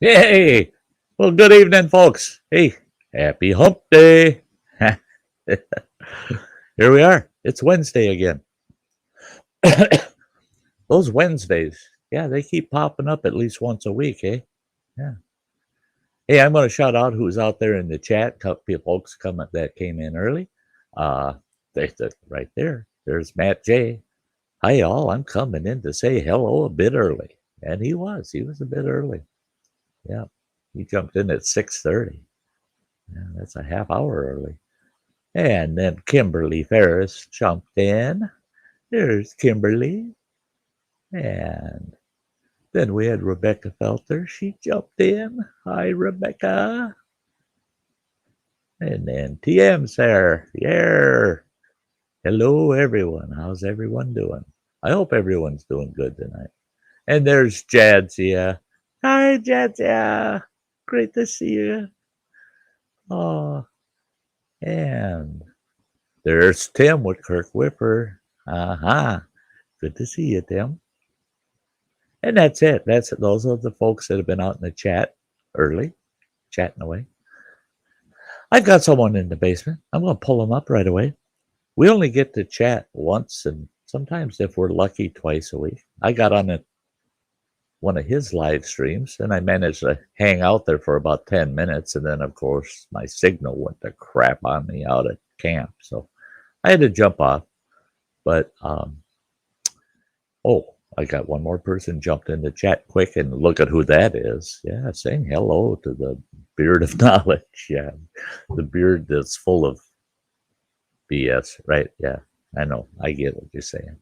Hey, well, good evening, folks. Hey, happy hump day. Here we are. It's Wednesday again. Those Wednesdays, yeah, they keep popping up at least once a week, eh? Yeah. Hey, I'm going to shout out who's out there in the chat. Couple folks that came in early. Uh, right there. There's Matt J. Hi, all. I'm coming in to say hello a bit early, and he was. He was a bit early. Yeah, he jumped in at 6:30. Yeah, that's a half hour early. And then Kimberly Ferris jumped in. There's Kimberly. And then we had Rebecca Felter. She jumped in. Hi, Rebecca. And then TM's there. Yeah. Hello, everyone. How's everyone doing? I hope everyone's doing good tonight. And there's Jadzia. Hi, Jadzia. Great to see you. Oh, and there's Tim with Kirk Whipper. Good to see you, Tim. And that's it. Those are the folks that have been out in the chat early, chatting away. I've got someone in the basement. I'm going to pull them up right away. We only get to chat once, and sometimes, if we're lucky, twice a week. I got on one of his live streams, and I managed to hang out there for about 10 minutes, and then, of course, my signal went to crap on me out at camp, so I had to jump off. But I got one more person jumped in the chat quick, and look at who that is. Yeah, saying hello to the beard of knowledge. Yeah, the beard that's full of BS, right? Yeah, I know. I get what you're saying.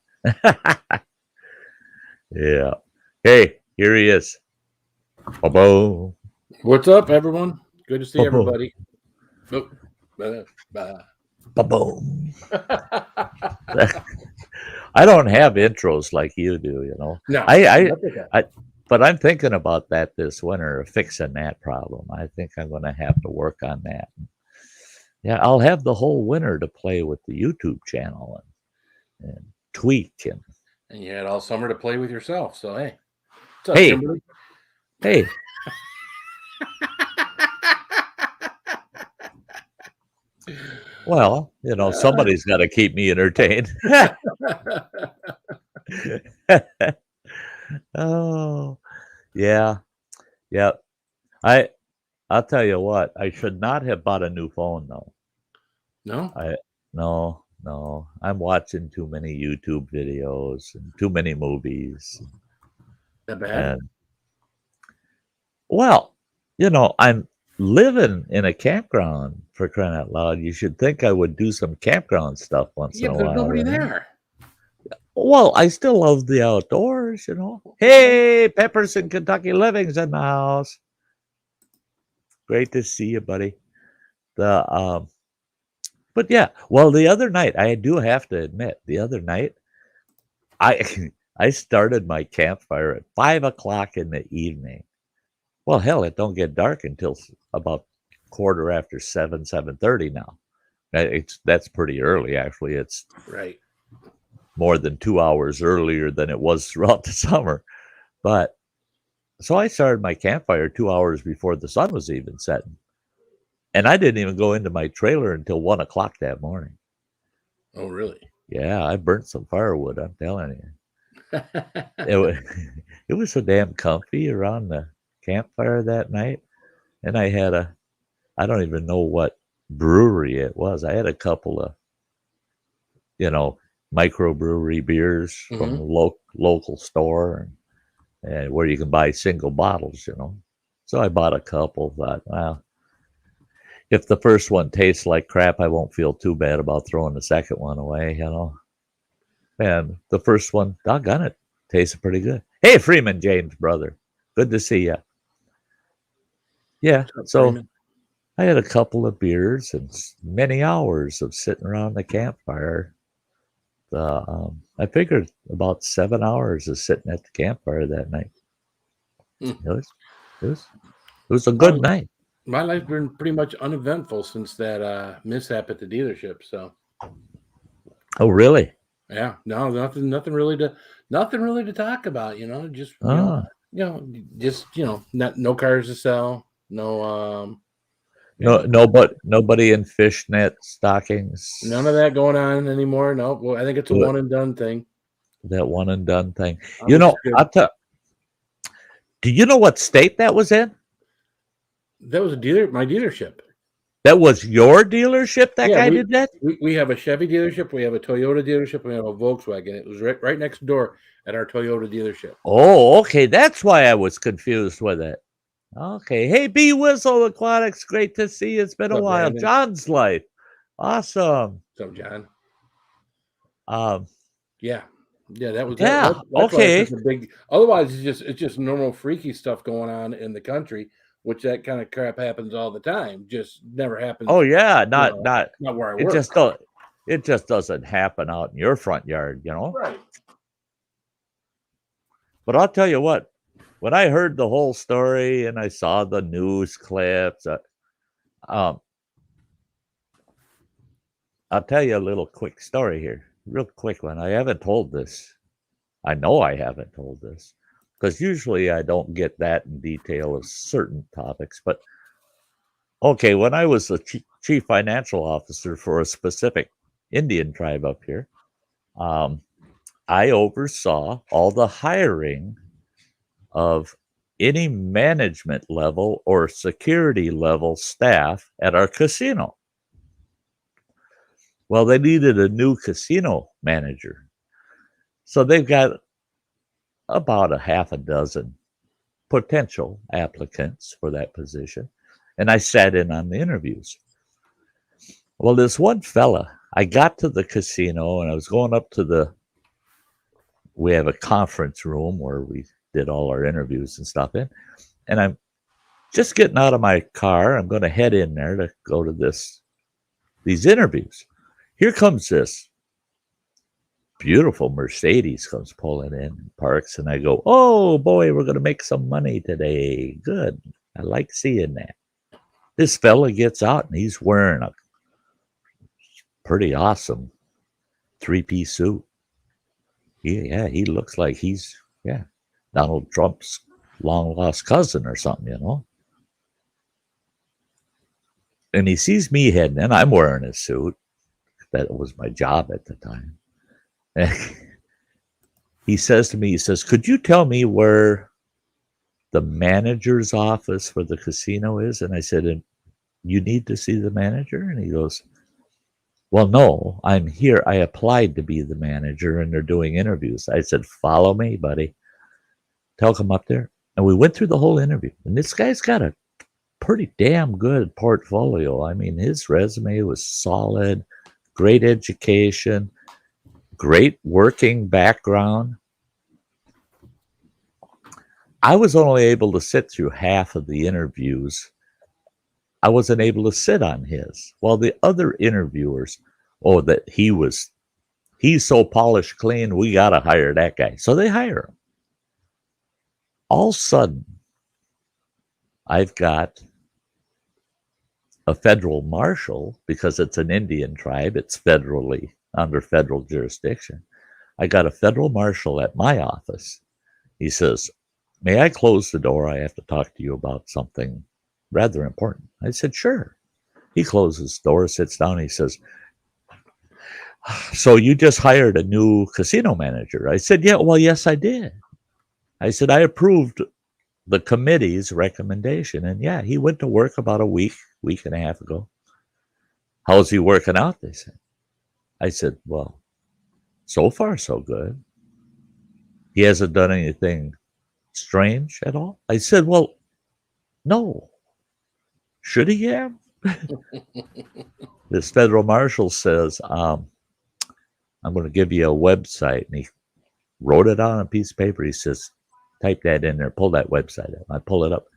Yeah. Hey, here he is. Ba-boom. What's up, everyone? Good to see everybody. Ba-boom. I don't have intros like you do, you know. No, but I'm thinking about that this winter, fixing that problem. I think I'm going to have to work on that. Yeah, I'll have the whole winter to play with the YouTube channel and tweak and you had all summer to play with yourself. So hey, what's up, Kimberly? Hey. Well, you know, somebody's got to keep me entertained. Oh, yeah. I'll tell you what. I should not have bought a new phone, though. No. No. I'm watching too many YouTube videos and too many movies. That bad? Well, you know, I'm living in a campground, for crying out loud. You should think I would do some campground stuff once in a while. There's nobody there. Well, I still love the outdoors, you know. Hey, Peppers in Kentucky Living's in the house. Great to see you, buddy. But yeah, well, the other night, I do have to admit, I started my campfire at 5:00 in the evening. Well, hell, it don't get dark until about 7:30 now. That's pretty early, actually. It's right. More than 2 hours earlier than it was throughout the summer. But so I started my campfire 2 hours before the sun was even setting. And I didn't even go into my trailer until 1:00 that morning. Oh, really? Yeah, I burnt some firewood, I'm telling you. It was so damn comfy around the campfire that night. And I had I don't even know what brewery it was. I had a couple of, you know, microbrewery beers from the local store and where you can buy single bottles, you know. So I bought a couple, thought, well, if the first one tastes like crap, I won't feel too bad about throwing the second one away, you know. And the first one, doggone it, tasted pretty good. Hey, Freeman James, brother. Good to see you. Yeah, so I had a couple of beers and many hours of sitting around the campfire. I figured about 7 hours of sitting at the campfire that night. It was a good night. My life's been pretty much uneventful since that mishap at the dealership. So. Oh, really? Yeah. No, nothing really to talk about. You know, just you know, Just no cars to sell, no No, nobody in fishnet none of stockings. that going on anymore. No, well, I think it's a What one and done thing. that one and done thing. You know, Understood. do you know what state that was in? That was my dealership. That was your dealership. That Yeah, guy did that. we have a Chevy dealership, we have a Toyota dealership, we have a Volkswagen. It was right next door at our Toyota dealership. Oh, okay. That's why I was confused with it. Okay. Hey, B Whistle Aquatics. Great to see you. It's been a What's up, while. Brandon? John's life. Awesome. What's up, John? Um, Yeah. Yeah, that was yeah. that's why it's Okay. such a big. Otherwise, it's just normal freaky stuff going on in the country, which that kind of crap happens all the time. Just never Oh happens, yeah. Not. not where I It work. just don't. It just doesn't happen out in your front yard, you know. Right. But I'll tell you what. When I heard the whole story and I saw the news clips, um, I'll tell you a little quick story here. Real quick one. I haven't told this. I know I haven't told this because usually I don't get that in detail of certain topics. But okay, when I was the chief financial officer for a specific Indian tribe up here, um, I oversaw all the hiring of any management level or security level staff at our casino. Well, they needed a new casino manager. So they've got about a half a dozen potential applicants for that position. And I sat in on the interviews. Well, this one fella, I got to the casino and I was going up to we have a conference room where we did all our interviews and stuff in. And I'm just getting out of my car. I'm going to head in there to go to these interviews. Here comes this beautiful Mercedes comes pulling in and parks, and I go, "Oh boy, we're going to make some money today. Good. I like seeing that." This fella gets out and he's wearing a pretty awesome three-piece suit. He looks like he's Donald Trump's long lost cousin or something, you know. And he sees me heading in. I'm wearing a suit. That was my job at the time. And he says to me, he says, "Could you tell me where the manager's office for the casino is?" And I said, "And you need to see the manager?" And he goes, "Well, no, I'm here. I applied to be the manager and they're doing interviews." I said, "Follow me, buddy. Tell him up there." And we went through the whole interview. And this guy's got a pretty damn good portfolio. I mean, his resume was solid, great education, great working background. I was only able to sit through half of the interviews. I wasn't able to sit on his. While the other interviewers, oh, that he's so polished clean, we got to hire that guy. So they hire him. All of a sudden, I've got a federal marshal because it's an Indian tribe. It's federally under federal jurisdiction. I got a federal marshal at my office. He says, "May I close the door? I have to talk to you about something rather important." I said, "Sure." He closes the door, sits down. He says, "So you just hired a new casino manager?" I said, "Yeah, well, yes, I did." I said, "I approved the committee's recommendation." And yeah, he went to work about a week and a half ago. "How's he working out?" They said. I said, "Well, so far, so good. He hasn't done anything strange at all." I said, "Well, no. Should he have?" This federal marshal says, "I'm going to give you a website." And he wrote it on a piece of paper. He says, "Type that in there, pull that website up." I pull it up.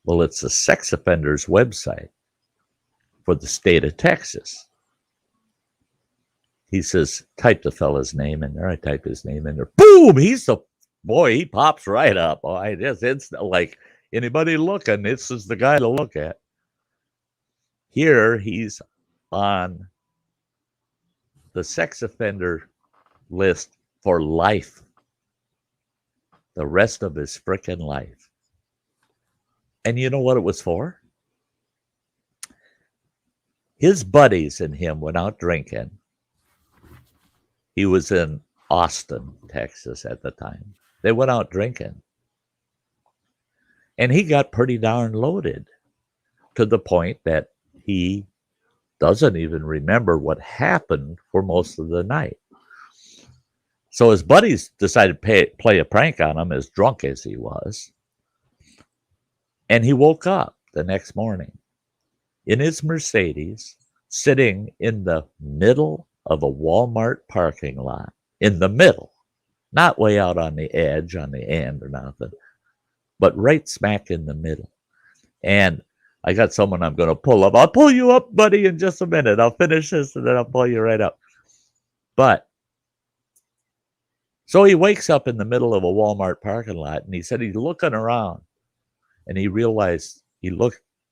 Well, it's a sex offender's website for the state of Texas. He says, "Type the fella's name in there." I type his name in there. Boom! He pops right up. Oh, it's like anybody looking, this is the guy to look at. Here he's on the sex offender list for life. the rest of his frickin' life. And you know what it was for? His buddies and him went out drinking. He was in Austin, Texas at the time. They went out drinking. And he got pretty darn loaded to the point that he doesn't even remember what happened for most of the night. So his buddies decided to play a prank on him, as drunk as he was. And he woke up the next morning in his Mercedes, sitting in the middle of a Walmart parking lot, in the middle, not way out on the edge, on the end or nothing, but right smack in the middle. And I got someone I'm going to pull up. I'll pull you up, buddy, in just a minute. I'll finish this and then I'll pull you right up. But so he wakes up in the middle of a Walmart parking lot, and he said he's looking around, and he realized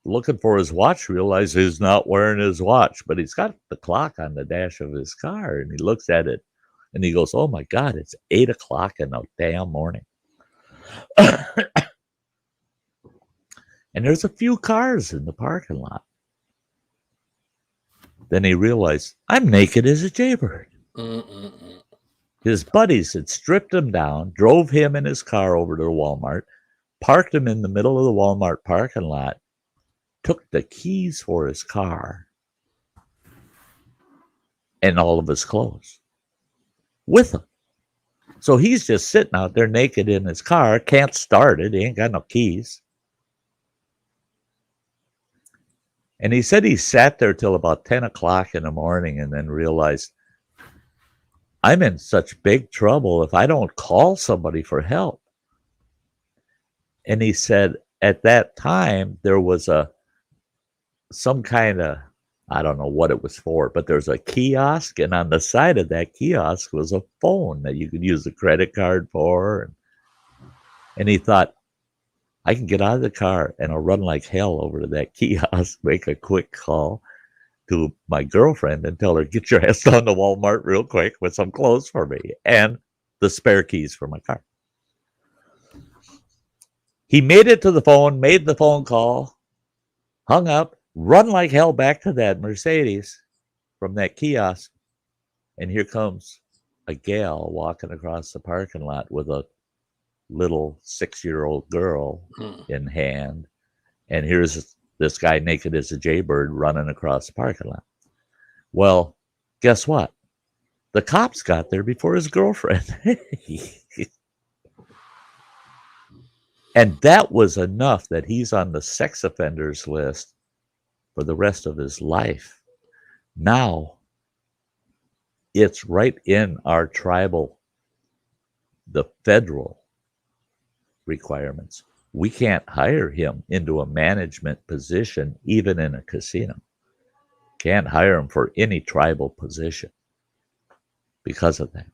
looking for his watch, realized he's not wearing his watch, but he's got the clock on the dash of his car, and he looks at it, and he goes, "Oh my God, it's 8:00 in the damn morning." And there's a few cars in the parking lot. Then he realized, I'm naked as a jaybird. His buddies had stripped him down, drove him in his car over to the Walmart, parked him in the middle of the Walmart parking lot, took the keys for his car and all of his clothes with him. So he's just sitting out there naked in his car, can't start it, he ain't got no keys. And he said he sat there till about 10:00 in the morning and then realized, I'm in such big trouble if I don't call somebody for help. And he said at that time there was some kind of, I don't know what it was for, but there's a kiosk, and on the side of that kiosk was a phone that you could use a credit card for. And he thought, I can get out of the car and I'll run like hell over to that kiosk, make a quick call to my girlfriend and tell her, get your ass down to Walmart real quick with some clothes for me and the spare keys for my car. He made it to the phone, made the phone call, hung up, run like hell back to that Mercedes from that kiosk. And here comes a gal walking across the parking lot with a little 6-year-old girl in hand, and here's this guy naked as a jaybird running across the parking lot. Well, guess what? The cops got there before his girlfriend. And that was enough that he's on the sex offenders list for the rest of his life. Now, it's right in our tribal, the federal requirements. We can't hire him into a management position, even in a casino. Can't hire him for any tribal position because of that.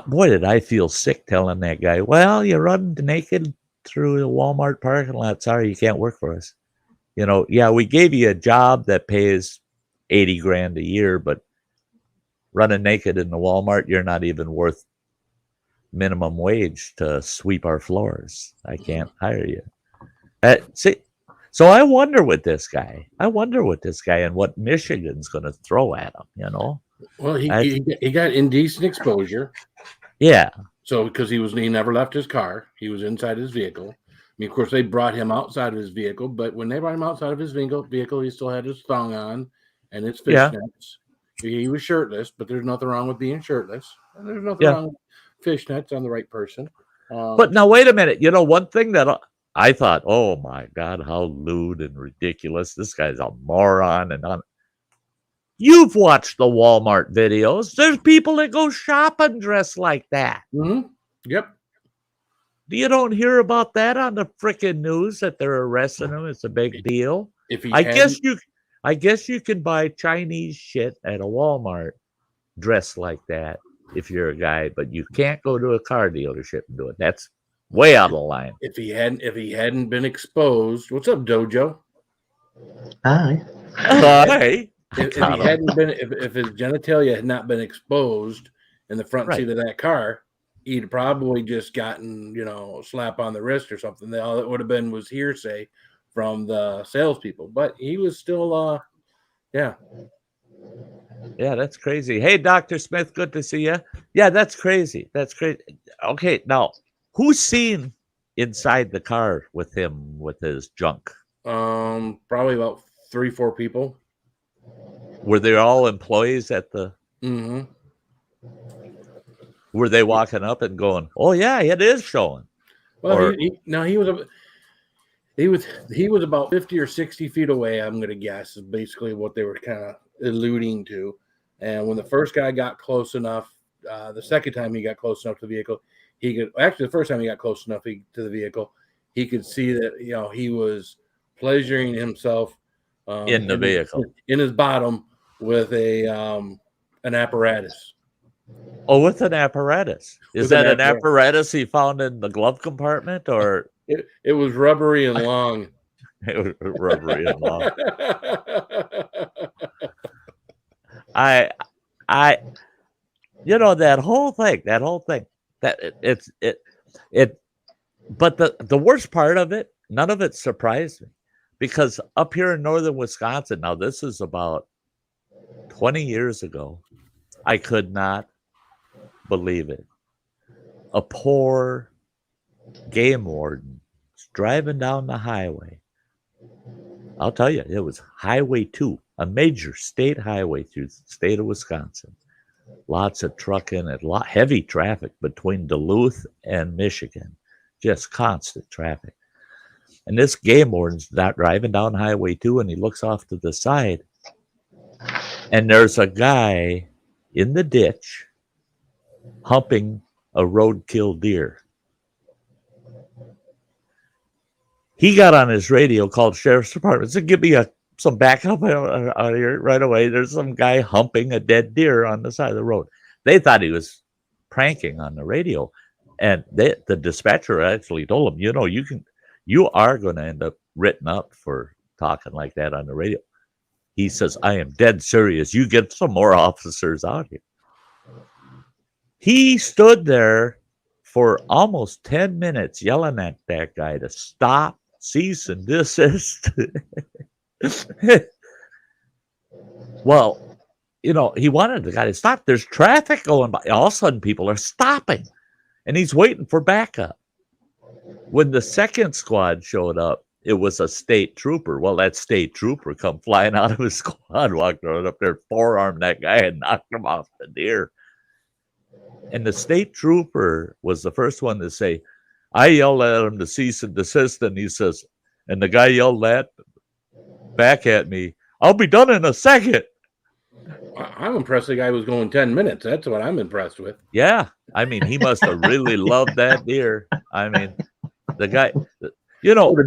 Boy, did I feel sick telling that guy, well, you run naked through the Walmart parking lot. Sorry, you can't work for us. You know, yeah, we gave you a job that pays $80,000 a year, but running naked in the Walmart, you're not even worth minimum wage to sweep our floors. I can't hire you. See, so I wonder with this guy. And what Michigan's going to throw at him, you know? Well, he got indecent exposure. Yeah. So because he never left his car, he was inside his vehicle. I mean, of course, they brought him outside of his vehicle, but when they brought him outside of his vehicle, he still had his thong on and his fishnets. He was shirtless, but there's nothing wrong with being shirtless, and there's nothing wrong with fishnets on the right person. But now, wait a minute. You know, one thing that I thought, oh my God, how lewd and ridiculous. This guy's a moron. And on. You've watched the Walmart videos. There's people that go shopping dressed like that. Mm-hmm. Yep. You don't hear about that on the freaking news that they're arresting him. It's a big deal. I guess you can buy Chinese shit at a Walmart dressed like that if you're a guy, but you can't go to a car dealership and do it. That's way out of the line. If he hadn't been exposed, what's up, Dojo? Hi. Hi. If he hadn't been, if his genitalia had not been exposed in the front seat of that car, he'd probably just gotten, a slap on the wrist or something. All it would have been was hearsay from the salespeople. But he was still, yeah. Yeah, that's crazy. Hey, Dr. Smith, good to see you. Yeah, that's crazy. That's crazy. Okay, now, who's seen inside the car with him with his junk? Probably about 3-4 people. Were they all employees at the... Mm-hmm. Were they walking up and going, "Oh yeah, it is showing"? Well, Or... he was about 50 or 60 feet away. I'm going to guess is basically what they were kind of alluding to. And when the first guy got close enough, the second time he got close enough to the vehicle, the first time he got close enough to the vehicle, he could see that he was pleasuring himself in the vehicle, in his bottom with an apparatus. Oh, with an apparatus. Is that an apparatus he found in the glove compartment, or it was rubbery and long? It was rubbery and long. I that whole thing, that but the worst part of it, none of it surprised me, because up here in northern Wisconsin, now this is about 20 years ago, I could not believe it. A poor game warden driving down the highway. I'll tell you, it was Highway 2, a major state highway through the state of Wisconsin. Lots of trucking and heavy traffic between Duluth and Michigan. Just constant traffic. And this game warden's not driving down Highway 2, and he looks off to the side, and there's a guy in the ditch humping a roadkill deer. He got on his radio, called Sheriff's Department, said, "Give me some backup out here right away. There's some guy humping a dead deer on the side of the road." They thought he was pranking on the radio, and the dispatcher actually told him, you are going to end up written up for talking like that on the radio. He says, "I am dead serious. You get some more officers out here." He stood there for almost 10 minutes yelling at that guy to stop, cease and desist. Well, he wanted the guy to stop. There's traffic going by. All of a sudden, people are stopping, and he's waiting for backup. When the second squad showed up, it was a state trooper. Well, that state trooper come flying out of his squad, walked right up there, forearmed that guy, and knocked him off the deer. And the state trooper was the first one to say, I yelled at him to cease and desist, and he says, and the guy yelled back at me, "I'll be done in a second." I'm impressed the guy was going 10 minutes. That's what I'm impressed with. Yeah. I mean, he must have really loved that deer. I mean, the guy, the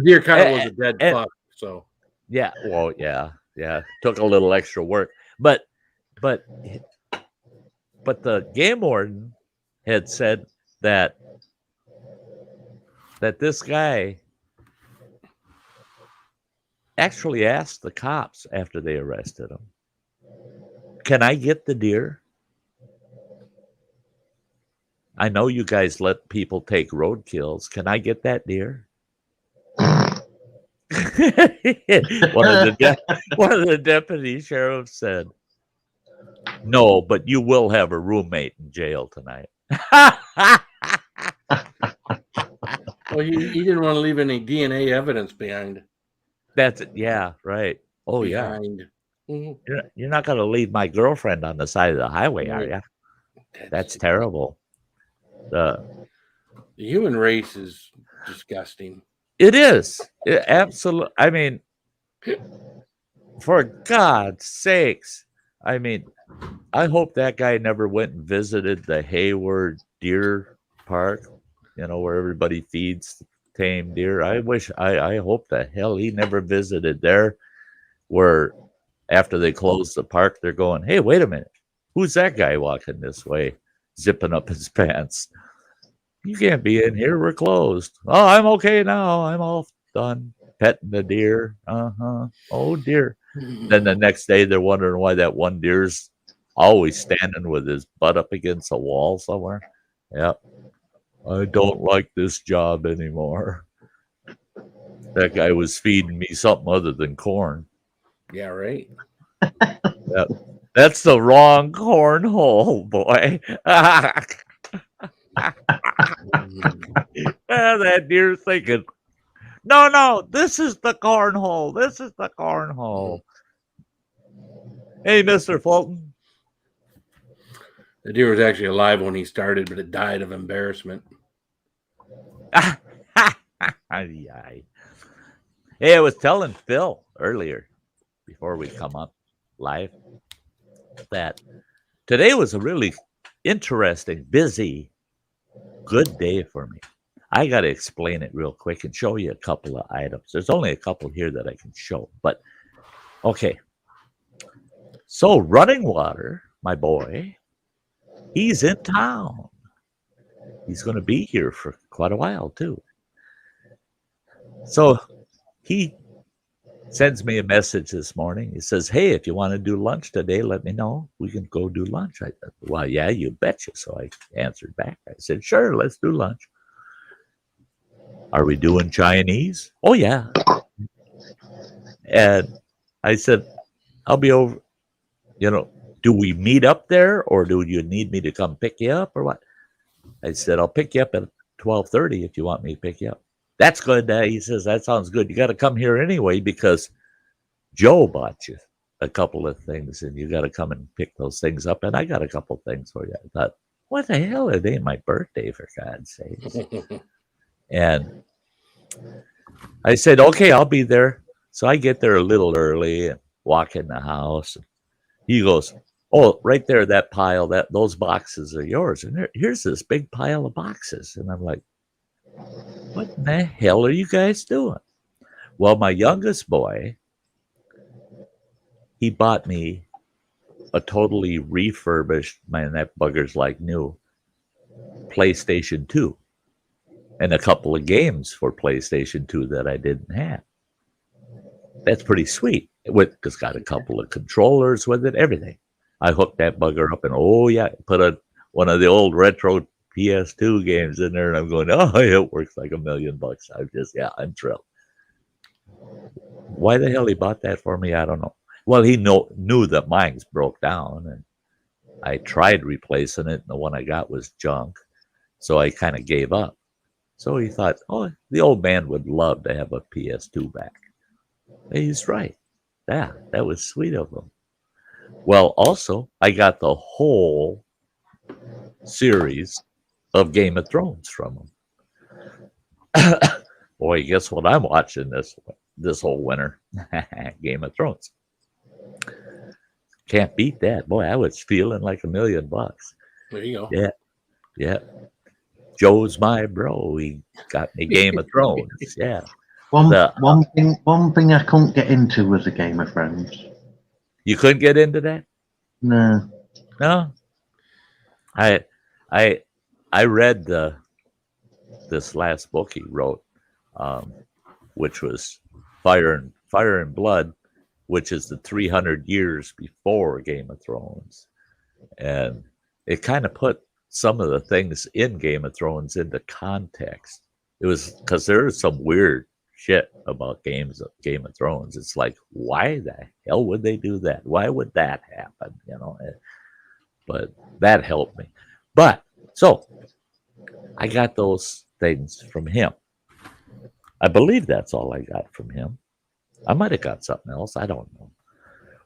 deer kind of was a dead fuck. So, yeah. Well, yeah. Took a little extra work. But the game warden had said that this guy actually asked the cops after they arrested him, "Can I get the deer? I know you guys let people take roadkills. Can I get that deer?" One of the deputy sheriffs said, "No, but you will have a roommate in jail tonight." Well, he didn't want to leave any DNA evidence behind. That's it. Yeah, right. Oh, behind. Yeah. You're not going to leave my girlfriend on the side of the highway, are you? That's terrible. The human race is disgusting. It is. Absolutely. I mean, for God's sakes, I mean, I hope that guy never went and visited the Hayward Deer Park, where everybody feeds tame deer. I hope the hell he never visited there, where after they close the park, they're going, "Hey, wait a minute. Who's that guy walking this way, zipping up his pants? You can't be in here. We're closed." "Oh, I'm okay now. I'm all done petting the deer." Oh, dear. Then the next day, they're wondering why that one deer's always standing with his butt up against a wall somewhere. Yep. I don't like this job anymore. That guy was feeding me something other than corn. Yeah, right. Yep. That's the wrong cornhole, boy. That deer thinking, no, this is the cornhole. This is the cornhole. Hey, Mr. Fulton. The deer was actually alive when he started, but it died of embarrassment. Hey, I was telling Phil earlier before we come up live that today was a really interesting, busy, good day for me. I got to explain it real quick and show you a couple of items. There's only a couple here that I can show, but okay. So, Running Water, my boy, he's in town. He's going to be here for quite a while, too. So, he sends me a message this morning. He says, hey, if you want to do lunch today, let me know. We can go do lunch. I said, well, yeah, you betcha. So I answered back. I said, sure, let's do lunch. Are we doing Chinese? Oh, yeah. And I said, I'll be over. Do we meet up there or do you need me to come pick you up or what? I said, I'll pick you up at 12:30 if you want me to pick you up. That's good. He says, that sounds good. You got to come here anyway because Joe bought you a couple of things and you got to come and pick those things up. And I got a couple of things for you. I thought, what the hell? It ain't my birthday, for God's sakes. And I said, okay, I'll be there. So I get there a little early and walk in the house. He goes, oh, right there, that pile, those boxes are yours. And here's this big pile of boxes. And I'm like, what in the hell are you guys doing? Well, my youngest boy, he bought me a totally refurbished, man, that bugger's like new, PlayStation 2. And a couple of games for PlayStation 2 that I didn't have. That's pretty sweet. It's got a couple of controllers with it, everything. I hooked that bugger up and put one of the old retro PS2 games in there, and I'm going, oh, it works like $1 million. I'm thrilled. Why the hell he bought that for me, I don't know. Well, he knew that mine's broke down, and I tried replacing it, and the one I got was junk, so I kind of gave up. So he thought, oh, the old man would love to have a PS2 back. He's right. Yeah, that was sweet of him. Well, also, I got the whole series of Game of Thrones from him. Boy, guess what I'm watching this whole winter? Game of Thrones. Can't beat that. Boy, I was feeling like $1 million. There you go. Yeah. Joe's my bro. He got me Game of Thrones. Yeah. One thing I couldn't get into was a Game of Thrones. You couldn't get into that? No. I read this last book he wrote, which was Fire and Blood, which is the 300 years before Game of Thrones, and it kind of put some of the things in Game of Thrones into context. It was because there is some weird shit about Game of Thrones. It's like, why the hell would they do that? Why would that happen? But that helped me. But so I got those things from him. I believe that's all I got from him. I might have got something else. I don't know.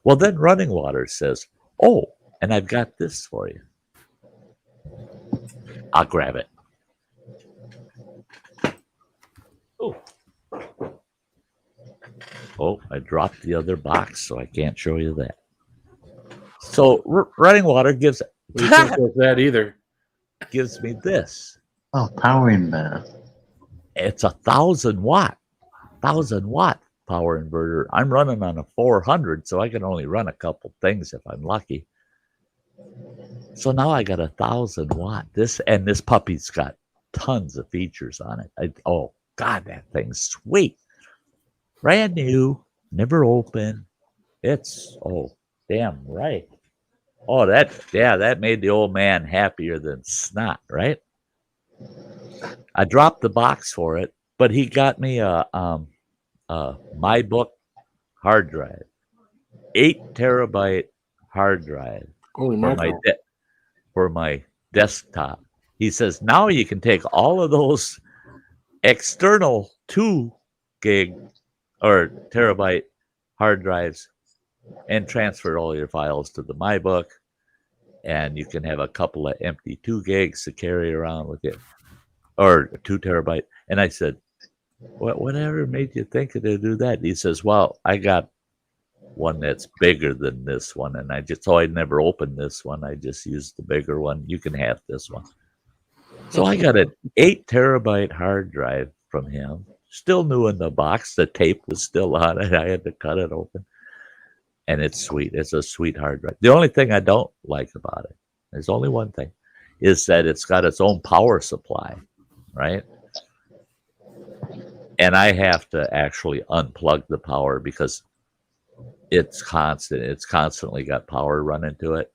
Well, then Running Water says, oh, and I've got this for you. I'll grab it. Oh, I dropped the other box, so I can't show you that. So Running Water gives We can't get that either. Gives me this. Oh, power inverter. It's 1,000-watt power inverter. I'm running on a 400, so I can only run a couple things if I'm lucky. So now I got 1,000-watt. This puppy's got tons of features on it. Oh God, that thing's sweet. Brand new, never opened. It's damn right. Oh, that made the old man happier than snot, right? I dropped the box for it, but he got me a MyBook hard drive, 8 terabyte hard drive Holy for mackerel. for my desktop. He says now you can take all of those external 2 gig or terabyte hard drives and transfer all your files to the MyBook, and you can have a couple of empty 2 gigs to carry around with you, or 2 terabyte. And I said, whatever made you think to do that? He says, well, I got one that's bigger than this one, and I never opened this one. I just used the bigger one. You can have this one. So I got an 8 terabyte hard drive from him, still new in the box. The tape was still on it. I had to cut it open. And it's sweet. It's a sweet hard drive. The only thing I don't like about it, there's only one thing, is that it's got its own power supply, right? And I have to actually unplug the power because it's constant. It's constantly got power running to it.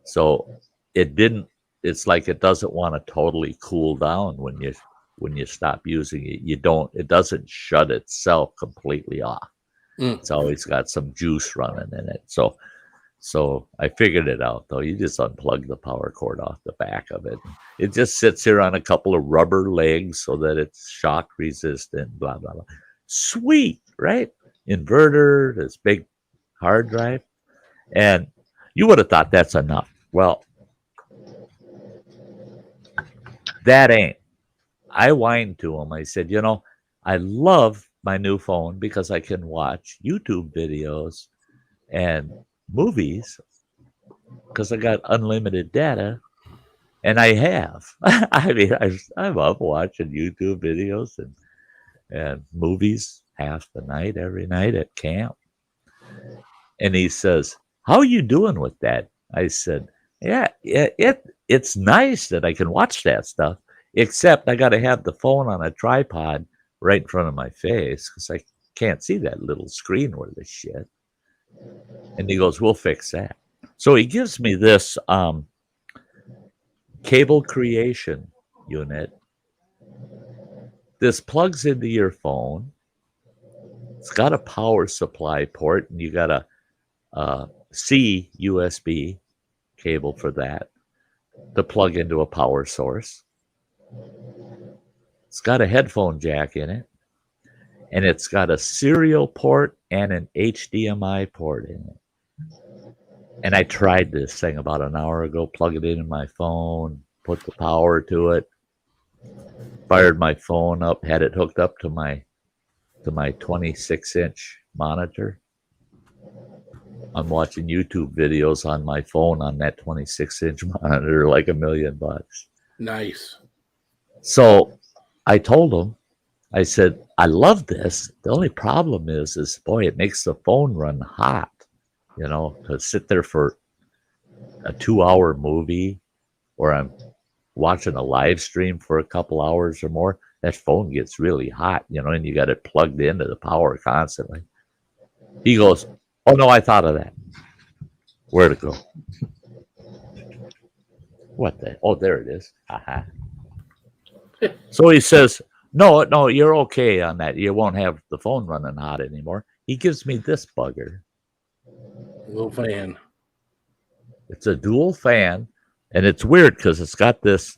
So it's like it doesn't want to totally cool down when you stop using it. It doesn't shut itself completely off. It's always got some juice running in it. So I figured it out, though. You just unplug the power cord off the back of it. It just sits here on a couple of rubber legs so that it's shock resistant, blah, blah, blah. Sweet, right? Inverter, this big hard drive. And you would have thought that's enough. Well, that ain't. I whined to him. I said, I love my new phone because I can watch YouTube videos and movies because I got unlimited data, and I have. I mean, I love watching YouTube videos and movies half the night, every night at camp. And he says, how are you doing with that? I said, yeah, it's nice that I can watch that stuff, except I got to have the phone on a tripod right in front of my face because I can't see that little screen worth of shit. And he goes, we'll fix that. So he gives me this cable creation unit. This plugs into your phone. It's got a power supply port, and you got a C USB cable for that to plug into a power source. It's got a headphone jack in it, and it's got a serial port and an HDMI port in it. And I tried this thing about an hour ago, plug it in my phone, put the power to it, fired my phone up, had it hooked up to my 26-inch monitor. I'm watching YouTube videos on my phone on that 26-inch monitor like $1 million. Nice. So I told him, I said, I love this. The only problem is boy, it makes the phone run hot, to sit there for a 2-hour movie, or I'm watching a live stream for a couple hours or more. That phone gets really hot, and you got it plugged into the power constantly. He goes, oh no, I thought of that. Where'd it go? What the? Oh, there it is. Aha. So he says, no, you're okay on that. You won't have the phone running hot anymore. He gives me this bugger. Little fan. It's a dual fan, and it's weird because it's got this.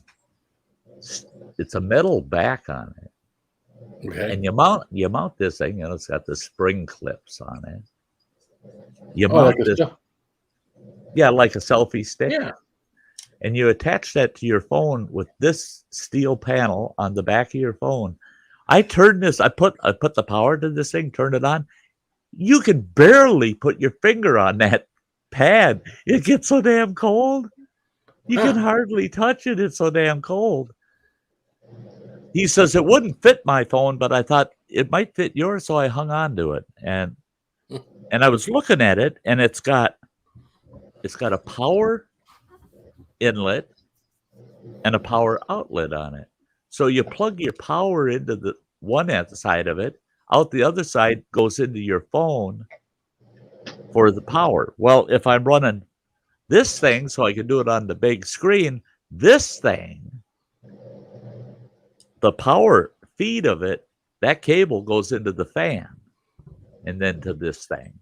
It's a metal back on it. Okay. And you mount this thing, it's got the spring clips on it. You mount this, like a selfie stick. Yeah. And you attach that to your phone with this steel panel on the back of your phone. I put the power to this thing, turn it on. You can barely put your finger on that pad. It gets so damn cold. You can hardly touch it. It's so damn cold. He says it wouldn't fit my phone, but I thought it might fit yours, so I hung on to it. And I was looking at it, and it's got a power inlet and a power outlet on it. So you plug your power into the one side of it, out the other side goes into your phone for the power. Well, if I'm running this thing so I can do it on the big screen, this thing the power feed of it, that cable goes into the fan and then to this thing,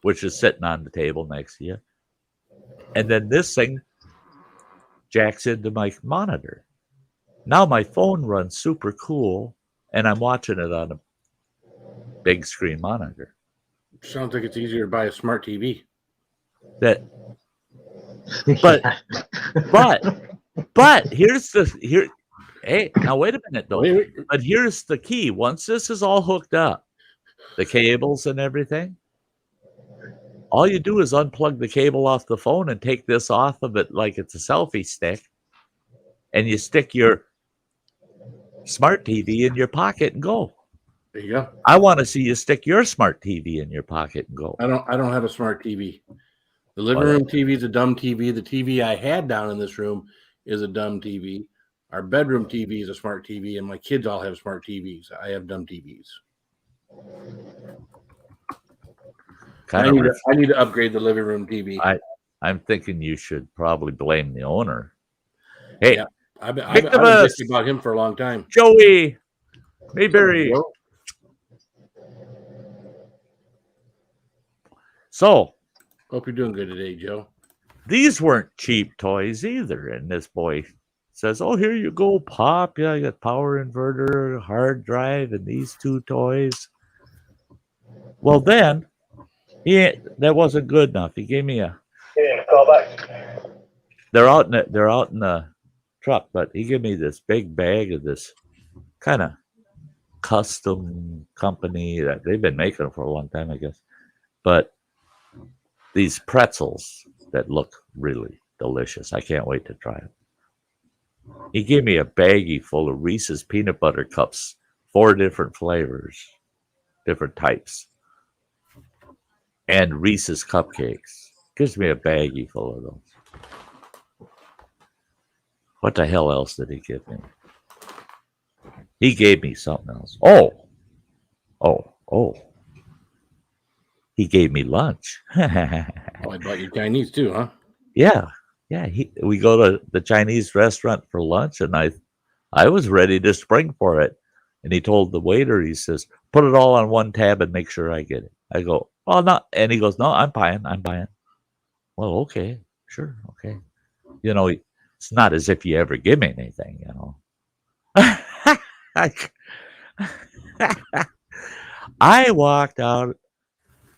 which is sitting on the table next to you. And then this thing jacks into my monitor. Now my phone runs super cool, and I'm watching it on a big screen monitor. Sounds like it's easier to buy a smart TV. But here's the. Hey, now wait a minute though. Wait. But here's the key. Once this is all hooked up, the cables and everything, all you do is unplug the cable off the phone and take this off of it like it's a selfie stick, and you stick your smart TV in your pocket and go. There you go. I want to see you stick your smart TV in your pocket and go. I don't have a smart TV. The living room TV is a dumb TV. The TV I had down in this room is a dumb TV. Our bedroom TV is a smart TV, and my kids all have smart TVs. I have dumb TVs. I need to upgrade the living room TV. I'm thinking you should probably blame the owner. Hey, yeah, I've been bitching about him for a long time. Joey Mayberry. So, hope you're doing good today, Joe. These weren't cheap toys either. And this boy says, "Oh, here you go, Pop. Yeah, I got power inverter, hard drive, and these 2 toys." Well, then that wasn't good enough. He gave me a. Call back. They're out in the truck, but he gave me this big bag of this kind of custom company that they've been making for a long time, I guess. But these pretzels that look really delicious. I can't wait to try them. He gave me a baggie full of Reese's peanut butter cups, 4 different flavors, different types, and Reese's cupcakes. Gives me a baggie full of those. What the hell else did he give me? He gave me something else. Oh. He gave me lunch. Oh, I bought you Chinese too, huh? Yeah. We go to the Chinese restaurant for lunch, and I was ready to spring for it. And he told the waiter, he says, "Put it all on one tab and make sure I get it." I go, "Oh, no." And he goes, "No, I'm buying. Well, okay, sure, okay. You know, it's not as if you ever give me anything, you know. I walked out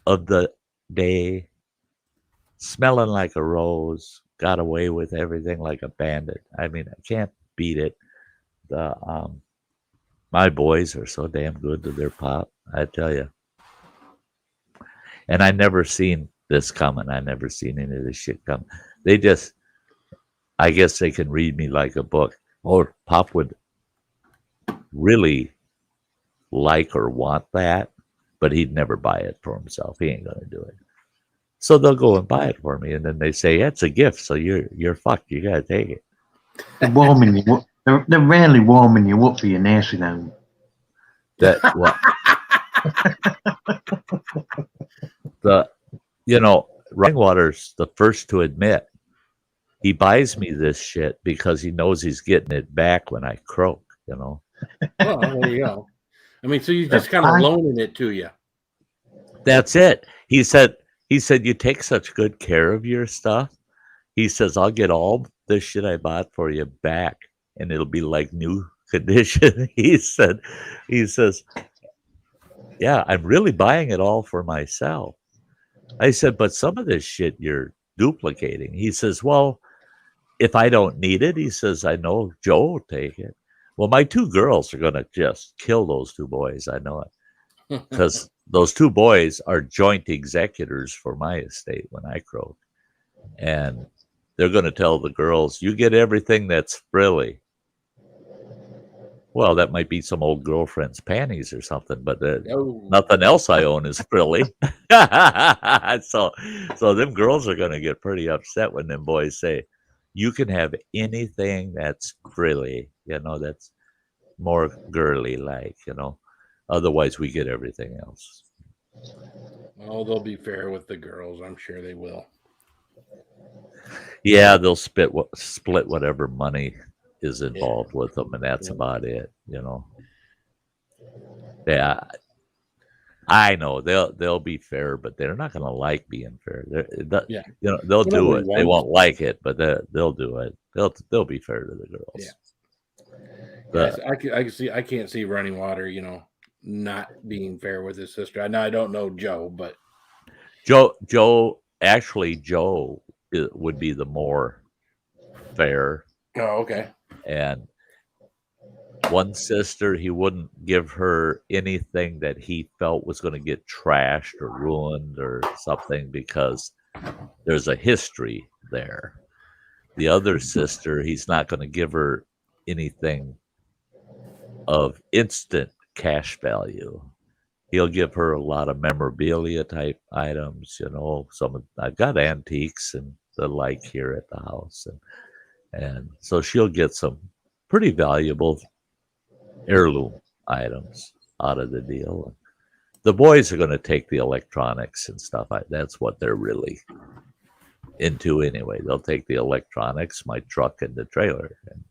of the day smelling like a rose, got away with everything like a bandit. I mean, I can't beat it. My boys are so damn good to their pop, I tell you. And I never seen this coming. I never seen any of this shit coming. They just, I guess they can read me like a book. Or Pop would really like or want that, but he'd never buy it for himself. He ain't gonna do it. So they'll go and buy it for me, and then they say, "It's a gift, so you're fucked. You gotta take it." They're warming you up. They're rarely warming you up for your nursing home. That what? Rainwater's the first to admit he buys me this shit because he knows he's getting it back when I croak. You know. Well, there you go. I mean, so you just kind of loaning it to you. That's it. He said, "You take such good care of your stuff." He says, "I'll get all this shit I bought for you back, and it'll be like new condition." He says, "Yeah, I'm really buying it all for myself." I said, "But some of this shit you're duplicating." He says, "Well, if I don't need it," he says, "I know Joe will take it." Well, my 2 girls are going to just kill those 2 boys. I know it. Because those 2 boys are joint executors for my estate when I croak. And they're going to tell the girls, "You get everything that's frilly." Well, that might be some old girlfriend's panties or something, but nothing else I own is frilly. So them girls are going to get pretty upset when them boys say, "You can have anything that's frilly, you know, that's more girly like, you know. Otherwise, we get everything else." Oh, they'll be fair with the girls. I'm sure they will. Yeah, they'll split whatever money is involved with them, and that's about it. Yeah, I know they'll be fair, but they're not going to like being fair. Yeah. They'll do Nobody it. They wants won't like it, but they'll do it. They'll be fair to the girls. Yeah. But, I can't see Running Water, not being fair with his sister. I don't know Joe, but Joe would be the more fair. oh, okay. And one sister, he wouldn't give her anything that he felt was going to get trashed or ruined or something because there's a history there. The other sister, he's not going to give her anything of instant cash value. He'll give her a lot of memorabilia type items, I've got antiques and the like here at the house, and so she'll get some pretty valuable heirloom items out of the deal. The boys are going to take the electronics and stuff. That's what they're really into anyway. They'll take the electronics, my truck, and the trailer, and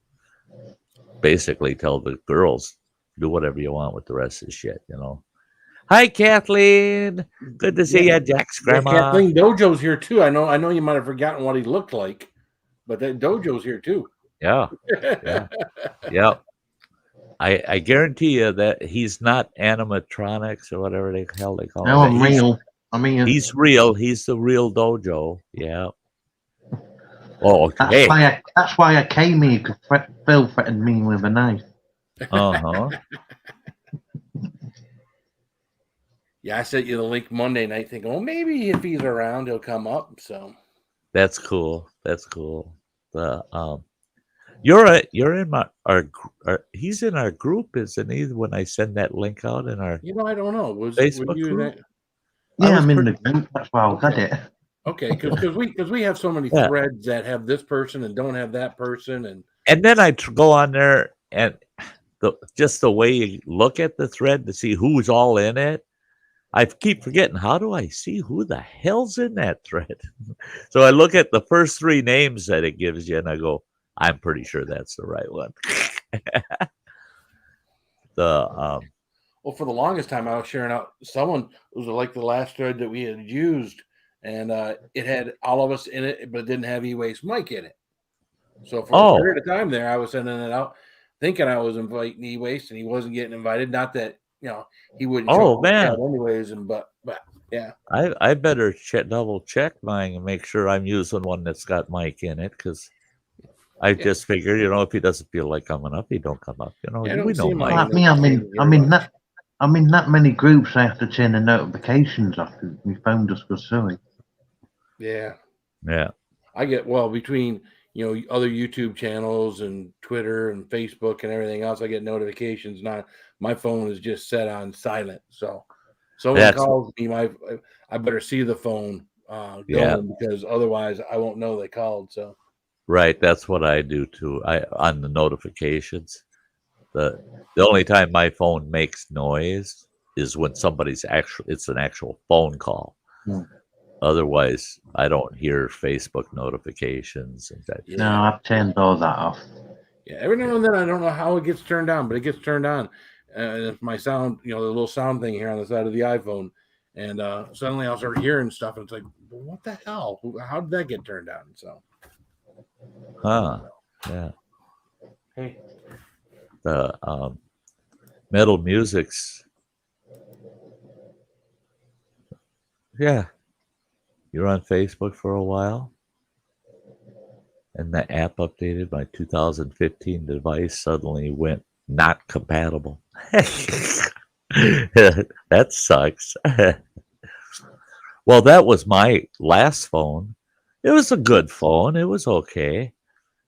basically tell the girls, do whatever you want with the rest of the shit, Hi, Kathleen. Good to see you, Jack's grandma. Kathleen Dojo's here too. I know you might have forgotten what he looked like, but that Dojo's here too. Yeah. Yeah. I guarantee you that he's not animatronics or whatever the hell they call No, him. I'm real. He's real. He's the real Dojo. Yeah. Oh, okay. That's why I came here, because Phil threatened me with a knife. Uh-huh. Yeah, I sent you the link Monday night thinking, well, maybe if he's around, he'll come up. So that's cool. That's cool. You're in he's in our group, isn't he? When I send that link out in our I don't know. Facebook you group? Yeah, I'm in the group. That's why I got it. Okay, because we have so many threads that have this person and don't have that person, and then I go on there and just the way you look at the thread to see who's all in it. I keep forgetting, how do I see who the hell's in that thread? So I look at the first 3 names that it gives you, and I go, I'm pretty sure that's the right one. Well, for the longest time, I was sharing out someone. It was like the last thread that we had used, and it had all of us in it, but it didn't have E-Waste Mike in it. So for a period of time there, I was sending it out, thinking I was inviting E-Waste, and he wasn't getting invited. Not that he wouldn't. Oh man! Anyways, but yeah, I better double check mine and make sure I'm using one that's got Mike in it, because I just figured, if he doesn't feel like coming up, he don't come up. We know Mike. Like me, I'm in that many groups. I have to turn the notifications off. My phone just goes silly. Yeah. I get between other YouTube channels and Twitter and Facebook and everything else. I get notifications. Now my phone is just set on silent. So someone calls me, I better see the phone going, because otherwise I won't know they called. So right, that's what I do too. On the notifications. The only time my phone makes noise is when it's an actual phone call. Otherwise, I don't hear Facebook notifications and that. No, I've turned all that off. Yeah, every now and then I don't know how it gets turned on, but it gets turned on. And if my sound, the little sound thing here on the side of the iPhone, and suddenly I'll start hearing stuff, and it's like, what the hell? How did that get turned on? So, yeah. Hey, the Metal Music's. Yeah. You're on Facebook for a while, and the app updated. My 2015 device suddenly went not compatible. That sucks. Well, that was my last phone. It was a good phone. It was okay.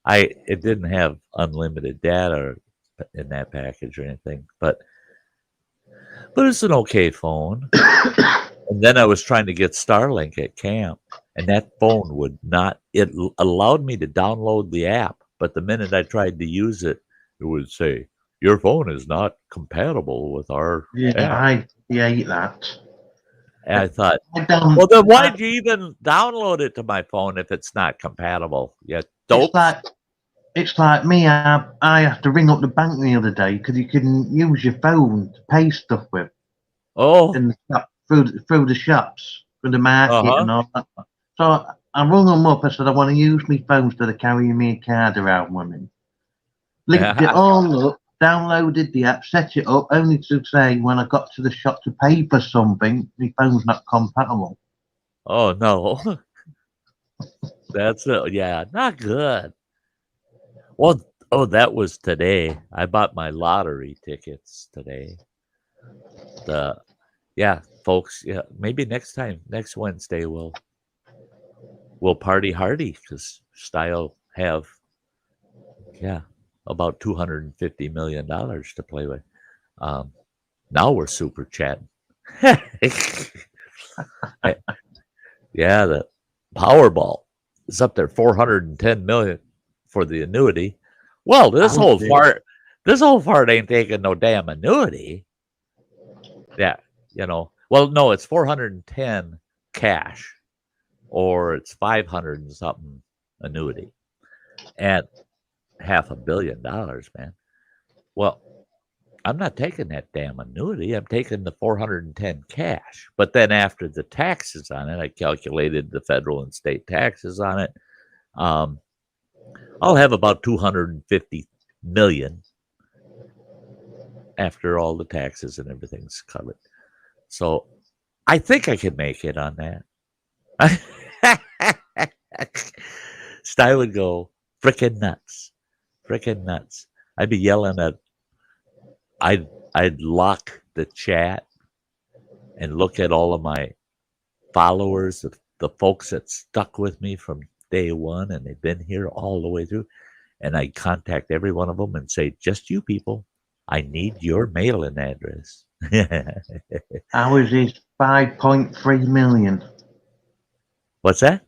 It didn't have unlimited data in that package or anything, but it's an okay phone. And then I was trying to get Starlink at camp, and that phone would not. It allowed me to download the app, but the minute I tried to use it, it would say, your phone is not compatible with our app. I hate that. And I thought, well, then why'd you even download it to my phone if it's not compatible? Yeah, dope. It's like me. I have to ring up the bank the other day because you can use your phone to pay stuff with Oh, in the shop through the shops, through the market uh-huh. and all that. So I rung them up. I said I want to use my phone instead of carrying me a card around with me. Linked it all up, downloaded the app, set it up, only to say when I got to the shop to pay for something, my phone's not compatible. Oh no. That's yeah, not good. Well, oh, that was today. I bought my lottery tickets today. The Yeah, folks, yeah, maybe next Wednesday we'll party hardy because Style have yeah about $250 million to play with. Um, now we're super chatting. Yeah, the Powerball is up there 410 million for the annuity. Well, this whole fart ain't taking no damn annuity. Yeah, Well, no, it's 410 cash or it's 500 and something annuity at $500 million, man. Well, I'm not taking that damn annuity. I'm taking the 410 cash. But then after the taxes on it, I calculated the federal and state taxes on it. Um, I'll have about 250 million after all the taxes and everything's covered. So I think I can make it on that. Sty would go freaking nuts, freaking nuts. I'd be yelling at. I'd lock the chat and look at all of my followers, the folks that stuck with me from day one, and they've been here all the way through. And I'd contact every one of them and say, "Just you people, I need your mailing address." Ours is 5.3 million. What's that?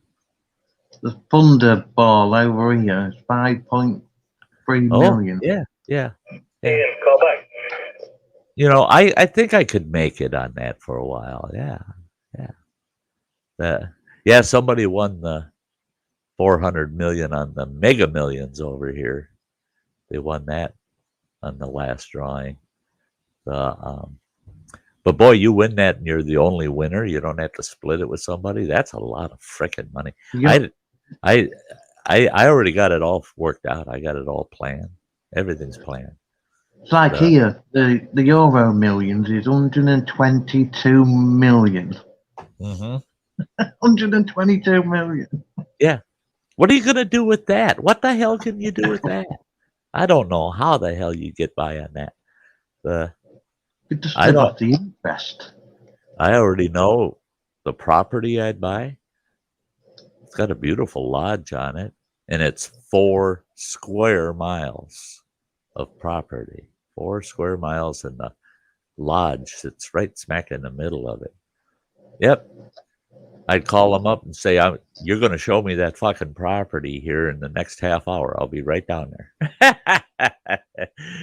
The Thunderball over here is 5.3 million. Yeah. Call back. I think I could make it on that for a while. Yeah. Somebody won the 400 million on the Mega Millions over here. They won that on the last drawing. But boy, you win that and you're the only winner. You don't have to split it with somebody. That's a lot of freaking money. Yep. I already got it all worked out. I got it all planned. Everything's planned. It's like here, the Euro Millions is 122 million. Mm-hmm. 122 million. Yeah. What are you going to do with that? What the hell can you do with that? I don't know how the hell you get by on that. You just live off the interest. I already know the property I'd buy. It's got a beautiful lodge on it, and it's 4 square miles of property. 4 square miles, and the lodge sits right smack in the middle of it. Yep. I'd call them up and say, "You're going to show me that fucking property here in the next half hour. I'll be right down there."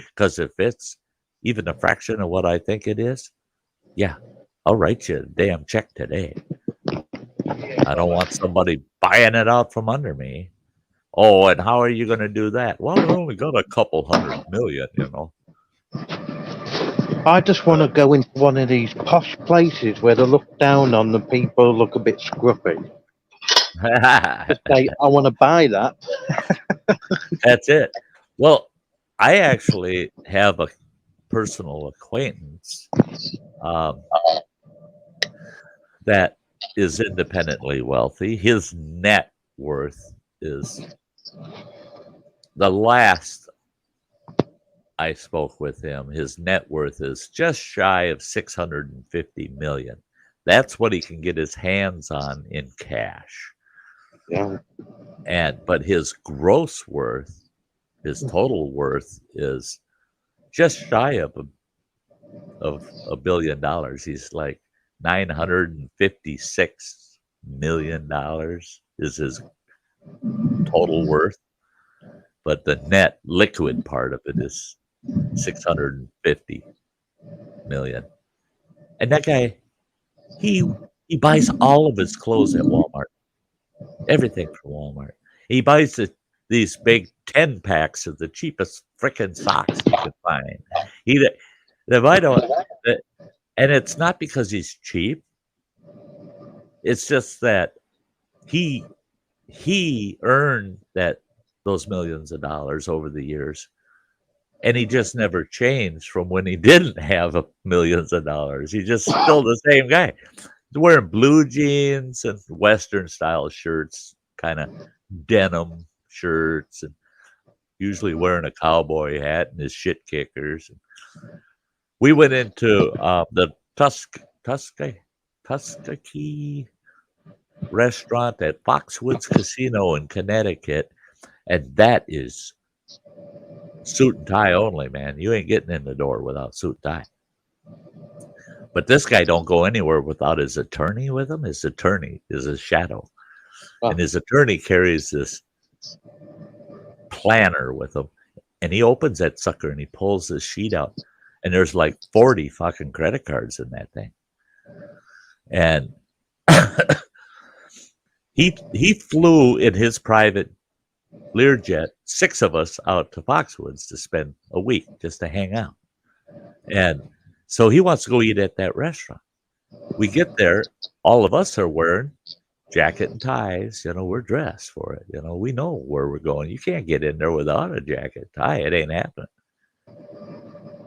Because if it's even a fraction of what I think it is, yeah, I'll write you a damn check today. I don't want somebody buying it out from under me. Oh, and how are you going to do that? Well, we only got a couple $100 million. I just want to go into one of these posh places where they look down on the people who look a bit scruffy. Just say, I want to buy that. That's it. Well, I actually have a personal acquaintance that is independently wealthy. His net worth is, the last I spoke with him, his net worth is just shy of 650 million. That's what he can get his hands on in cash. Yeah. But his gross worth, his total worth is just shy of $1 billion. He's like $956 million is his total worth, but the net liquid part of it is 650 million. And that guy, he buys all of his clothes at Walmart, everything from Walmart. He buys these big 10 packs of the cheapest frickin' socks you could find. He, the I don't, and it's not because he's cheap. It's just that he earned those millions of dollars over the years, and he just never changed from when he didn't have millions of dollars. He's just still the same guy. He's wearing blue jeans and Western style shirts, kind of denim shirts, and usually wearing a cowboy hat and his shit kickers. We went into the Tuskegee restaurant at Foxwoods Casino in Connecticut, and that is suit and tie only, man. You ain't getting in the door without suit and tie. But this guy don't go anywhere without his attorney with him. His attorney is a shadow. Oh. And his attorney carries this planner with him. And he opens that sucker and he pulls this sheet out. And there's like 40 fucking credit cards in that thing. And he flew in his private Learjet, 6 of us out to Foxwoods to spend a week just to hang out. And so he wants to go eat at that restaurant. We get there, all of us are wearing jacket and ties. You know, we're dressed for it. You know, we know where we're going. You can't get in there without a jacket tie. It ain't happening.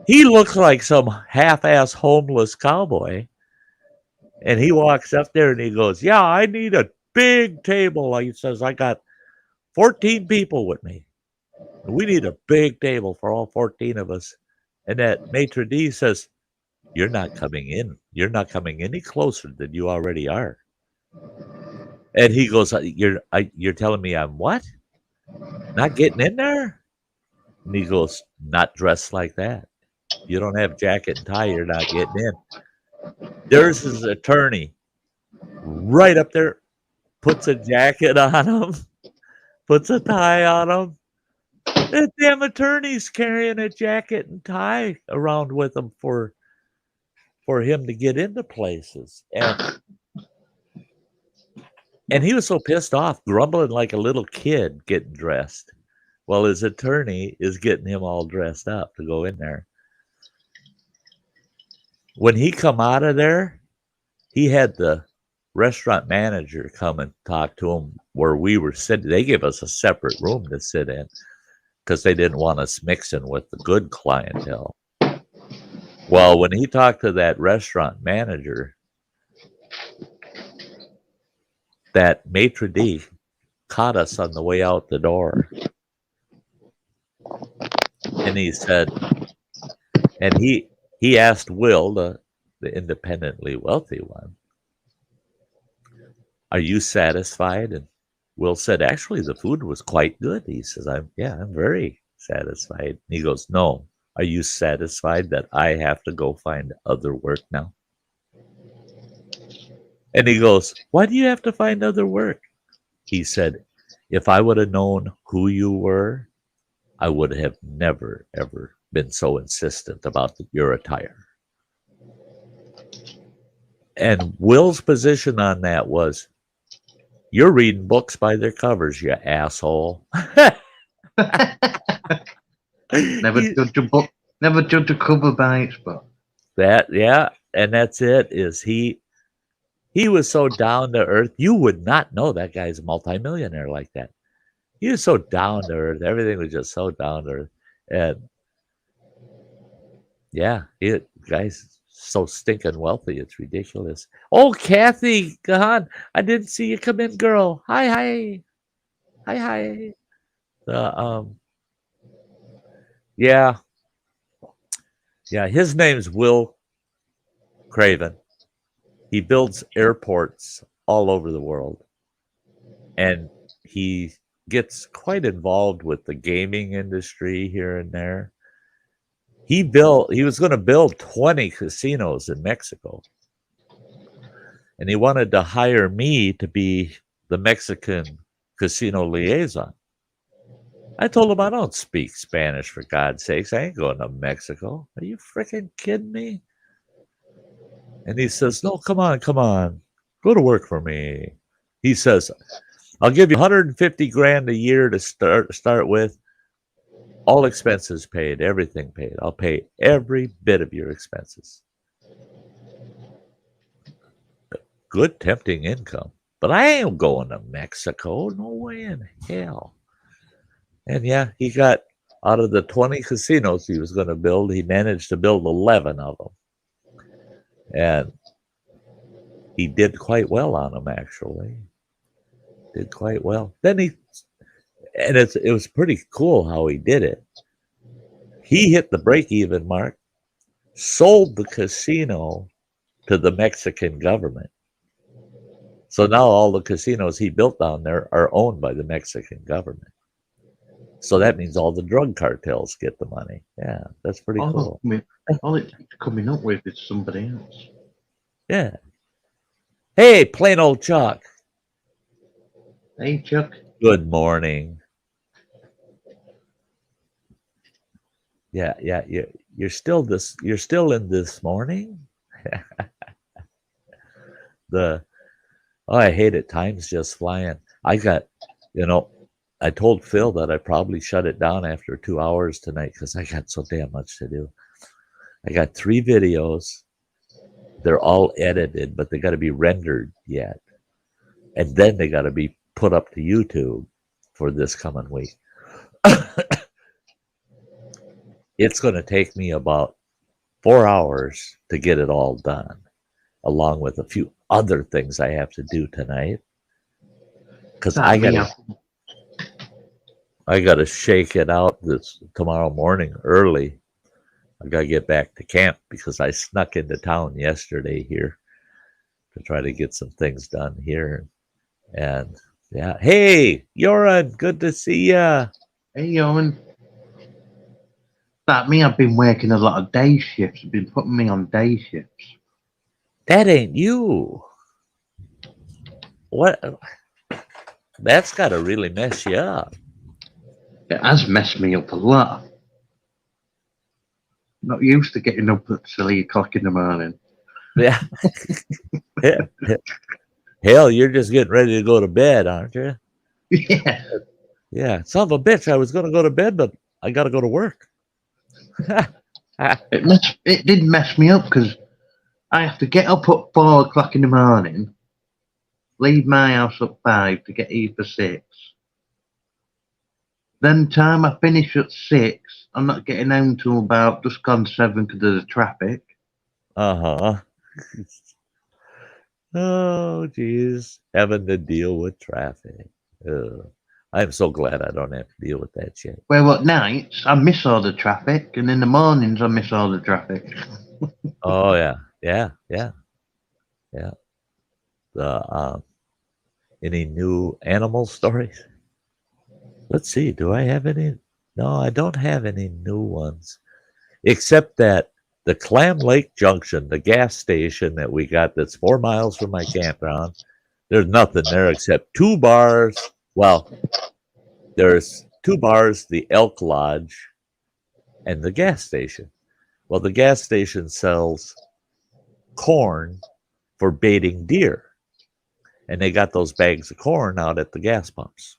He looks like some half-ass homeless cowboy. And he walks up there and he goes, yeah, I need a big table. He says, I got 14 people with me. We need a big table for all 14 of us. And that maitre d' says, you're not coming in. You're not coming any closer than you already are. And he goes, you're telling me I'm what? Not getting in there? And he goes, not dressed like that. You don't have jacket and tie, you're not getting in. There's his attorney right up there, puts a jacket on him, puts a tie on him. That damn attorney's carrying a jacket and tie around with him for him to get into places. And he was so pissed off, grumbling like a little kid getting dressed, while his attorney is getting him all dressed up to go in there. When he come out of there, he had the restaurant manager come and talk to him where we were sitting. They gave us a separate room to sit in because they didn't want us mixing with the good clientele. Well, when he talked to that restaurant manager, that maitre d' caught us on the way out the door. And he said, and he asked Will, the independently wealthy one, are you satisfied? And Will said, actually, the food was quite good. He says, I'm very satisfied. And he goes, no, are you satisfied that I have to go find other work now? And he goes, why do you have to find other work? He said, if I would have known who you were, I would have never, ever been so insistent about your attire. And Will's position on that was, you're reading books by their covers, you asshole. Never judge a book. Never judge a cover by its book. And that's it. Is he was so down to earth. You would not know that guy's a multimillionaire like that. He was so down to earth. Everything was just so down to earth. And yeah, guy's so stinking wealthy. It's ridiculous. Oh, Kathy, God, I didn't see you come in, girl. Hi. Yeah. His name's Will Craven. He builds airports all over the world, and he gets quite involved with the gaming industry here and there. He was going to build 20 casinos in Mexico, and he wanted to hire me to be the Mexican casino liaison. I told him I don't speak Spanish, for God's sakes. I ain't going to Mexico. Are you freaking kidding me? And he says, no, come on. Go to work for me. He says, I'll give you 150 grand a year to start with. All expenses paid, everything paid. I'll pay every bit of your expenses. Good tempting income. But I ain't going to Mexico. No way in hell. And yeah, he got out of the 20 casinos he was going to build, he managed to build 11 of them. And he did quite well on them, actually. Did quite well. Then it was pretty cool how he did it. He hit the break-even mark, sold the casino to the Mexican government. So now all the casinos he built down there are owned by the Mexican government. So that means all the drug cartels get the money. Yeah, that's pretty cool. All it's coming up with is somebody else. Yeah. Hey, plain old Chuck. Hey, Chuck. Good morning. Yeah. You're still in this morning? I hate it. Time's just flying. I told Phil that I probably shut it down after 2 hours tonight because I got so damn much to do. I got 3 videos. They're all edited, but they got to be rendered yet. And then they got to be put up to YouTube for this coming week. It's going to take me about 4 hours to get it all done, along with a few other things I have to do tonight. Because I got to shake it out tomorrow morning early. I got to get back to camp because I snuck into town yesterday here to try to get some things done here. And yeah, hey, Yoran, good to see ya. Hey, Yoran. Like me, I've been working a lot of day shifts. I've been putting me on day shifts. That ain't you. What? That's got to really mess you up. It has messed me up a lot. Not used to getting up at 3 o'clock in the morning. Yeah. Hell, you're just getting ready to go to bed, aren't you? Yeah. Yeah. Son of a bitch, I was going to go to bed, but I got to go to work. It did mess me up because I have to get up at 4 o'clock in the morning, leave my house at 5 to get here for 6. Then time I finish at 6, I'm not getting home till about just gone 7 because of the traffic. Uh-huh. Oh, geez. Having to deal with traffic. I'm so glad I don't have to deal with that shit. Well, at nights, I miss all the traffic, and in the mornings, I miss all the traffic. Oh, yeah. Yeah. Any new animal stories? Let's see. Do I have any? No, I don't have any new ones. Except that the Clam Lake Junction, the gas station that we got that's 4 miles from my campground, there's nothing there except 2 bars. Well, there's 2 bars, the Elk Lodge, and the gas station. Well, the gas station sells corn for baiting deer. And they got those bags of corn out at the gas pumps.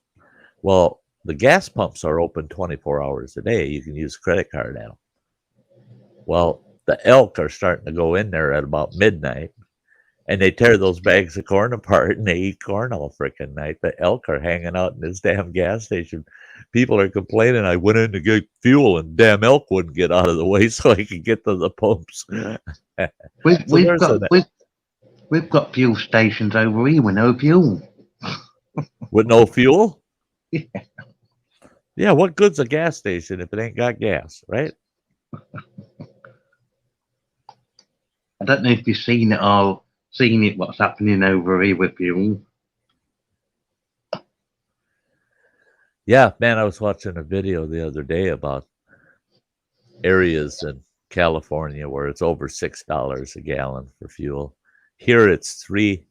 Well, the gas pumps are open 24 hours a day. You can use a credit card at them. Well, the elk are starting to go in there at about midnight, and they tear those bags of corn apart, and they eat corn all freaking night. The elk are hanging out in this damn gas station. People are complaining. I went in to get fuel, and damn elk wouldn't get out of the way so I could get to the pumps. We've got fuel stations over here with no fuel. With no fuel? Yeah. Yeah, what good's a gas station if it ain't got gas, right? I don't know if you've seen it what's happening over here with fuel. Yeah, man, I was watching a video the other day about areas in California where it's over $6 a gallon for fuel. Here it's $3.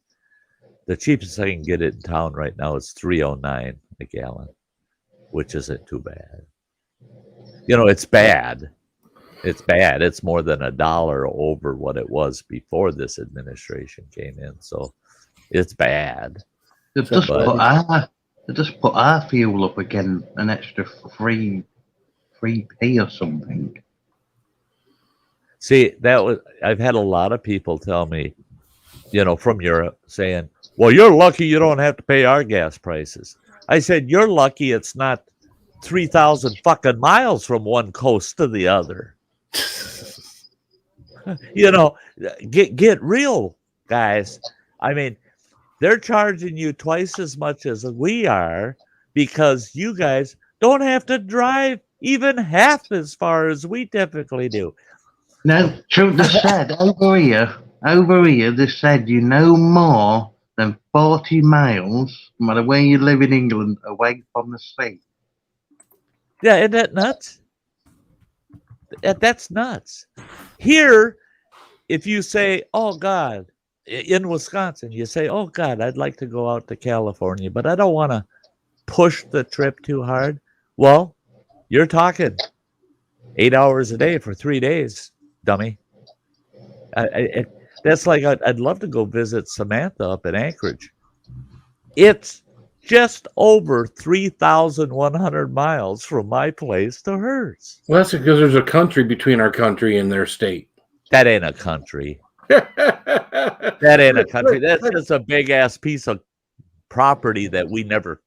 The cheapest I can get it in town right now is $3.09 a gallon, which isn't too bad. It's bad. It's bad. It's more than $1 over what it was before this administration came in. So it's bad. They've just They just put our fuel up again, an extra 3p or something. See, I've had a lot of people tell me, from Europe saying, well, you're lucky you don't have to pay our gas prices. I said, you're lucky it's not 3,000 fucking miles from one coast to the other. Get real, guys. I mean, they're charging you twice as much as we are because you guys don't have to drive even half as far as we typically do. No, true. They said over here, they said you no more than 40 miles, no matter where you live in England, away from the sea. Yeah, isn't that nuts? That's nuts. Here, if you say, oh, God, in Wisconsin, you say, oh, God, I'd like to go out to California, but I don't want to push the trip too hard. Well, you're talking 8 hours a day for 3 days, dummy. That's like I'd love to go visit Samantha up in Anchorage. It's just over 3,100 miles from my place to hers. Well, that's because there's a country between our country and their state. That ain't a country. That ain't a country. That's just a big ass piece of property that we never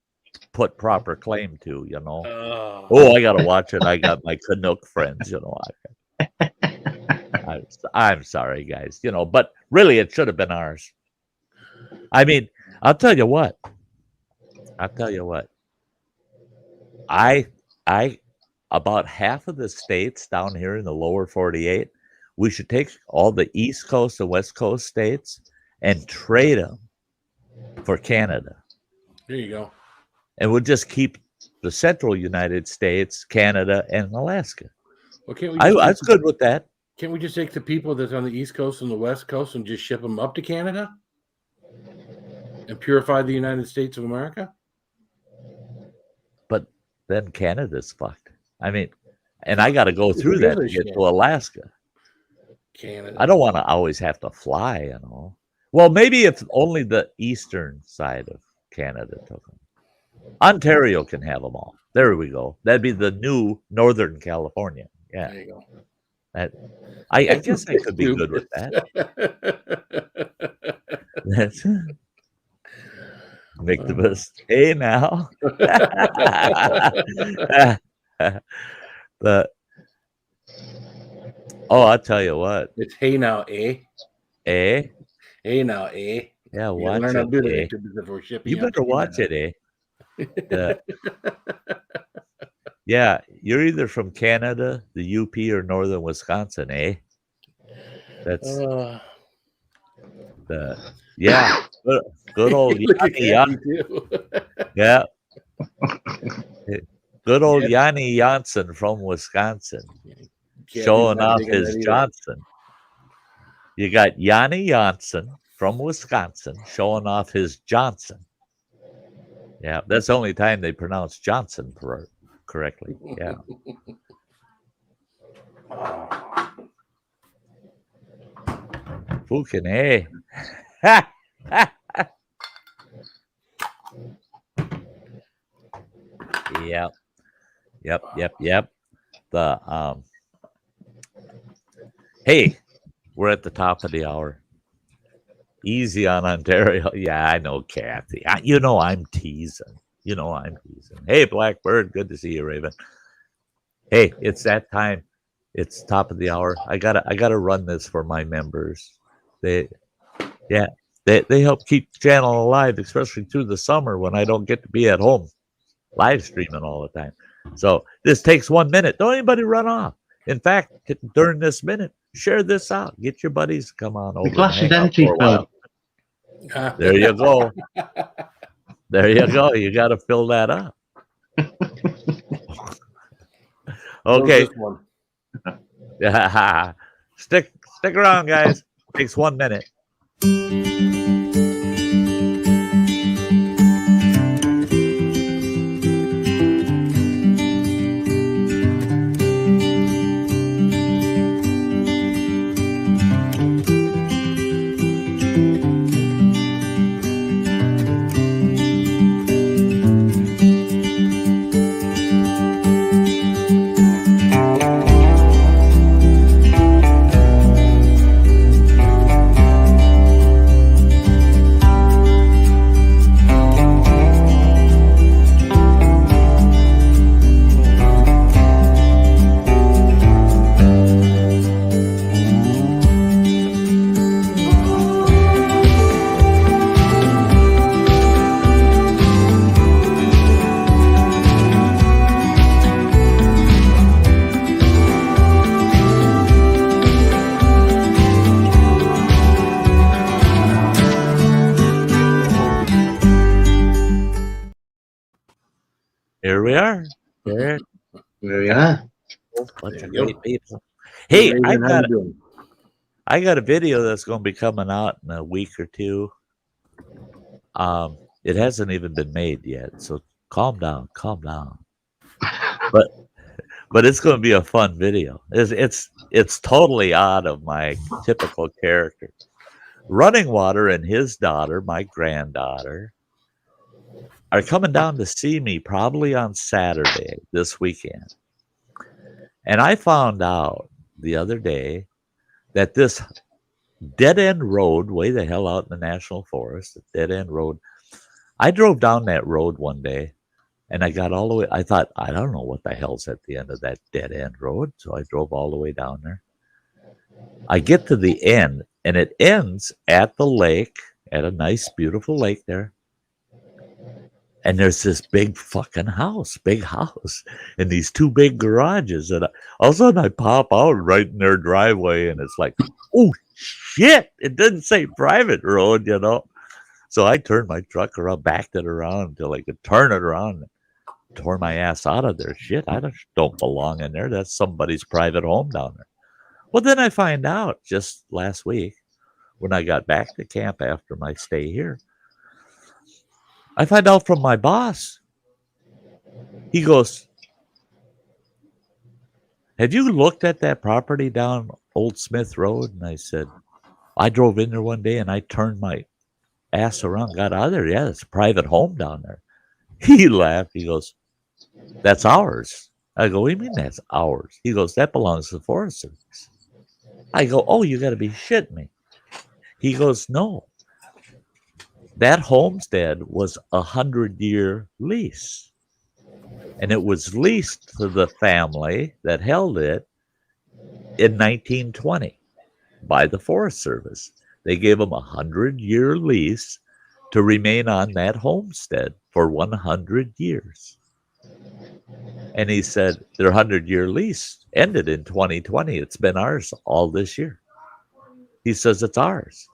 put proper claim to, Oh, I gotta watch it. I got my Canuck friends, I'm sorry, guys, but really it should have been ours. I mean, I'll tell you what. I about half of the states down here in the lower 48, we should take all the East Coast and West Coast states and trade them for Canada. There you go. And we'll just keep the central United States, Canada, and Alaska. Well, I was good with that. Can't we just take the people that's on the East Coast and the West Coast and just ship them up to Canada and purify the United States of America? But then Canada's fucked. I mean, and I got to go through that to get to Alaska. Canada. I don't want to always have to fly, Well, maybe if only the eastern side of Canada took them. Ontario can have them all. There we go. That'd be the new Northern California. Yeah. There you go. I guess I could be good with that. Victimus. Hey now. But I'll tell you what. It's hey now, eh? Eh? Hey now, eh? Yeah, watch it. You better watch it, eh? Yeah, you're either from Canada, the UP, or northern Wisconsin, eh? That's good old Yanni. Yeah. Good old Yanni Janssen from Wisconsin. Showing off his Johnson. You got Yanni Janssen from Wisconsin showing off his Johnson. Yeah, that's the only time they pronounce Johnson correctly. Yeah. Fucking A. Yep. Hey, we're at the top of the hour. Easy on Ontario. Yeah, I know, Kathy. I'm teasing. Hey, Blackbird, good to see you, Raven. Hey, it's that time. It's top of the hour. I gotta run this for my members. They help keep the channel alive, especially through the summer when I don't get to be at home live streaming all the time. So this takes 1 minute. Don't anybody run off. In fact, during this minute, share this out. Get your buddies to come on over. The glass is empty, Phil. There you go. There you go. You got to fill that up. Okay. Stick around, guys. Takes 1 minute. Derek. There we are. Bunch of There you great go. people. Hey, Raven, how you doing? I got a video that's going to be coming out in a week or two. It hasn't even been made yet, so calm down. But it's going to be a fun video. It's totally out of my typical character. Running Water and his daughter, my granddaughter, are coming down to see me probably on Saturday this weekend. And I found out the other day that this dead end road, way the hell out in the national forest, dead end road. I drove down that road one day and I got all the way. I thought, I don't know what the hell's at the end of that dead end road. So I drove all the way down there. I get to the end and it ends at the lake, at a nice, beautiful lake there. And there's this big fucking house, and these two big garages. And all of a sudden I pop out right in their driveway and it's like, oh, shit, it didn't say private road, you know. So I turned my truck around, backed it around until I could turn it around, and tore my ass out of there. Shit, I don't belong in there. That's somebody's private home down there. Well, then I find out just last week when I got back to camp after my stay here, I find out from my boss. He goes, have you looked at that property down Old Smith Road? And I said, I drove in there one day and I turned my ass around, got out of there. Yeah, it's a private home down there. He laughed. He goes, that's ours. I go, what do you mean that's ours? He goes, that belongs to the Forest Service. I go, oh, you got to be shitting me. He goes, no. That homestead was 100-year lease. And it was leased to the family that held it in 1920 by the Forest Service. They gave them a 100-year lease to remain on that homestead for 100 years. And he said their 100-year lease ended in 2020. It's been ours all this year. He says it's ours.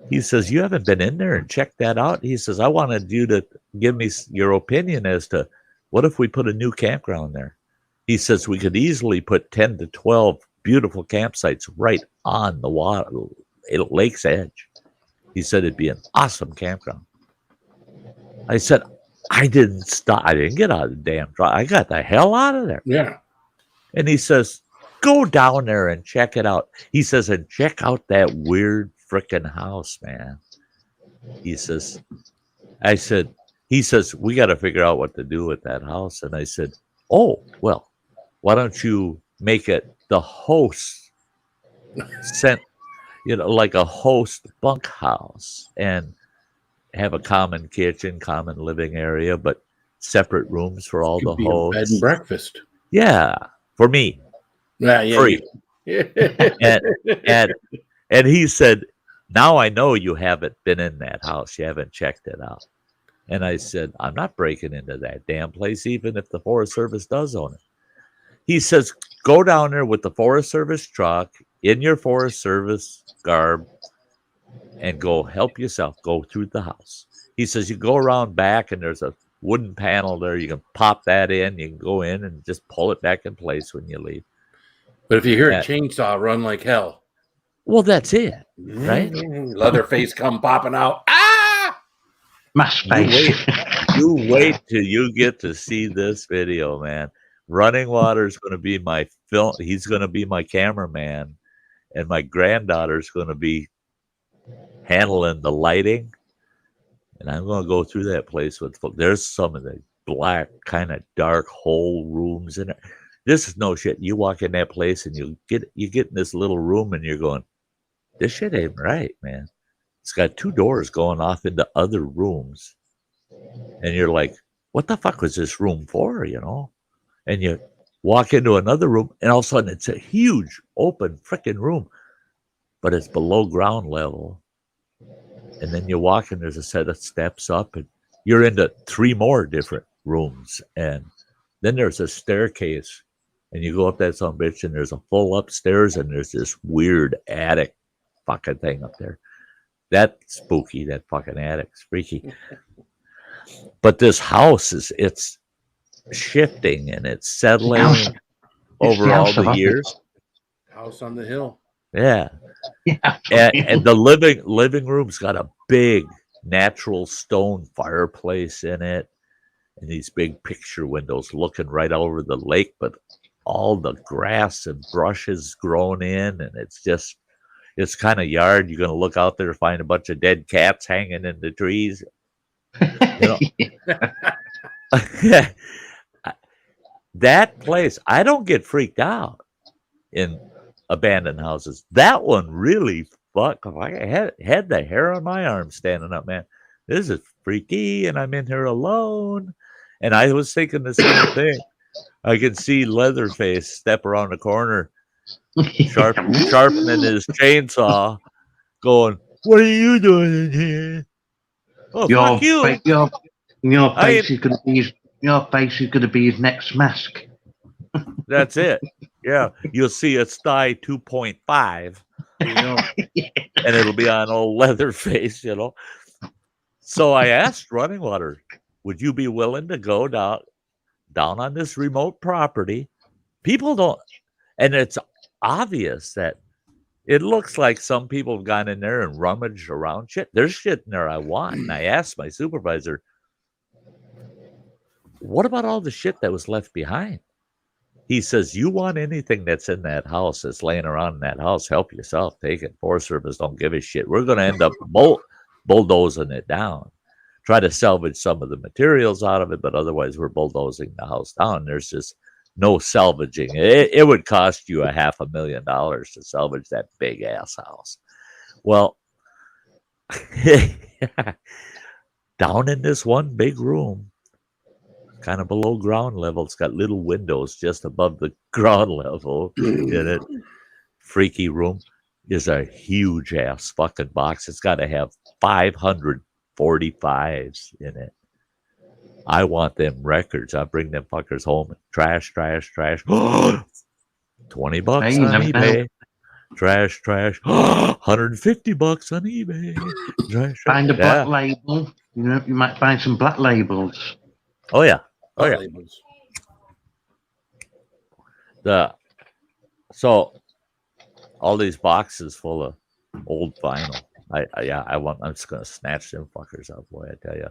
He says, you haven't been in there and checked that out? He says, I wanted you to give me your opinion as to what if we put a new campground there? He says, we could easily put 10 to 12 beautiful campsites right on the water, lake's edge. He said, it'd be an awesome campground. I said, I didn't stop. I didn't get out of the damn truck. I got the hell out of there. Yeah. And he says, go down there and check it out. He says, and check out that weird freaking house, man. He says, he says, we got to figure out what to do with that house. And I said, oh, well, why don't you make it the host like a host bunkhouse and have a common kitchen, common living area, but separate rooms for all the hosts. Bed and breakfast. Yeah, for me. Yeah. Free. And he said, now I know you haven't been in that house. You haven't checked it out. And I said, I'm not breaking into that damn place, even if the Forest Service does own it. He says, go down there with the Forest Service truck in your Forest Service garb and go help yourself. Go through the house. He says, you go around back and there's a wooden panel there. You can pop that in. You can go in and just pull it back in place when you leave. But if you hear a chainsaw run like hell. Well, that's it, right? Leatherface come popping out. Ah! My space. You wait till you get to see this video, man. Running Water is going to be my film. He's going to be my cameraman, and my granddaughter's going to be handling the lighting. And I'm going to go through that place with. There's some of the black, kind of dark hole rooms in it. This is no shit. You walk in that place and you get in this little room and you're going, this shit ain't right, man. It's got two doors going off into other rooms. And you're like, what the fuck was this room for, you know? And you walk into another room and all of a sudden it's a huge open freaking room, but it's below ground level. And then you walk and there's a set of steps up and you're into 3 more different rooms. And then there's a staircase and you go up that son bitch and there's a full upstairs and there's this weird attic fucking thing up there. That's spooky. That fucking attic's freaky. But this house it's shifting and it's settling It's over the all house of the Hobbit. years. House on the hill. Yeah. Yeah. And the living room's got a big natural stone fireplace in it and these big picture windows looking right over the lake, but all the grass and brush is grown in and it's kind of yard. You're gonna look out there, find a bunch of dead cats hanging in the trees. You know, that place, I don't get freaked out in abandoned houses. That one really I had the hair on my arm standing up, man. This is freaky, and I'm in here alone. And I was thinking the same thing. I could see Leatherface step around the corner, sharpening his chainsaw, going, "What are you doing in here? Oh, fuck you! Your I face ain't." is gonna be his next mask. That's it. Yeah, you'll see a Sty 2.5, You know, and it'll be on old Leatherface, you know. So I asked Running Water, would you be willing to go down on this remote property? People don't, and it's obvious that it looks like some people have gone in there and rummaged around shit. There's shit in there I want. And I asked my supervisor, what about all the shit that was left behind? He says, you want anything that's in that house, that's laying around in that house, help yourself. Take it. Forest Service don't give a shit. We're going to end up bulldozing it down. Try to salvage some of the materials out of it, but otherwise we're bulldozing the house down. There's just no salvaging. It would cost you $500,000 to salvage that big ass house. Well, down in this one big room, kind of below ground level, it's got little windows just above the ground level in it. Freaky room is a huge ass fucking box. It's got to have 545s in it. I want them records. I bring them fuckers home and trash. $20 on eBay. Trash. $150 on eBay. Trash. Find a black label. You know, you might find some black labels. Oh yeah. labels. So all these boxes full of old vinyl. I'm just gonna snatch them fuckers up, boy. I tell you.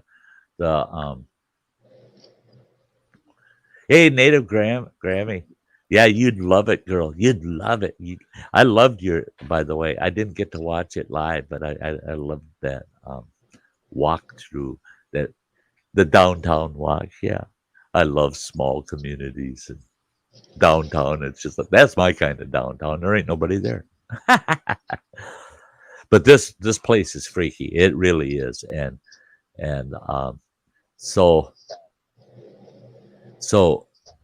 Hey, Native Grammy. Yeah, you'd love it, girl. You'd love it. I loved your. By the way, I didn't get to watch it live, but I loved that walk through the downtown walk. Yeah, I love small communities and downtown. It's just that's my kind of downtown. There ain't nobody there. But this place is freaky. It really is, and so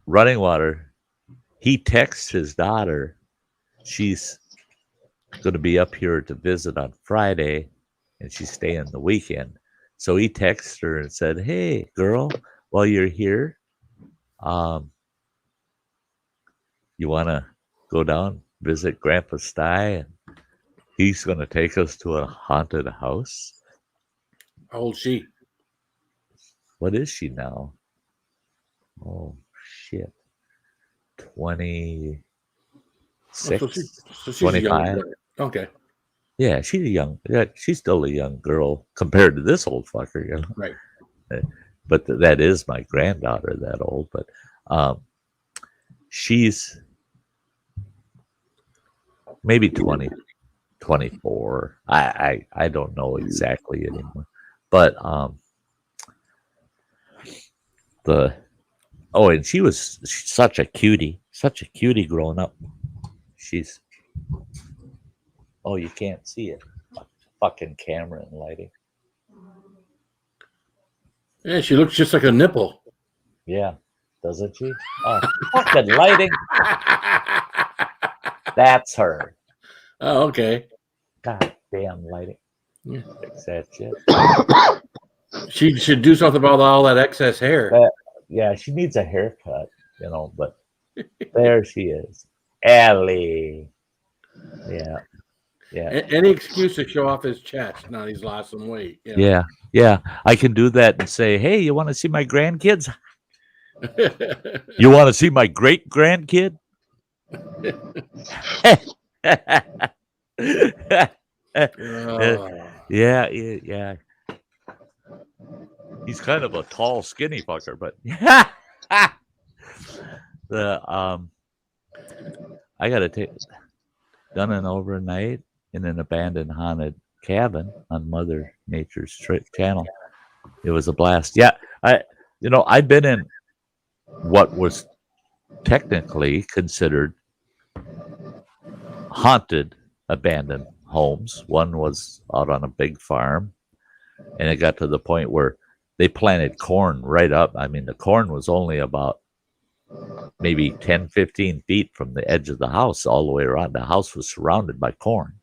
Running Water. He texts his daughter. She's going to be up here to visit on Friday, and she's staying the weekend. So he texted her and said, "Hey, girl, while you're here, you want to go down visit Grandpa Sty, and he's going to take us to a haunted house." How old is she? What is she now? Oh shit. 26, so she's 25. Okay. Yeah, she's still a young girl compared to this old fucker, you know. Right. But that is my granddaughter, that old. But she's maybe 20, 24. I don't know exactly anymore. But and she's such a cutie growing up. You can't see it. Fucking camera and lighting. Yeah, she looks just like a nipple. Yeah, doesn't she? Oh, fucking lighting. That's her. Oh, okay. God damn lighting. Yeah. Fix that shit. She should do something about all that excess hair. Yeah, she needs a haircut, you know, but there she is. Ellie. Yeah. Any excuse to show off his chest. Now he's lost some weight. Yeah. I can do that and say, "Hey, you want to see my grandkids? You want to see my great grandkid? Yeah. He's kind of a tall, skinny fucker, but I got to take done an overnight in an abandoned haunted cabin on Mother Nature's channel. It was a blast. Yeah, I've been in what was technically considered haunted abandoned homes. One was out on a big farm, and it got to the point where they planted corn right up. I mean, the corn was only about maybe 10, 15 feet from the edge of the house all the way around. The house was surrounded by corn,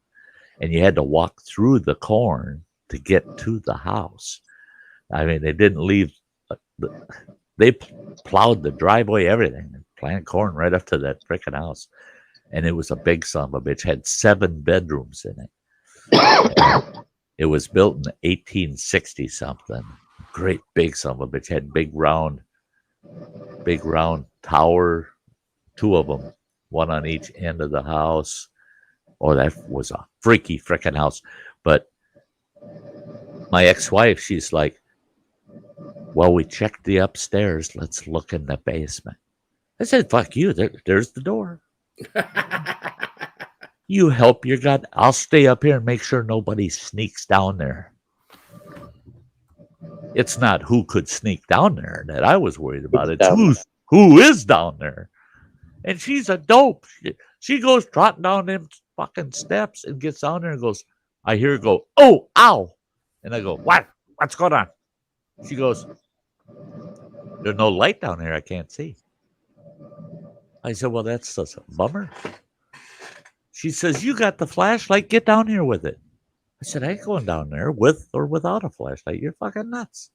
and you had to walk through the corn to get to the house. I mean, they didn't leave. They plowed the driveway, everything, and planted corn right up to that freaking house. And it was a big son of a bitch. Had 7 bedrooms in it. It was built in 1860 something. Great big son of a bitch. Had big round tower, 2 of them, one on each end of the house. Oh, that was a freaky freaking house. But my ex-wife, she's like, well, we checked the upstairs. Let's look in the basement. I said, fuck you. There's the door. You help your God. I'll stay up here and make sure nobody sneaks down there. It's not who could sneak down there that I was worried about. It's who is down there. And she's a dope. She goes trotting down them fucking steps and gets down there and goes, I hear her go, oh, ow. And I go, what? What's going on? She goes, there's no light down here. I can't see. I said, well, that's a bummer. She says, you got the flashlight. Get down here with it. I said, I ain't going down there with or without a flashlight. You're fucking nuts.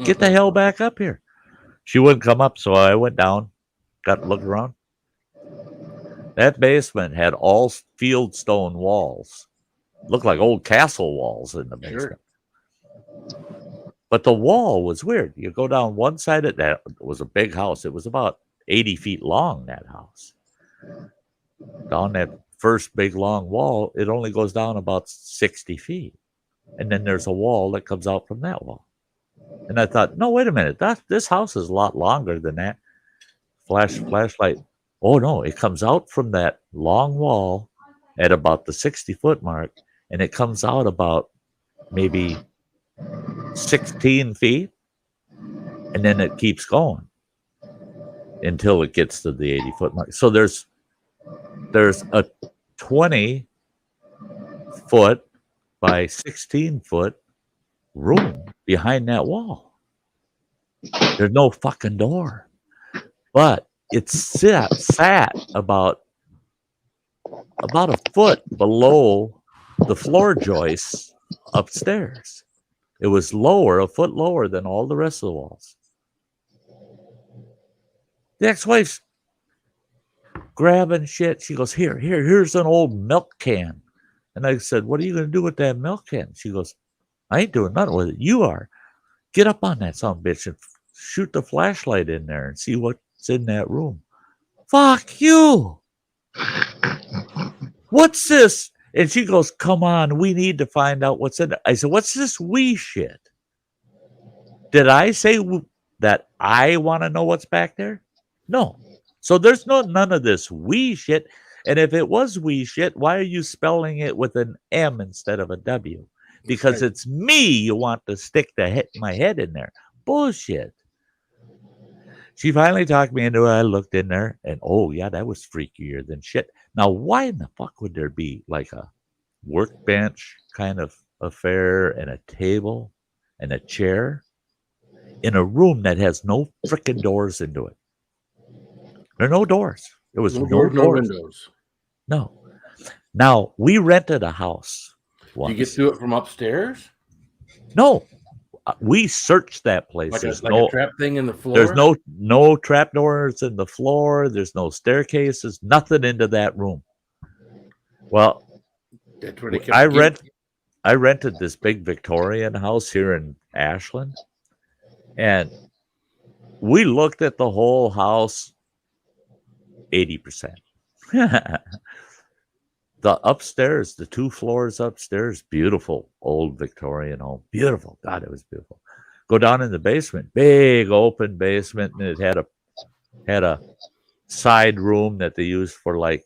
Get the hell back up here. She wouldn't come up, so I went down, got to look around. That basement had all field stone walls. Looked like old castle walls in the basement. Sure. But the wall was weird. You go down one side of that. It was a big house. It was about 80 feet long, that house. Down that first big long wall, it only goes down about 60 feet. And then there's a wall that comes out from that wall. And I thought, no, wait a minute. This house is a lot longer than that. Flashlight. Oh, no, it comes out from that long wall at about the 60-foot mark, and it comes out about maybe 16 feet, and then it keeps going until it gets to the 80-foot mark. So there's a 20-foot by 16-foot room behind that wall. There's no fucking door, but it sat about a foot below the floor joists upstairs. It was a foot lower than all the rest of the walls. The ex-wife's grabbing shit. She goes, here's an old milk can. And I said, what are you going to do with that milk can? She goes, I ain't doing nothing with it. You are. Get up on that son of a bitch and shoot the flashlight in there and see what's in that room. Fuck you. What's this? And she goes, come on, we need to find out what's in it. I said, what's this wee shit? Did I say that I want to know what's back there? No. So there's none of this wee shit. And if it was wee shit, why are you spelling it with an M instead of a W? Because it's me you want to stick my head in there. Bullshit. She finally talked me into it. I looked in there, and oh, yeah, that was freakier than shit. Now, why in the fuck would there be like a workbench kind of affair and a table and a chair in a room that has no freaking doors into it? There are no doors. There was no doors. No windows. No. Now, we rented a house once. You get to it from upstairs? No. We searched that place. There's no trap thing in the floor? There's no trap doors in the floor. There's no staircases. Nothing into that room. Well, that's where they I rented this big Victorian house here in Ashland, and We looked at the whole house 80%. The upstairs, the 2 floors upstairs, beautiful old Victorian home. Beautiful. God, it was beautiful. Go down in the basement, big open basement, and it had a side room that they used for like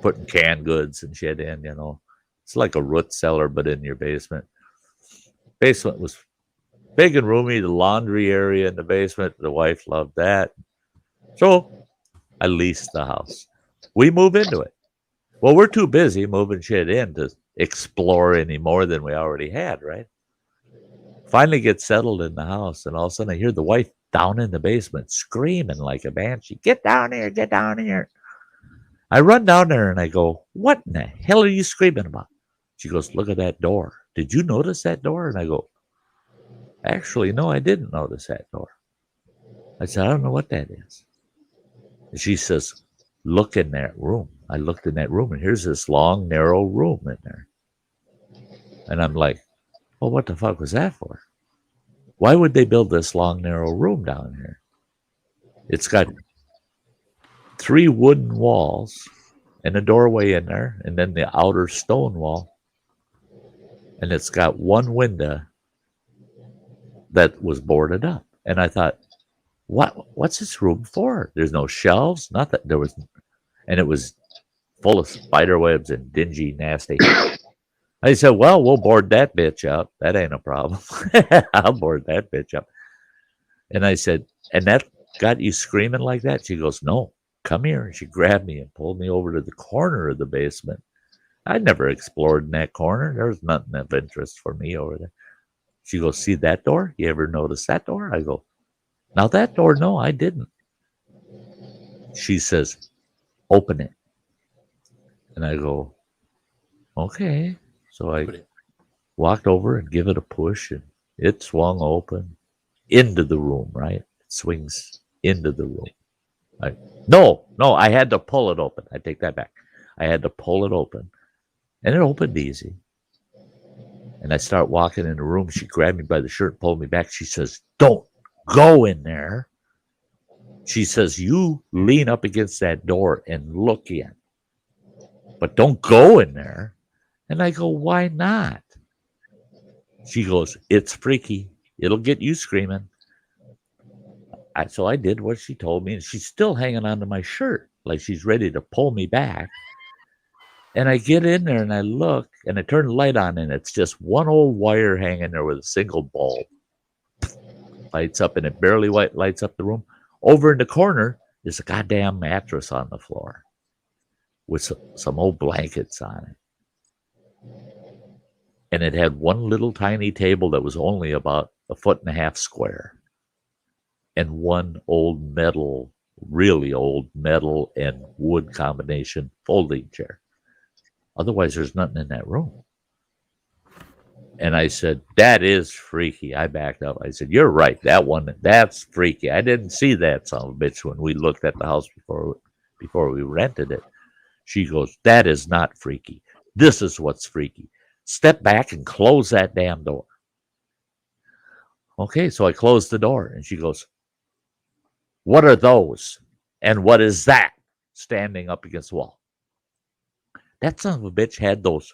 putting canned goods and shit in, you know. It's like a root cellar, but in your basement. Basement was big and roomy, the laundry area in the basement. The wife loved that. So I leased the house. We move into it. Well, we're too busy moving shit in to explore any more than we already had, right? Finally get settled in the house, and all of a sudden I hear the wife down in the basement screaming like a banshee, "Get down here, get down here." I run down there and I go, "What in the hell are you screaming about?" She goes, "Look at that door. Did you notice that door?" And I go, "Actually, no, I didn't notice that door." I said, "I don't know what that is." And she says, "Look in that room." I looked in that room, and here's this long, narrow room in there. And I'm like, well, what the fuck was that for? Why would they build this long, narrow room down here? It's got 3 wooden walls and a doorway in there, and then the outer stone wall. And it's got 1 window that was boarded up. And I thought, what's this room for? There's no shelves, nothing. And it was full of spider webs and dingy, nasty. I said, well, we'll board that bitch up. That ain't a problem. I'll board that bitch up. And I said, and that got you screaming like that? She goes, no, come here. And she grabbed me and pulled me over to the corner of the basement. I'd never explored in that corner. There was nothing of interest for me over there. She goes, see that door? You ever notice that door? I go, now that door, no, I didn't. She says, open it. And I go, okay. So I walked over and give it a push, and it swung open into the room, right? It swings into the room. No, I had to pull it open. I take that back. I had to pull it open, and it opened easy. And I start walking in the room. She grabbed me by the shirt, pulled me back. She says, don't go in there. She says, you lean up against that door and look in, but don't go in there. And I go, why not? She goes, it's freaky. It'll get you screaming. So I did what she told me, and she's still hanging onto my shirt like she's ready to pull me back. And I get in there and I look, and I turn the light on, and it's just one old wire hanging there with a single bulb. Lights up, and it barely lights up the room. Over in the corner is a goddamn mattress on the floor with some old blankets on it. And it had one little tiny table that was only about 1.5 feet square, and one old metal, really old metal and wood combination folding chair. Otherwise, there's nothing in that room. And I said, that is freaky. I backed up. I said, you're right. That's freaky. I didn't see that son of a bitch when we looked at the house before we rented it. She goes, that is not freaky. This is what's freaky. Step back and close that damn door. Okay, so I closed the door, and she goes, what are those? And what is that standing up against the wall? That son of a bitch had those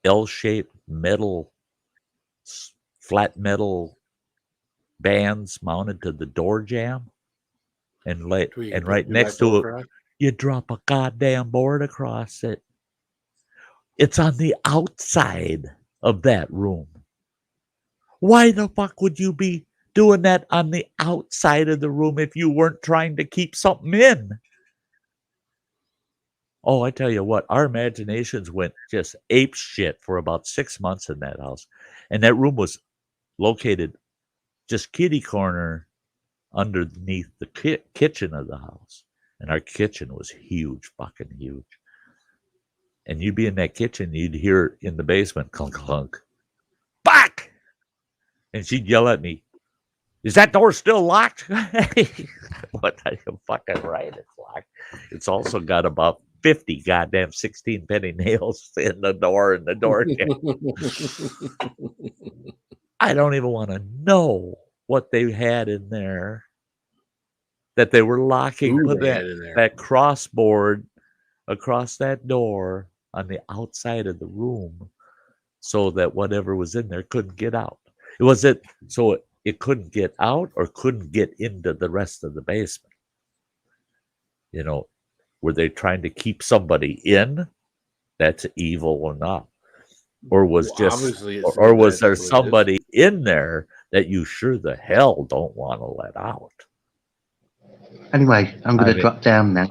L-shaped metal, flat metal bands mounted to the door jamb. And right next to it, you drop a goddamn board across it. It's on the outside of that room. Why the fuck would you be doing that on the outside of the room if you weren't trying to keep something in? Oh, I tell you what, our imaginations went just ape shit for about 6 months in that house. And that room was located just kitty corner underneath the kitchen of the house. And our kitchen was huge, fucking huge. And you'd be in that kitchen, you'd hear in the basement, clunk, clunk, fuck! And she'd yell at me, is that door still locked? What are you fucking right? It's locked. It's also got about 50 goddamn 16-penny nails in the door and the door jamb. I don't even want to know what they had in there that they were locking, Who put they had in there. that crossboard across that door on the outside of the room so that whatever was in there couldn't get out. Was it so it couldn't get out or couldn't get into the rest of the basement? You know, were they trying to keep somebody in? That's evil or not? Or was Well, just obviously it or said was that's there what it is. somebody in there that you sure the hell don't want to let out? Anyway, I'm going to drop down now.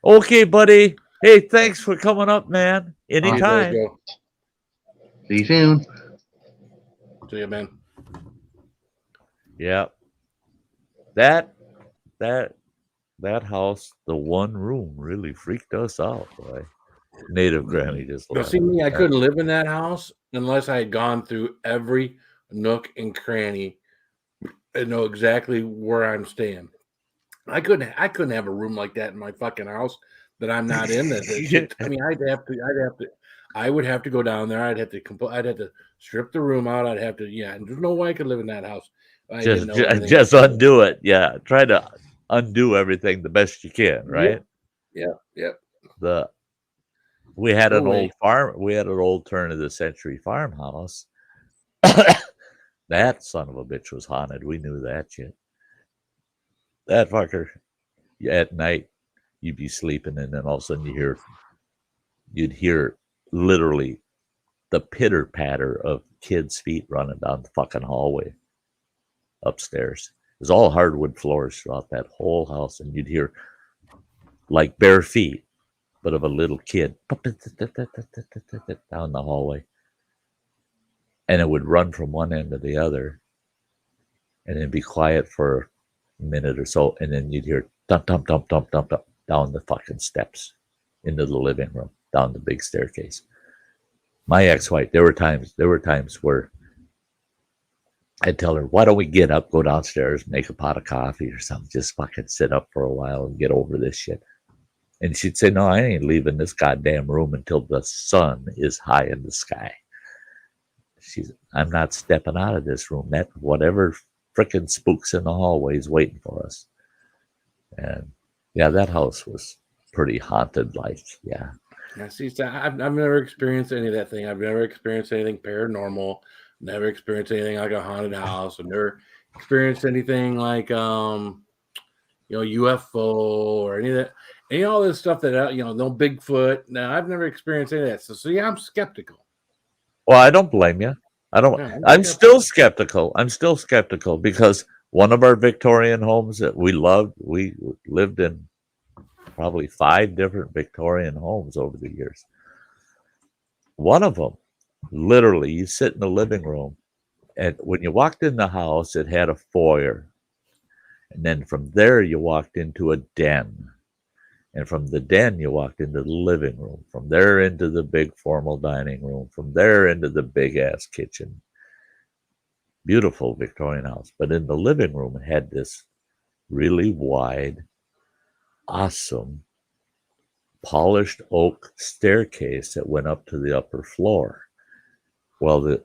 Okay, buddy. Hey, thanks for coming up, man. See you, Anytime. Jojo. See you soon. See you, man. Yeah. That house, the one room really freaked us out, boy. Native Granny just Now, left. see me, I couldn't live in that house unless I had gone through every nook and cranny and know exactly where I'm staying. I couldn't have a room like that in my fucking house that I'm not in. That shit. I mean, I would have to go down there. I'd have to strip the room out. I'd have to, yeah. And there's no way I could live in that house. I didn't know anything. Just undo it. Yeah. Try to undo everything the best you can, right? Yep. We had an old farm. We had an old turn of the century farmhouse. That son of a bitch was haunted. We knew that shit. That fucker. At night, you'd be sleeping, and then all of a sudden you'd hear literally the pitter patter of kids' feet running down the fucking hallway upstairs. It was all hardwood floors throughout that whole house, and you'd hear like bare feet, but of a little kid down the hallway. And it would run from one end to the other, and then be quiet for a minute or so, and then you'd hear dump, dump, dump, dump, dump, dump down the fucking steps into the living room, down the big staircase. My ex-wife, there were times where I'd tell her, why don't we get up, go downstairs, make a pot of coffee or something, just fucking sit up for a while and get over this shit. And she'd say, no, I ain't leaving this goddamn room until the sun is high in the sky. I'm not stepping out of this room. That whatever frickin' spooks in the hallway is waiting for us. And yeah, that house was pretty haunted. Like, yeah. Yeah, see, I've never experienced any of that thing. I've never experienced anything paranormal. Never experienced anything like a haunted house. I've never experienced anything like UFO or any of that. Any all this stuff that no Bigfoot. No, I've never experienced any of that. So yeah, I'm skeptical. Well, I don't blame you. I'm still skeptical. I'm still skeptical because one of our Victorian homes that we loved, we lived in probably 5 different Victorian homes over the years. One of them, literally, you sit in the living room, and when you walked in the house, it had a foyer. And then from there, you walked into a den. And from the den, you walked into the living room. From there, into the big formal dining room. From there, into the big-ass kitchen. Beautiful Victorian house. But in the living room, it had this really wide, awesome, polished oak staircase that went up to the upper floor. Well,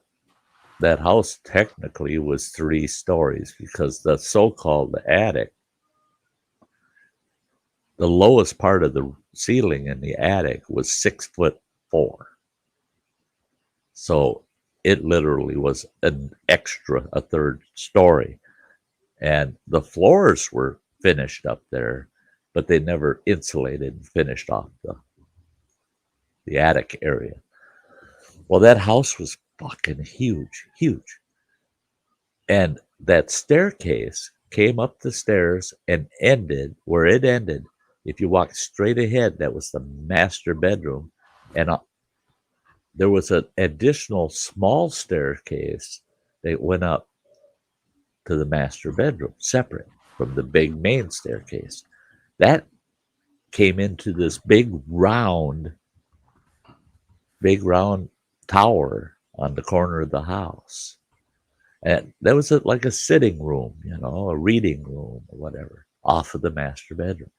that house technically was 3 stories because the so-called attic, the lowest part of the ceiling in the attic was 6'4". So it literally was an extra, a 3rd story. And the floors were finished up there, but they never insulated and finished off the attic area. Well, that house was fucking huge. And that staircase came up the stairs and ended where it ended. If you walked straight ahead, that was the master bedroom. And there was an additional small staircase that went up to the master bedroom, separate from the big main staircase. That came into this big round tower on the corner of the house. And there was like a sitting room, a reading room or whatever, off of the master bedroom.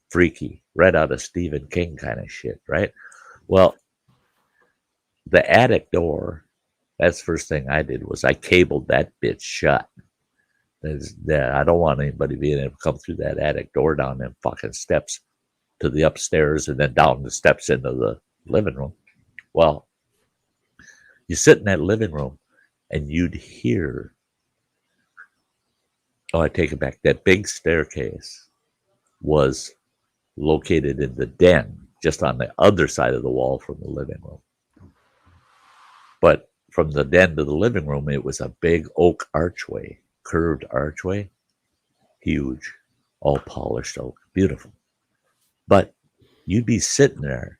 Freaky, right out of Stephen King kind of shit, right? Well, the attic door That's the first thing I did was I cabled that bitch shut. I don't want anybody being able to come through that attic door down them fucking steps to the upstairs and then down the steps into the living room. Well, you sit in that living room and you'd hear, oh, I take it back. That big staircase was located in the den, just on the other side of the wall from the living room. But from the den to the living room, it was a big oak archway, curved archway, huge, all polished oak, beautiful. But you'd be sitting there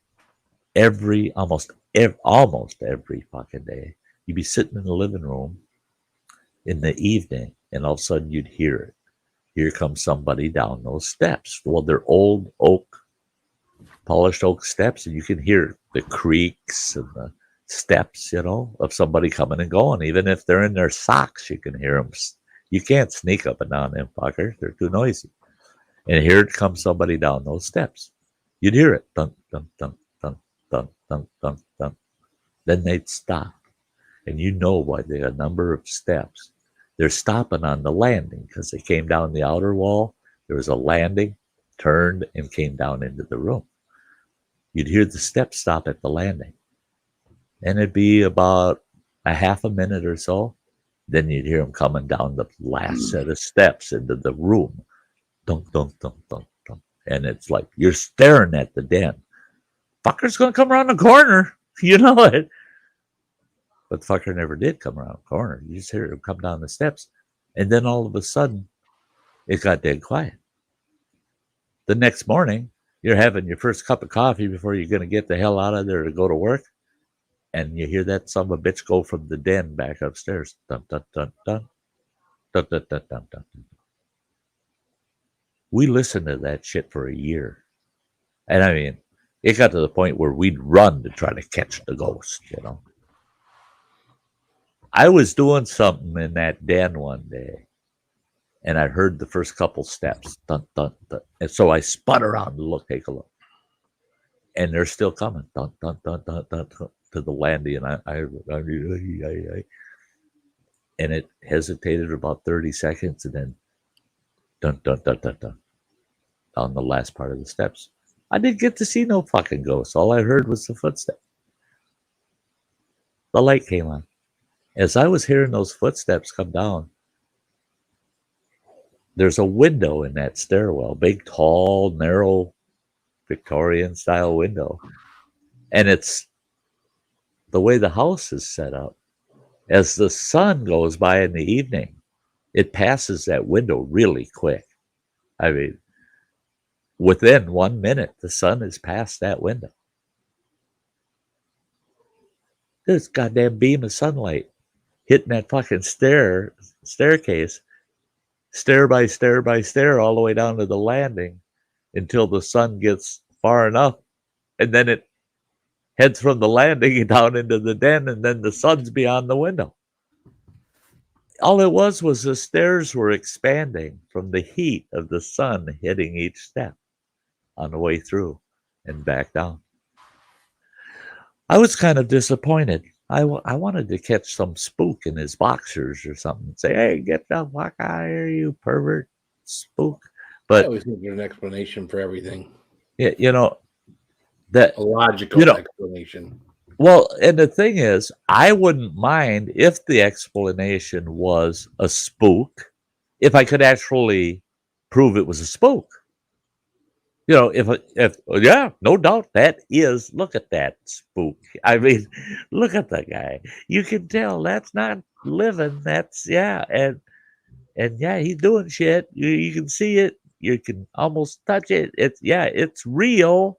almost every fucking day. You'd be sitting in the living room in the evening, and all of a sudden you'd hear it. Here comes somebody down those steps. Well, they're old oak, polished oak steps, and you can hear the creaks and the steps, of somebody coming and going. Even if they're in their socks, you can hear them. You can't sneak up and down them fuckers. They're too noisy. And here comes somebody down those steps. You'd hear it. Dun, dun, dun, dun, dun, dun, dun, dun. Then they'd stop. And you know by the number of steps, they're stopping on the landing because they came down the outer wall. There was a landing, turned, and came down into the room. You'd hear the steps stop at the landing. And it'd be about a half a minute or so. Then you'd hear them coming down the last set of steps into the room. Dunk, dunk, dunk, dunk, dunk. And it's like you're staring at the den. Fucker's going to come around the corner. You know it. But the fucker never did come around the corner. You just hear him come down the steps. And then all of a sudden, it got dead quiet. The next morning, you're having your first cup of coffee before you're going to get the hell out of there to go to work. And you hear that son of a bitch go from the den back upstairs. Dun, dun, dun, dun. Dun, dun, dun, dun, dun. We listened to that shit for a year. And I mean, it got to the point where we'd run to try to catch the ghost, I was doing something in that den one day, and I heard the first couple steps. Dun, dun, dun. And so I spun around to take a look. And they're still coming. Dun, dun, dun, dun, dun, dun, to the landing. And and it hesitated about 30 seconds, and then dun, dun, dun, dun, dun, on the last part of the steps. I didn't get to see no fucking ghosts. All I heard was the footsteps. The light came on. As I was hearing those footsteps come down, there's a window in that stairwell, big, tall, narrow, Victorian-style window. And it's the way the house is set up. As the sun goes by in the evening, it passes that window really quick. I mean, within 1 minute, the sun is past that window. This goddamn beam of sunlight hitting that fucking staircase, stair by stair by stair, all the way down to the landing until the sun gets far enough. And then it heads from the landing down into the den, and then the sun's beyond the window. All it was the stairs were expanding from the heat of the sun hitting each step on the way through and back down. I was kind of disappointed. I wanted to catch some spook in his boxers or something. Say, hey, get the fuck out of here, you pervert spook. But I always think there's an explanation for everything. Yeah, that a logical explanation. Well, and the thing is, I wouldn't mind if the explanation was a spook, if I could actually prove it was a spook. If yeah, no doubt that is. Look at that spook. I mean, look at the guy. You can tell that's not living. That's and yeah, he's doing shit. You can see it. You can almost touch it. It's real.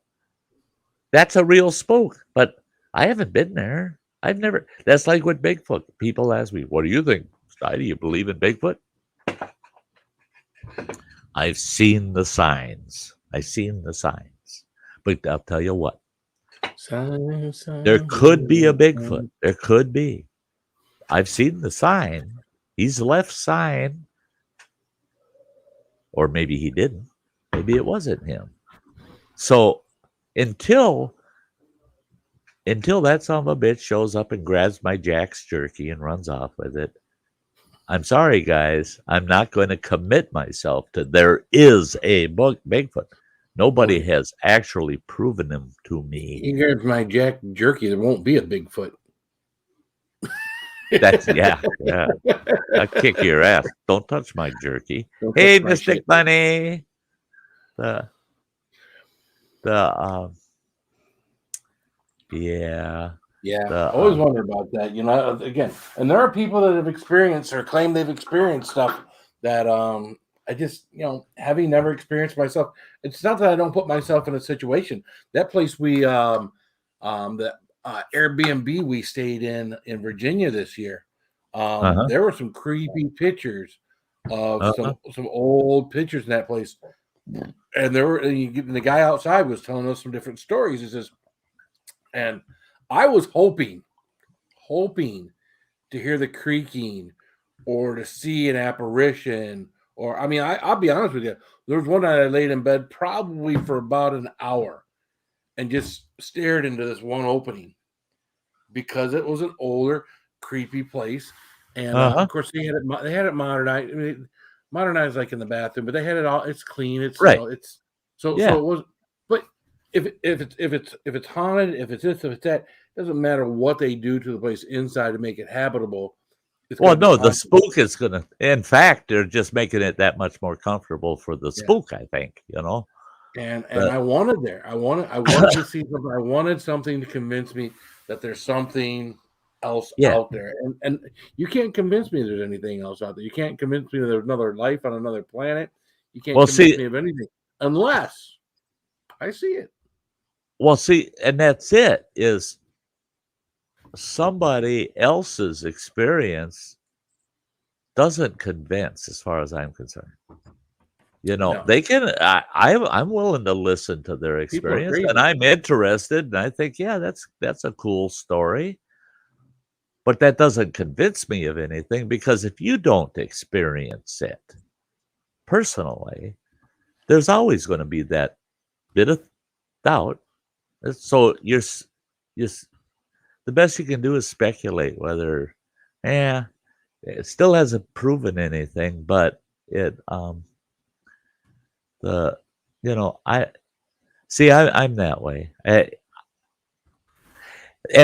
That's a real spook. But I haven't been there. I've never. That's like with Bigfoot. People ask me, "What do you think, Sty? Do you believe in Bigfoot?" I've seen the signs. But I'll tell you what. There could be a Bigfoot. There could be. I've seen the sign. He's left sign. Or maybe he didn't. Maybe it wasn't him. So until until that son of a bitch shows up and grabs my Jack's jerky and runs off with it. I'm sorry, guys. I'm not going to commit myself to there is a Bigfoot. Nobody has actually proven him to me. He grabs my Jack jerky. There won't be a Bigfoot. That's yeah. I'll kick your ass. Don't touch my jerky. Hey, Mystic Bunny. Yeah. I always wonder about that. You know, again, and there are people that have experienced or claim they've experienced stuff that I just, you know, having never experienced myself. It's not that I don't put myself in a situation. That place we the Airbnb we stayed in Virginia this year. There were some creepy pictures of some old pictures in that place, and the guy outside was telling us some different stories. He says, and I was hoping to hear the creaking or to see an apparition. Or, I mean, I'll be honest with you. There was one night I laid in bed probably for about an hour and just stared into this one opening because it was an older, creepy place. And, of course, they had it modernized. I mean, modernized like in the bathroom, but they had it all. It's clean. It's, right. You know, it's so it was. But if it's haunted, if it's this, if it's that, it doesn't matter what they do to the place inside to make it habitable. Well, no, the spook is going to, in fact, they're just making it that much more comfortable for the spook, I think, you know. And I wanted there. I wanted to see something. I wanted something to convince me that there's something else out there. And you can't convince me there's anything else out there. You can't convince me that there's another life on another planet. You can't convince me of anything unless I see it. Well, see, and that's it, is somebody else's experience doesn't convince as far as I'm concerned. You know, they can, I'm willing to listen to their experience and I'm interested and I think, yeah, that's a cool story. But that doesn't convince me of anything because if you don't experience it personally, there's always going to be that bit of doubt. So you're the best you can do is speculate whether, it still hasn't proven anything, but it, I'm that way. And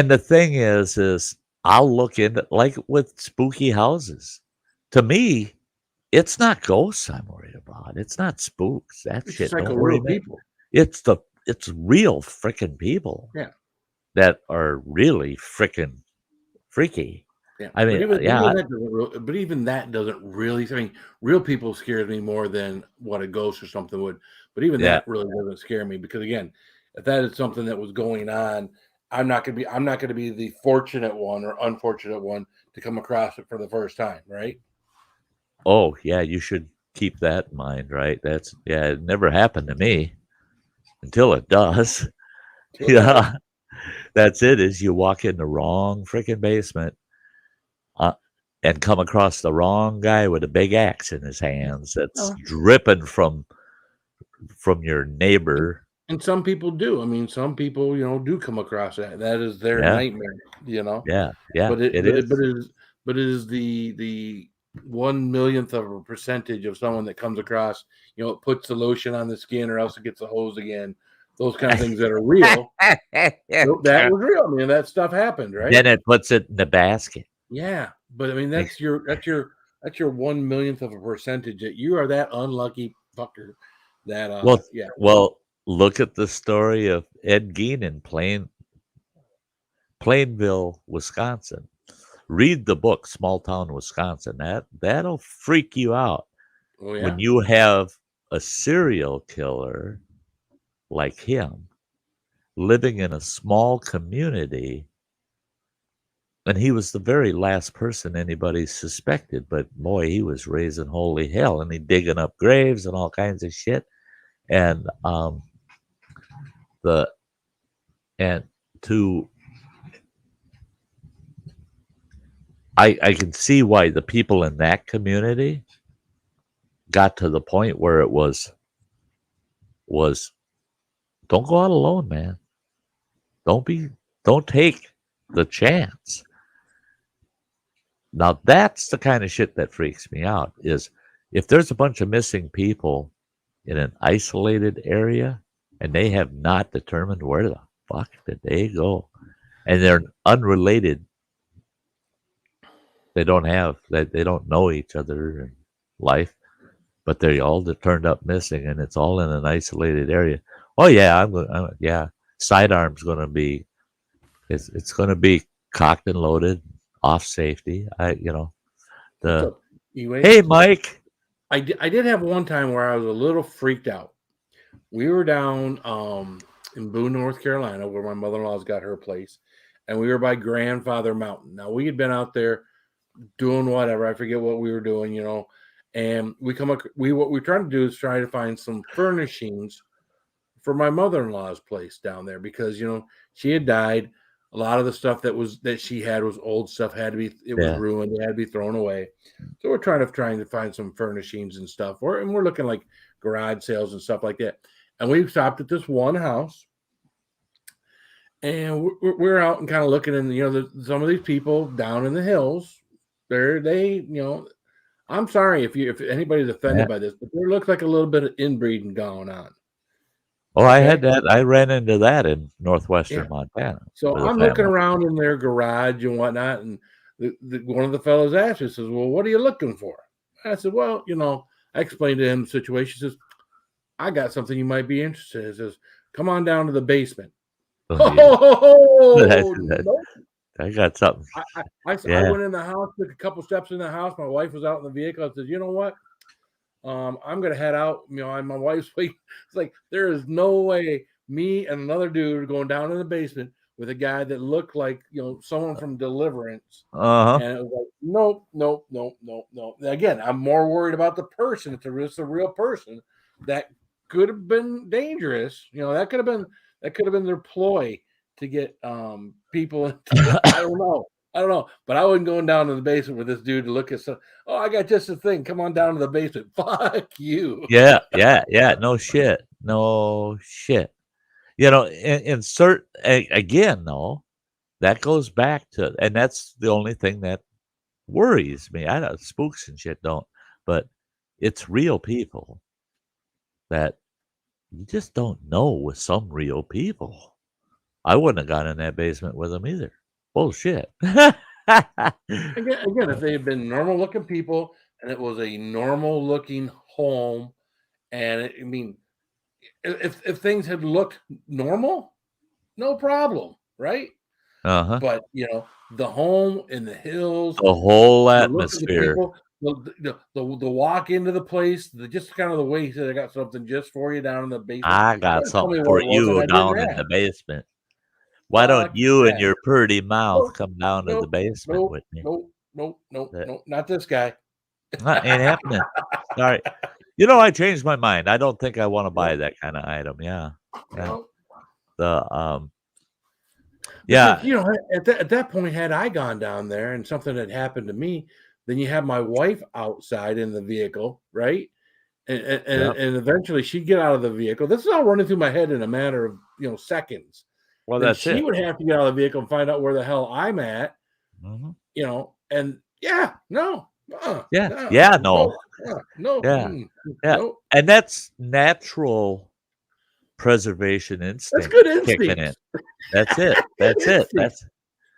the thing is I'll look into, like with spooky houses. To me, it's not ghosts I'm worried about. It's not spooks. That shit don't worry me. It's real freaking people. Yeah. That are really freaking freaky. Yeah. I mean, but even that doesn't really. I mean, real people scares me more than what a ghost or something would. But even that really doesn't scare me because again, if that is something that was going on, I'm not going to be the fortunate one or unfortunate one to come across it for the first time, right? Oh yeah, you should keep that in mind, right? It never happened to me until it does. Yeah. That's it, is you walk in the wrong freaking basement and come across the wrong guy with a big axe in his hands that's dripping from your neighbor. And some people do. I mean, some people, do come across that. That is their nightmare, Yeah. But it is the 1/1,000,000th of a percentage of someone that comes across, it puts the lotion on the skin or else it gets the hose again. Those kind of things that are real. That was real. I mean, that stuff happened, right? Then it puts it in the basket. Yeah, but I mean, that's your 1/1,000,000th of a percentage that you are that unlucky fucker. That Well, look at the story of Ed Gein in Plainville, Wisconsin. Read the book Small Town Wisconsin. That'll freak you out. Oh, yeah. When you have a serial killer like him living in a small community, and he was the very last person anybody suspected, but boy, he was raising holy hell and he digging up graves and all kinds of shit. And I can see why the people in that community got to the point where it was don't go out alone, man. Don't be Don't take the chance. Now that's the kind of shit that freaks me out is if there's a bunch of missing people in an isolated area and they have not determined where the fuck did they go and they're unrelated, they don't know each other in life, but they all turned up missing and it's all in an isolated area. Oh yeah, yeah, sidearm's going to be it's going to be cocked and loaded, off safety. The hey Mike. I did have one time where I was a little freaked out. We were down in Boone, North Carolina, where my mother-in-law's got her place, and we were by Grandfather Mountain. Now we had been out there doing whatever, I forget what we were doing, and what we're trying to do is try to find some furnishings for my mother-in-law's place down there because she had died. A lot of the stuff that she had was old stuff, was ruined, it had to be thrown away. So we're trying to find some furnishings and stuff. And we're looking like garage sales and stuff like that. And we stopped at this one house, and we're out and kind of looking, and some of these people down in the hills, I'm sorry if anybody's offended by this, but there looks like a little bit of inbreeding going on. Oh, okay. I had that. I ran into that in northwestern Montana. So I'm looking around in their garage and whatnot, and one of the fellows asked me, says, "Well, what are you looking for?" I said, "Well, I explained to him the situation. He says, I got something you might be interested in." He says, "Come on down to the basement." Nope. I got something. I went in the house, took a couple steps in the house. My wife was out in the vehicle. I said, "You know what? I'm going to head out, and my wife's waiting." It's like, there is no way me and another dude are going down in the basement with a guy that looked like, someone from Deliverance. Uh-huh. And it was like, nope. Again, I'm more worried about the person. It's a real person that could have been dangerous. That could have been their ploy to get people into I don't know, but I wasn't going down to the basement with this dude to look at some. Oh, I got just a thing. Come on down to the basement. Fuck you. Yeah. No shit. Insert again, though. That goes back to, and that's the only thing that worries me. I know spooks and shit don't, but it's real people that you just don't know with some real people. I wouldn't have gone in that basement with them either. Bullshit. Again, if they had been normal looking people and it was a normal looking home, and if things had looked normal, no problem, right? Uh-huh. But the home in the hills, the whole atmosphere, the walk into the place, just kind of the way he said, "I got something just for you down in the basement." I got something for you down in the basement. Why don't you and your pretty mouth come down to the basement with me? Nope, not this guy. Ain't happening. Sorry. I changed my mind. I don't think I want to buy that kind of item. Yeah. At that point, had I gone down there and something had happened to me, then you have my wife outside in the vehicle, right? And eventually she'd get out of the vehicle. This is all running through my head in a matter of seconds. Well, then she would have to get out of the vehicle and find out where the hell I'm at. Mm-hmm. And no. And that's natural preservation instinct. That's good instinct. In. That's it. That's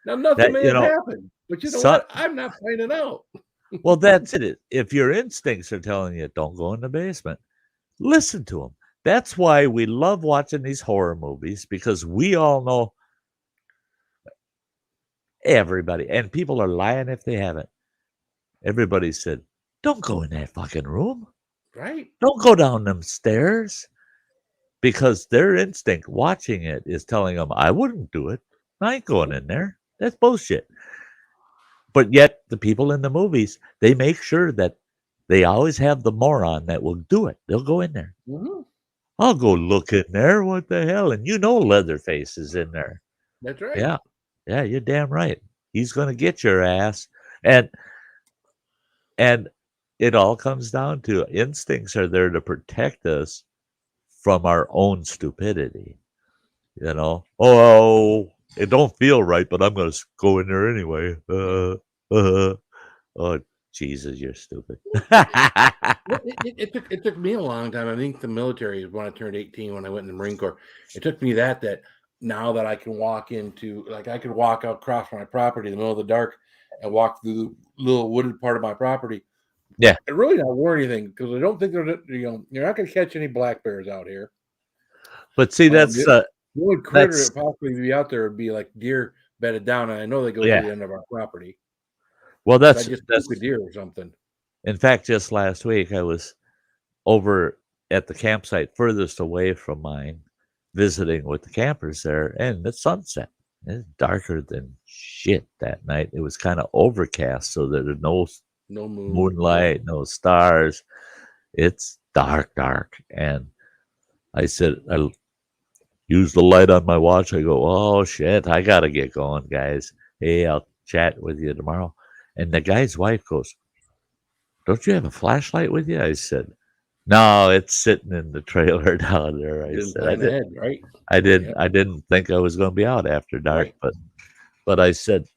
now nothing may have happened, but what? I'm not finding out. Well, that's it. If your instincts are telling you don't go in the basement, listen to them. That's why we love watching these horror movies, because we all know everybody, and people are lying if they haven't. Everybody said, don't go in that fucking room. Right. Don't go down them stairs. Because their instinct watching it is telling them, I wouldn't do it. I ain't going in there. That's bullshit. But yet the people in the movies, they make sure that they always have the moron that will do it. They'll go in there. Mm-hmm. I'll go look in there. What the hell? And Leatherface is in there. That's right. Yeah, you're damn right. He's going to get your ass. And it all comes down to instincts are there to protect us from our own stupidity. Oh, it don't feel right, but I'm gonna go in there anyway. Oh, Jesus, you're stupid. It took me a long time. I think the military is when I turned 18 when I went in the Marine Corps. It took me that now that I can walk into, like, I could walk out across my property in the middle of the dark and walk through the little wooded part of my property. Yeah. And really not worry anything because I don't think you're not going to catch any black bears out here. But see, that's the only critter that possibly be out there would be like deer bedded down, and I know they go to the end of our property. Well, that's just a deer or something. In fact, just last week I was over at the campsite furthest away from mine, visiting with the campers there, and it's sunset. It's darker than shit that night. It was kind of overcast, so there's no moonlight, no stars. It's dark, and I said, I use the light on my watch. I go, oh shit, I gotta get going, guys. Hey, I'll chat with you tomorrow. And the guy's wife goes, don't you have a flashlight with you? I said, no, it's sitting in the trailer down there. I didn't think I was going to be out after dark, but I said,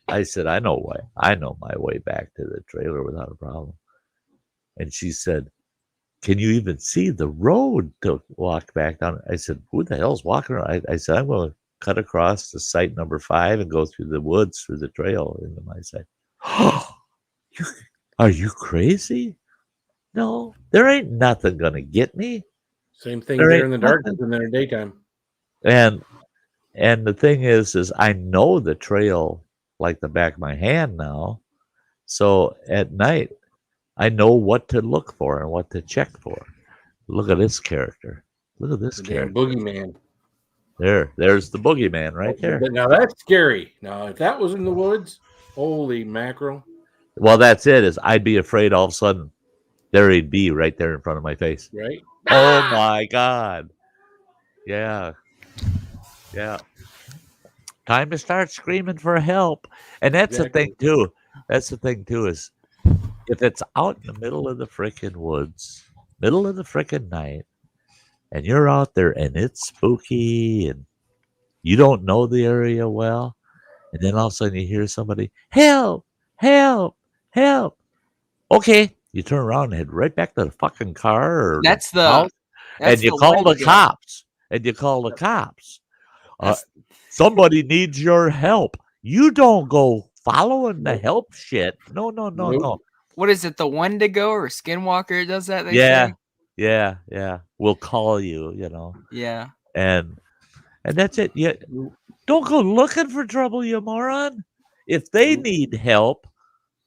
I know my way back to the trailer without a problem. And she said, can you even see the road to walk back down? I said, who the hell's walking around? I said, I'm going to cut across the site number 5 and go through the woods, through the trail into my site. Are you crazy? No, there ain't nothing going to get me. Same thing there in the dark as in the daytime. And the thing is I know the trail like the back of my hand now. So at night, I know what to look for and what to check for. Look at this character. Look at this character. Boogeyman. There's the boogeyman right there. Now that's scary. Now, if that was in the woods, holy mackerel. Well, that's it. Is I'd be afraid all of a sudden there he'd be right there in front of my face. Right. Oh my God. Yeah. Time to start screaming for help. And that's the thing too. That's the thing too is if it's out in the middle of the frickin' woods, middle of the frickin' night, and you're out there and it's spooky and you don't know the area well, and then all of a sudden you hear somebody, help, help, help. Okay, you turn around and head right back to the fucking car or that's the house, that's and you call the cops. And you call the cops. Somebody needs your help. You don't go following the help shit. No. What is it? The Wendigo or Skinwalker does that? They say? Yeah. We'll call you. Yeah. And that's it. Yeah. Don't go looking for trouble, you moron. If they need help,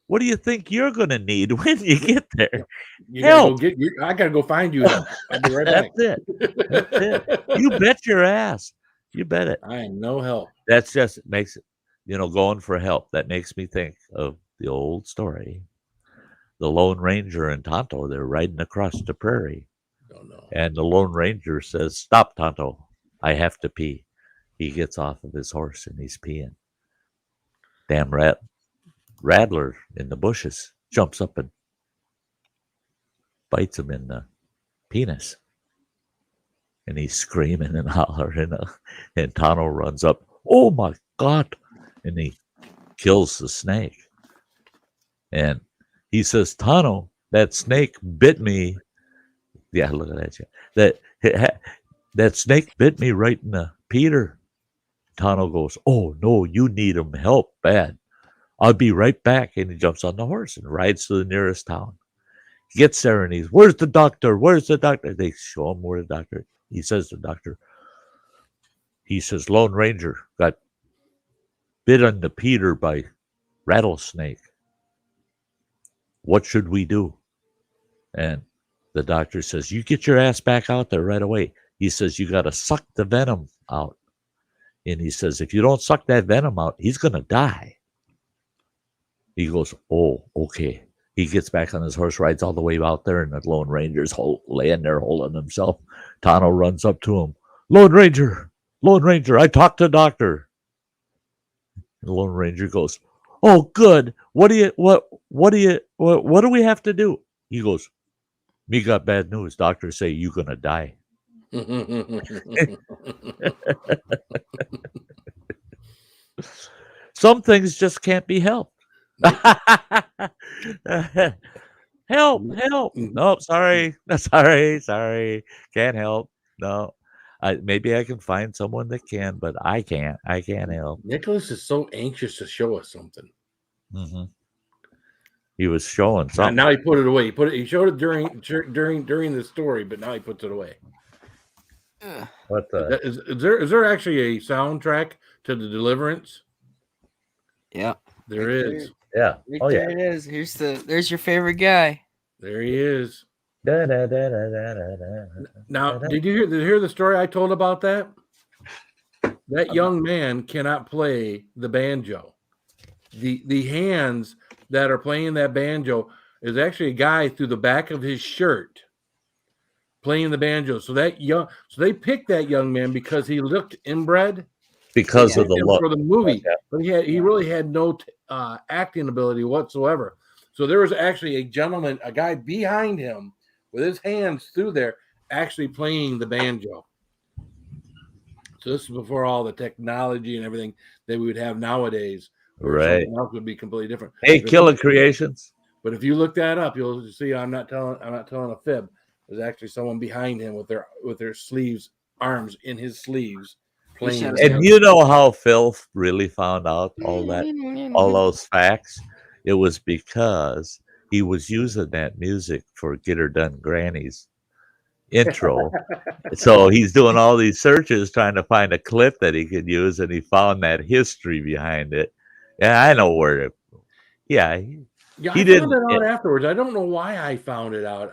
what do you think you're going to need when you get there? Help. I got to go find you. I'll be right back. That's it. You bet your ass. You bet it. I am no help. That's just makes it, going for help. That makes me think of the old story. The Lone Ranger and Tonto, they're riding across the prairie. Oh, no. And the Lone Ranger says, stop, Tonto. I have to pee. He gets off of his horse and he's peeing. Damn rattler in the bushes jumps up and bites him in the penis. And he's screaming and hollering. And Tonto runs up. Oh, my God. And he kills the snake. And he says, Tonto, that snake bit me. Yeah, look at that. That snake bit me right in the Peter. Tonto goes, oh, no, you need him help bad. I'll be right back. And he jumps on the horse and rides to the nearest town. He gets there and he's, where's the doctor? Where's the doctor? They show him where the doctor. He says, the doctor, he says, Lone Ranger got bit on the Peter by rattlesnake. What should we do? And the doctor says, you get your ass back out there right away. He says, you got to suck the venom out. And he says, if you don't suck that venom out, he's going to die. He goes, oh, okay. He gets back on his horse, rides all the way out there, and the Lone Ranger's laying there holding himself. Tonto runs up to him. Lone Ranger, I talked to the doctor. And the Lone Ranger goes, oh, good. What do we have to do? He goes, me got bad news. Doctors say you're going to die. Some things just can't be helped. Help! No, sorry, sorry, can't help. No, maybe I can find someone that can, but I can't. I can't help. Nicholas is so anxious to show us something. Mm-hmm. He was showing something. Now he put it away. He showed it during the story, but now he puts it away. What the? Is there actually a soundtrack to the Deliverance? Yeah, there is. Yeah. Right Oh there yeah. it is. There's your favorite guy. There he is. Da, da, da, da, da, da, da, Now, da. did you hear the story I told about that? That young man cannot play the banjo. The hands that are playing that banjo is actually a guy through the back of his shirt playing the banjo. So they picked that young man because he looked inbred Because of the look for the movie, yeah. but he really had no acting ability whatsoever. So there was actually a guy behind him with his hands through there, actually playing the banjo. So this is before all the technology and everything that we would have nowadays. Right. Something else would be completely different. Hey, Killer Creations. But if you look that up, you'll see I'm not telling a fib. There's actually someone behind him with their sleeves, arms in his sleeves, playing. And you know how Phil really found out all those facts? It was because he was using that music for Get Her Done Granny's intro. So he's doing all these searches trying to find a clip that he could use, and he found that history behind it. Yeah, I know where it. Yeah, I found it out afterwards. I don't know why I found it out.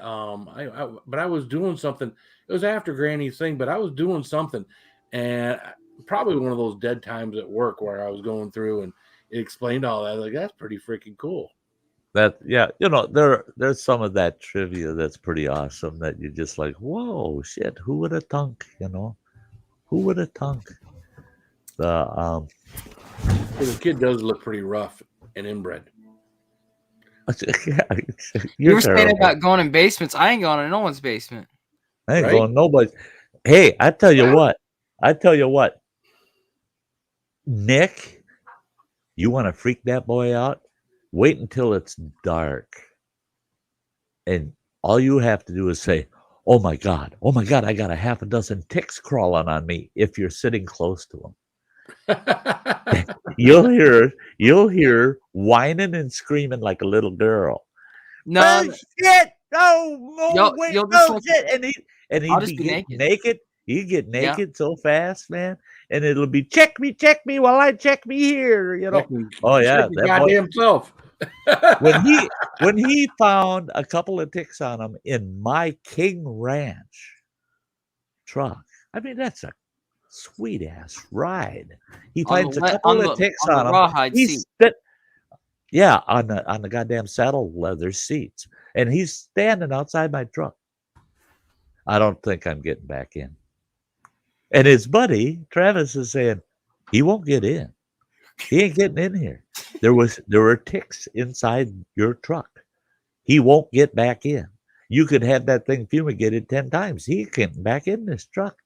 But I was doing something. It was after Granny's thing, but I was doing something, and probably one of those dead times at work where I was going through and it explained all that. Like, that's pretty freaking cool. There's some of that trivia that's pretty awesome that you're just like, whoa, shit, who would have thunk? Who would have thunk? The kid does look pretty rough and inbred. You were saying about going in basements. I ain't going in no one's basement. I ain't going nobody. Hey, I tell you what. Nick, you want to freak that boy out? Wait until it's dark. And all you have to do is say, oh my God, I got a half a dozen ticks crawling on me if you're sitting close to him. You'll hear whining and screaming like a little girl. No, shit! No, wait, no shit! And he'd be naked. He'd get naked so fast, man, and it'll be check me while I check me here. Oh yeah, that goddamn self. when he found a couple of ticks on him in my King Ranch truck. I mean, that's a sweet ass ride. He finds a couple of ticks on him. Rawhide seat. Yeah, on the goddamn saddle leather seats, and he's standing outside my truck. I don't think I'm getting back in. And his buddy Travis is saying he won't get in. He ain't getting in here. There were ticks inside your truck. He won't get back in. You could have that thing fumigated 10 times. He ain't getting back in this truck.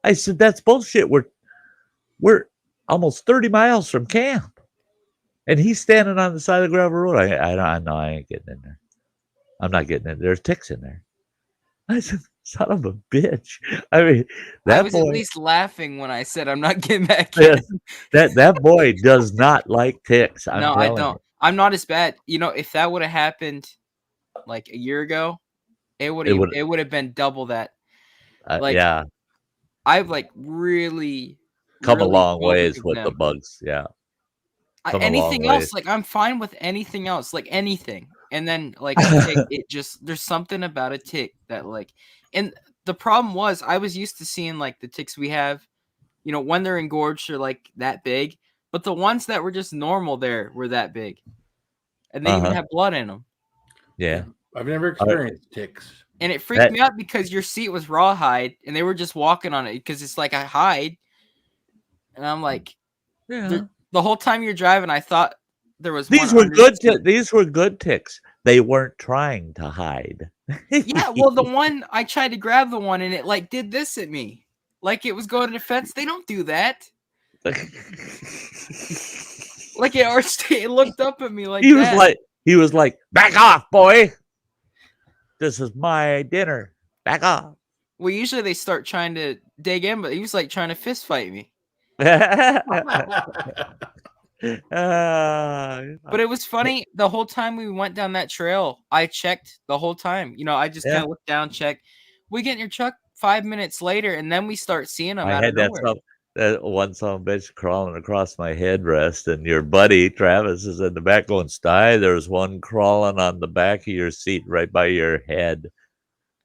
I said, that's bullshit. We're almost 30 miles from camp. And he's standing on the side of the gravel road. I know I ain't getting in there. I'm not getting in. There's ticks in there. I said, son of a bitch. I mean, I was at least laughing when I said I'm not getting back in. That boy does not like ticks. No, I don't. I'm not as bad. If that would have happened like a year ago, it would have been double that. Yeah. I've really come a long ways with the bugs. Yeah. Anything else, I'm fine with anything else, anything. And then a tick, there's something about a tick that and the problem was I was used to seeing the ticks we have, when they're engorged are that big, but the ones that were just normal there were that big, and they even have blood in them. Yeah, I've never experienced ticks, and it freaked me out because your seat was rawhide, and they were just walking on it because it's like a hide, and I'm like, yeah. The whole time you're driving, I thought there was these were good ticks. They weren't trying to hide. Yeah, well, the one I tried to grab the one and it like did this at me, like it was going to the fence. They don't do that. Like it looked up at me like he that. He was like, back off, boy. This is my dinner. Back off. Well, usually they start trying to dig in, but he was like trying to fist fight me. But it was funny. The whole time we went down that trail, I checked the whole time. I just kind of looked down, checked. We get in your truck 5 minutes later, and then we start seeing them out of nowhere. That one son of a bitch crawling across my headrest, and your buddy Travis is in the back going, Sty, there's one crawling on the back of your seat right by your head.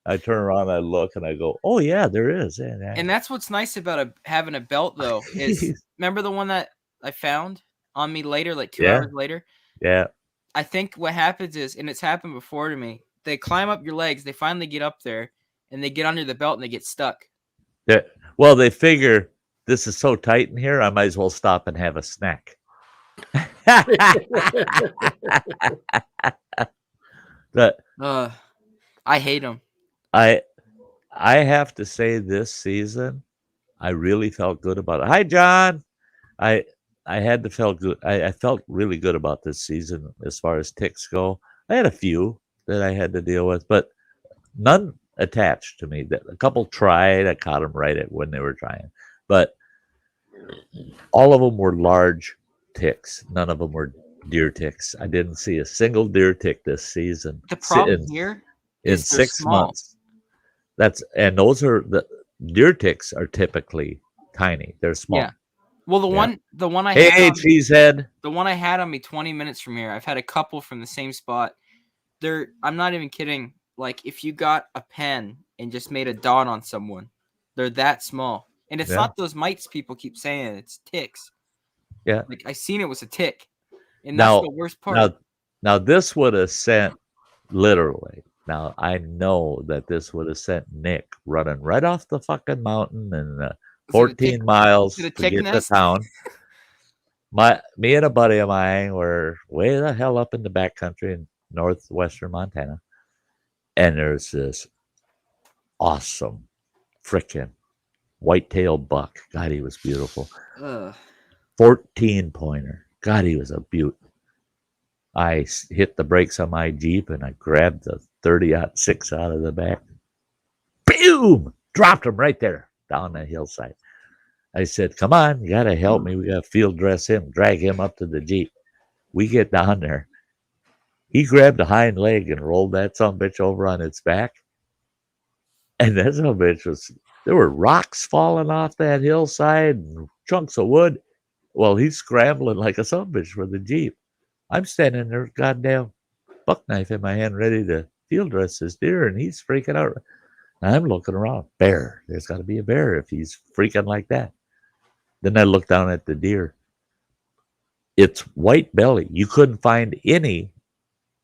I turn around, I look, and I go, oh, yeah, there is. And that's what's nice about having a belt, though, is remember the one that I found on me later, like 2 hours later? Yeah. I think what happens is, and it's happened before to me, they climb up your legs, they finally get up there, and they get under the belt, and they get stuck. Yeah. Well, they figure this is so tight in here, I might as well stop and have a snack. I hate them. I have to say this season, I really felt good about it. Hi, John. I had to felt good. I felt really good about this season as far as ticks go. I had a few that I had to deal with, but none attached to me. A couple tried. I caught them right at when they were trying, but all of them were large ticks. None of them were deer ticks. I didn't see a single deer tick this season. The problem here in 6 months. Those are the deer ticks are typically tiny. They're small. Yeah. Well, the one I had cheesehead. The one I had on me 20 minutes from here. I've had a couple from the same spot. I'm not even kidding. Like if you got a pen and just made a dot on someone, they're that small. And it's not those mites people keep saying. It's ticks. Yeah. Like I seen it was a tick, and that's the worst part. Now this would have sent literally. Now I know that this would have sent Nick running right off the fucking mountain and 14 miles to get to town. Me and a buddy of mine were way the hell up in the backcountry in northwestern Montana, and there's this awesome freaking white-tailed buck. God, he was beautiful. 14 pointer. God, he was a beaut. I hit the brakes on my Jeep and I grabbed the 30-06 out of the back. Boom! Dropped him right there down the hillside. I said, come on, you got to help me. We got to field dress him, drag him up to the Jeep. We get down there. He grabbed a hind leg and rolled that sumbitch over on its back. And that sumbitch there were rocks falling off that hillside and chunks of wood. Well, he's scrambling like a sumbitch for the Jeep. I'm standing there, goddamn buck knife in my hand, ready to field dress this deer, and he's freaking out. And I'm looking around. Bear. There's got to be a bear if he's freaking like that. Then I look down at the deer. It's white belly. You couldn't find any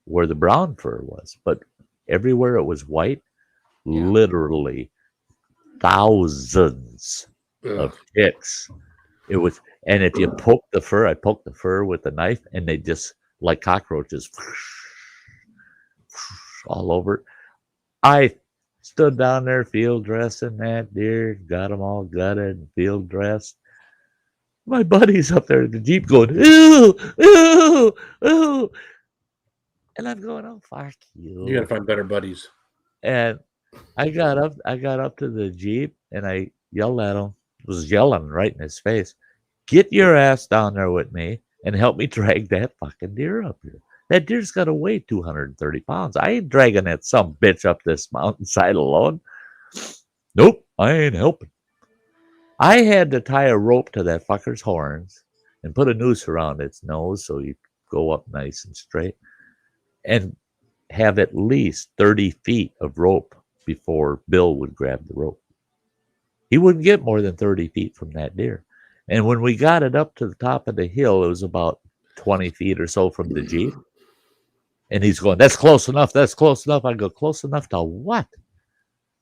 where the brown fur was, but everywhere it was white, literally thousands of ticks. It was, and if you poke the fur, I poked the fur with a knife, and they just like cockroaches all over. I stood down there field dressing that deer, got them all gutted and field dressed. My buddy's up there in the Jeep going, ooh, ooh, ooh. And I'm going, oh, fuck you. You got to find better buddies. And I got up to the Jeep and I yelled at him, was yelling right in his face, get your ass down there with me and help me drag that fucking deer up here. That deer's got to weigh 230 pounds. I ain't dragging that some bitch up this mountainside alone. Nope, I ain't helping. I had to tie a rope to that fucker's horns and put a noose around its nose so he'd go up nice and straight and have at least 30 feet of rope before Bill would grab the rope. He wouldn't get more than 30 feet from that deer. And when we got it up to the top of the hill, it was about 20 feet or so from the Jeep. And he's going, that's close enough. That's close enough. I go, close enough to what?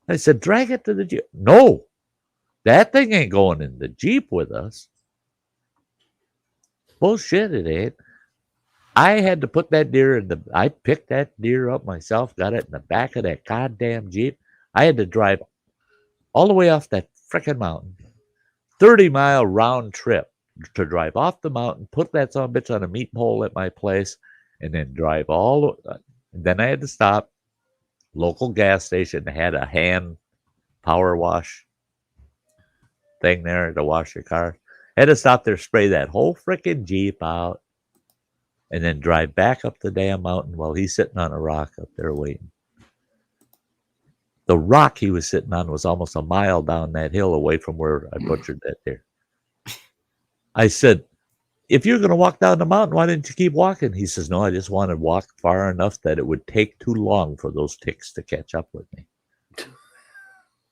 I said, drag it to the Jeep. No, that thing ain't going in the Jeep with us. Bullshit, it ain't. I had to put that deer in the. I picked that deer up myself, got it in the back of that goddamn Jeep. I had to drive all the way off that frickin' mountain, 30-mile round trip to drive off the mountain, put that son of a bitch on a meat pole at my place, and then drive all. And then I had to stop. Local gas station had a hand power wash thing there to wash your car. Had to stop there, spray that whole frickin' Jeep out, and then drive back up the damn mountain while he's sitting on a rock up there waiting. The rock he was sitting on was almost a mile down that hill away from where I butchered that deer. I said, if you're going to walk down the mountain, why didn't you keep walking? He says, no, I just wanted to walk far enough that it would take too long for those ticks to catch up with me.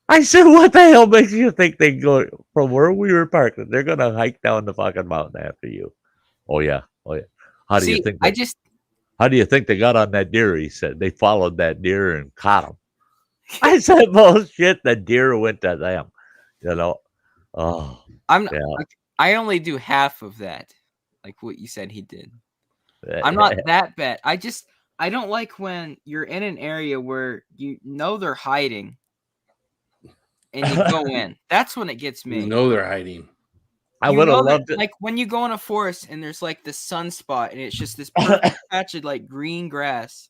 I said, what the hell makes you think they go from where we were parked? They're going to hike down the fucking mountain after you. Oh, yeah. Oh, yeah. How do you think? How do you think they got on that deer? He said they followed that deer and caught him. I said, bullshit. The deer went to them. You know. Oh, I only do half of that, like what you said he did. I'm not that bad. I don't like when you're in an area where you know they're hiding, and you go in. That's when it gets me. You know they're hiding. I would have loved it. Like when you go in a forest and there's like this sunspot and it's just this perfect patch of like green grass.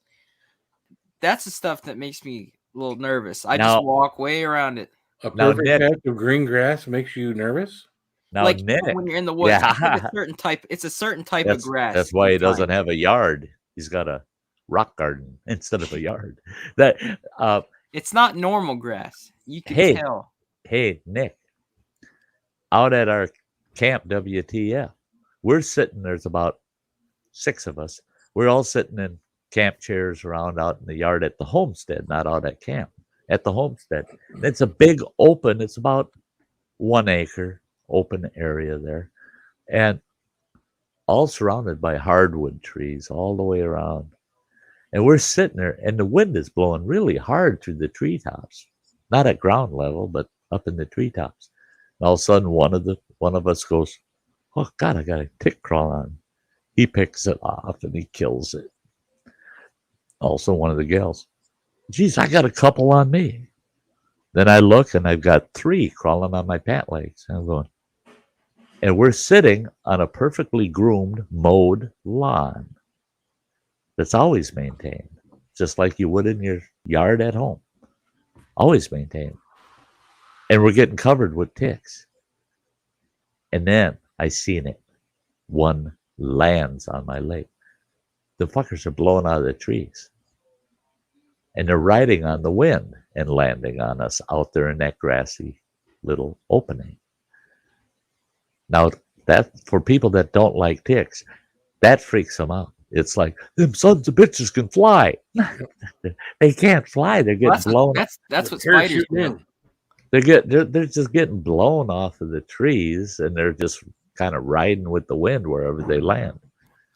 That's the stuff that makes me a little nervous. I just walk way around it. A perfect patch of green grass makes you nervous? Now, like Nick, when you're in the woods, it's a certain type of grass. That's why he doesn't have a yard. He's got a rock garden instead of a yard. It's not normal grass. You can tell. Hey, Nick, out at our camp WTF, we're sitting. There's about 6 of us. We're all sitting in camp chairs around out in the yard at the homestead, not out at camp. At the homestead, it's a big open. It's about 1 acre. Open area there, and all surrounded by hardwood trees all the way around. And we're sitting there, and the wind is blowing really hard through the treetops, not at ground level, but up in the treetops. And all of a sudden, one of us goes, "Oh God, I got a tick crawl on." He picks it off and he kills it. Also, one of the gals, "Geez, I got a couple on me." Then I look, and I've got 3 crawling on my pant legs. And I'm going. And we're sitting on a perfectly groomed, mowed lawn that's always maintained, just like you would in your yard at home. Always maintained. And we're getting covered with ticks. And then I seen it. One lands on my leg. The fuckers are blowing out of the trees. And they're riding on the wind and landing on us out there in that grassy little opening. Now, that for people that don't like ticks, that freaks them out. It's like, them sons of bitches can fly. They can't fly. They're getting blown. That's what spiders do. They're just getting blown off of the trees, and they're just kind of riding with the wind wherever they land.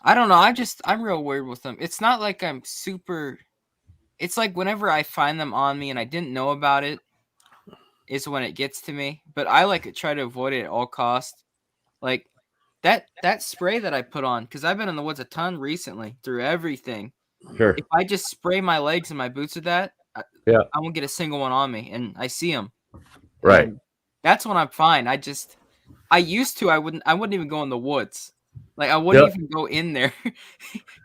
I don't know. I'm real weird with them. It's not like I'm super. It's like whenever I find them on me and I didn't know about it, is when it gets to me. But I try to avoid it at all costs. Like that spray that I put on, because I've been in the woods a ton recently through everything. Sure. If I just spray my legs and my boots with that, I won't get a single one on me, and I see them. Right. And that's when I'm fine. I used to. I wouldn't even go in the woods. Like I wouldn't even go in there.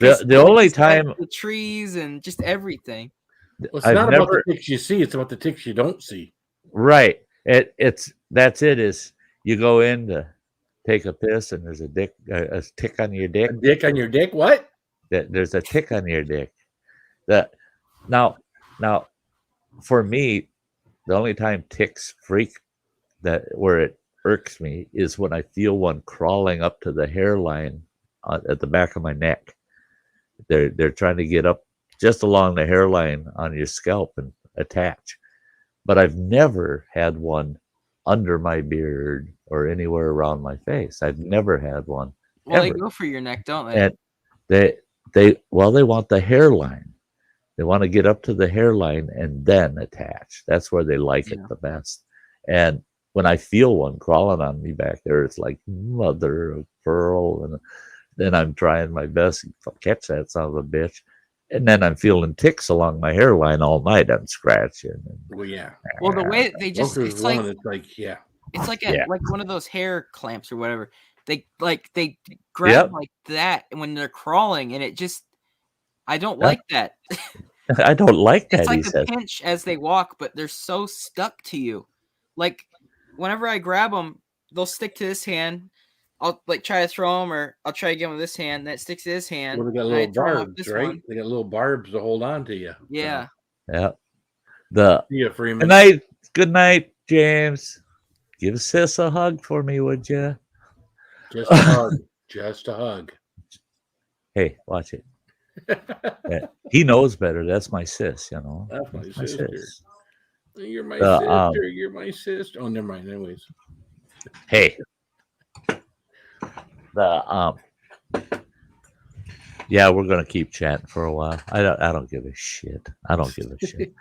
The only time the trees and just everything. Well, it's not about the ticks you see; it's about the ticks you don't see. Right. Is you go in to take a piss and there's a tick on your dick. A dick on your dick? What? There's a tick on your dick. Now, for me, the only time ticks freak where it irks me is when I feel one crawling up to the hairline at the back of my neck. They're trying to get up just along the hairline on your scalp and attach. But I've never had one under my beard or anywhere around my face. I've never had one. Well, ever. They go for your neck, don't they? And they want the hairline. They want to get up to the hairline and then attach. That's where they like it the best. And when I feel one crawling on me back there, it's like mother of pearl. And then I'm trying my best to catch that son of a bitch. And then I'm feeling ticks along my hairline all night. I'm scratching. Well, yeah. Well, the way they just There's it's one like that's like, yeah. it's like Yeah. like one of those hair clamps or whatever. They grab Yep. like that when they're crawling, and it just I don't Yeah. like that. I don't like that, It's like he a says. pinch as they walk, but they're so stuck to you. Like whenever I grab them, they'll stick to this hand. I'll like try to throw them, or I'll try again with this hand. That sticks to this hand. Well, they got and I little throw 'em off barbs, this right? one. They got little barbs to hold on to you. Yeah. Yeah. The Yeah, Freeman. good night, James. Give sis a hug for me, would you? Just a hug. Just a hug. Hey, watch it. Yeah, he knows better. That's my sis, you know. That's my That's sister. sis. You're my The, sister. You're my sister. Oh, never mind. Anyways. Hey. The yeah, we're gonna keep chatting for a while. I don't give a shit. I don't give a shit.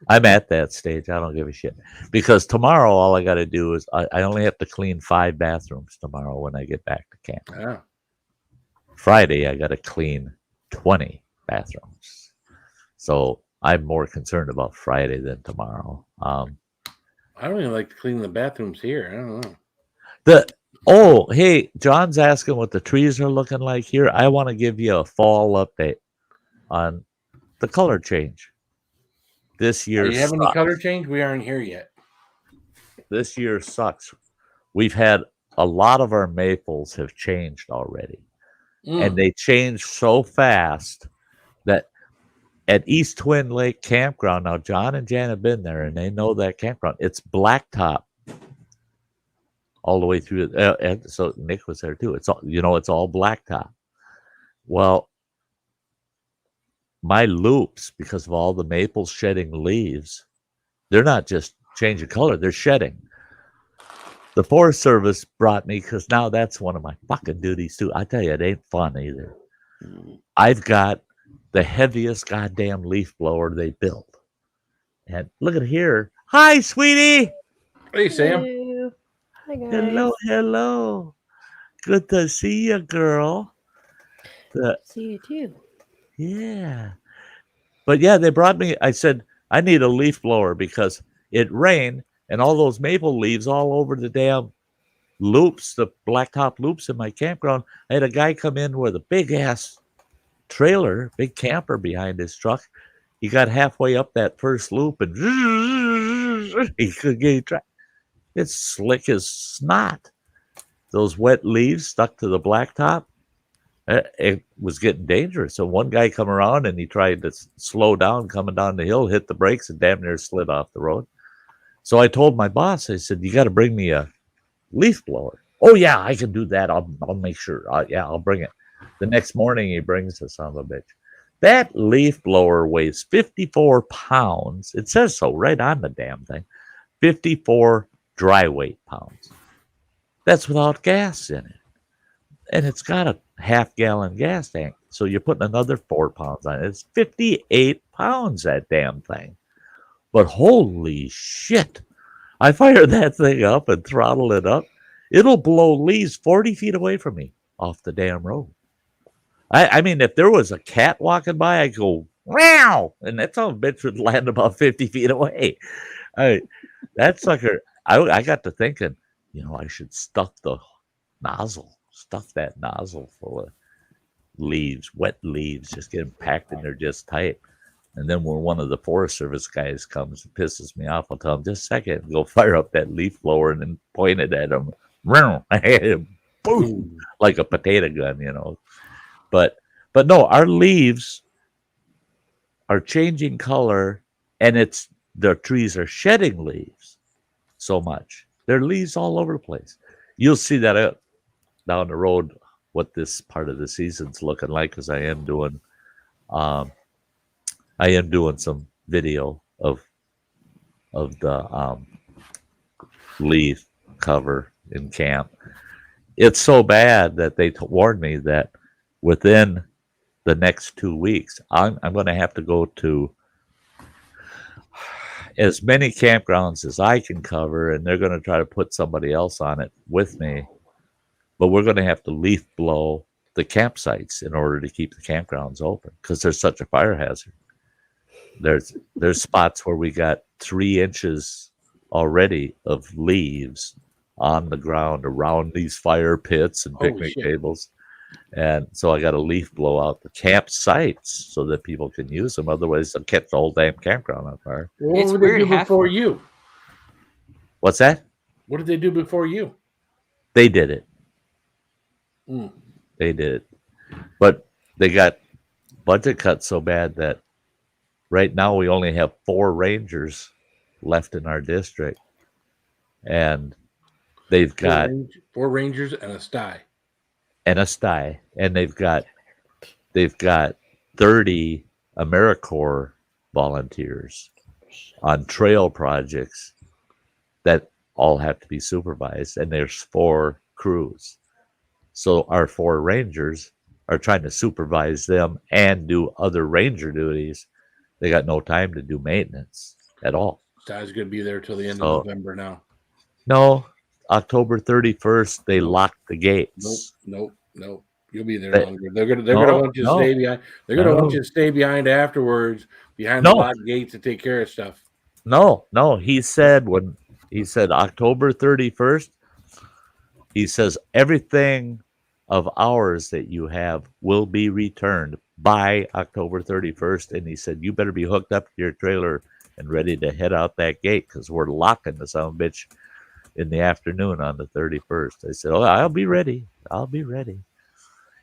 I'm at that stage. I don't give a shit. Because tomorrow all I gotta do is I only have to clean 5 bathrooms tomorrow when I get back to camp. Yeah. Friday I gotta clean 20 bathrooms. So I'm more concerned about Friday than tomorrow. I don't even like to clean the bathrooms here. I don't know. Hey, John's asking what the trees are looking like here. I want to give you a fall update on the color change. This year, do you have any color change? We aren't here yet. This year sucks. We've had a lot of our maples have changed already, and they changed so fast that at East Twin Lake Campground, now John and Jan have been there, and they know that campground. It's blacktop all the way through. And so Nick was there too. It's all, it's all blacktop. Well, my loops, because of all the maples shedding leaves, they're not just changing color, they're shedding. The Forest Service brought me, because now that's one of my fucking duties too. I tell you, it ain't fun either. I've got the heaviest goddamn leaf blower they built. And look at here. Hi, sweetie. Hey, Sam. Hello. Hi, guys. Hello. Good to see you, girl. See you too. Yeah. But yeah, they brought me, I said, I need a leaf blower because it rained and all those maple leaves all over the damn loops, the blacktop loops in my campground. I had a guy come in with a big ass trailer, big camper behind his truck. He got halfway up that first loop and he could get trapped. It's slick as snot. Those wet leaves stuck to the blacktop. It was getting dangerous. So one guy come around and he tried to slow down coming down the hill, hit the brakes, and damn near slid off the road. So I told my boss, I said, you got to bring me a leaf blower. Oh, yeah, I can do that. I'll make sure. I'll bring it. The next morning he brings the son of a bitch. That leaf blower weighs 54 pounds. It says so right on the damn thing. 54 dry weight pounds. That's without gas in it. And it's got a half-gallon gas tank. So you're putting another 4 pounds on it. It's 58 pounds, that damn thing. But holy shit. I fire that thing up and throttle it up. It'll blow leaves 40 feet away from me off the damn road. I mean, if there was a cat walking by, I'd go, wow, and that son of a bitch would land about 50 feet away. That sucker, I got to thinking, I should stuff that nozzle full of leaves, wet leaves, just get them packed in there just tight. And then when one of the Forest Service guys comes and pisses me off, I'll tell him, just a second, go fire up that leaf blower and then point it at him. Boom, like a potato gun, But no, our leaves are changing color, and their trees are shedding leaves so much. There are leaves all over the place. You'll see that down the road what this part of the season's looking like, because I am doing some video of the leaf cover in camp. It's so bad that they warned me that within the next 2 weeks, I'm going to have to go to as many campgrounds as I can cover, and they're going to try to put somebody else on it with me. But we're going to have to leaf blow the campsites in order to keep the campgrounds open because there's such a fire hazard. There's spots where we got 3 inches already of leaves on the ground around these fire pits and picnic tables. And so I got a leaf blow out the campsites so that people can use them. Otherwise, they'll catch the whole damn campground on fire. Well, what did they do before you? What's that? What did they do before you? They did it. They did it. But they got budget cuts so bad that right now we only have 4 rangers left in our district. And they've got 4 rangers and a Sty. And they've got 30 AmeriCorps volunteers on trail projects that all have to be supervised, and there's 4 crews. So our 4 rangers are trying to supervise them and do other ranger duties. They got no time to do maintenance at all. Sty's going to be there till the end of November now. No, October 31st, they lock the gates. Nope. You'll be there longer. They're gonna want you to stay behind. They're gonna want you to stay behind afterwards, behind the locked gates to take care of stuff. No. He said October 31st, he says everything of ours that you have will be returned by October 31st. And he said, you better be hooked up to your trailer and ready to head out that gate because we're locking the son of a bitch in the afternoon on the 31st. I said, oh, I'll be ready.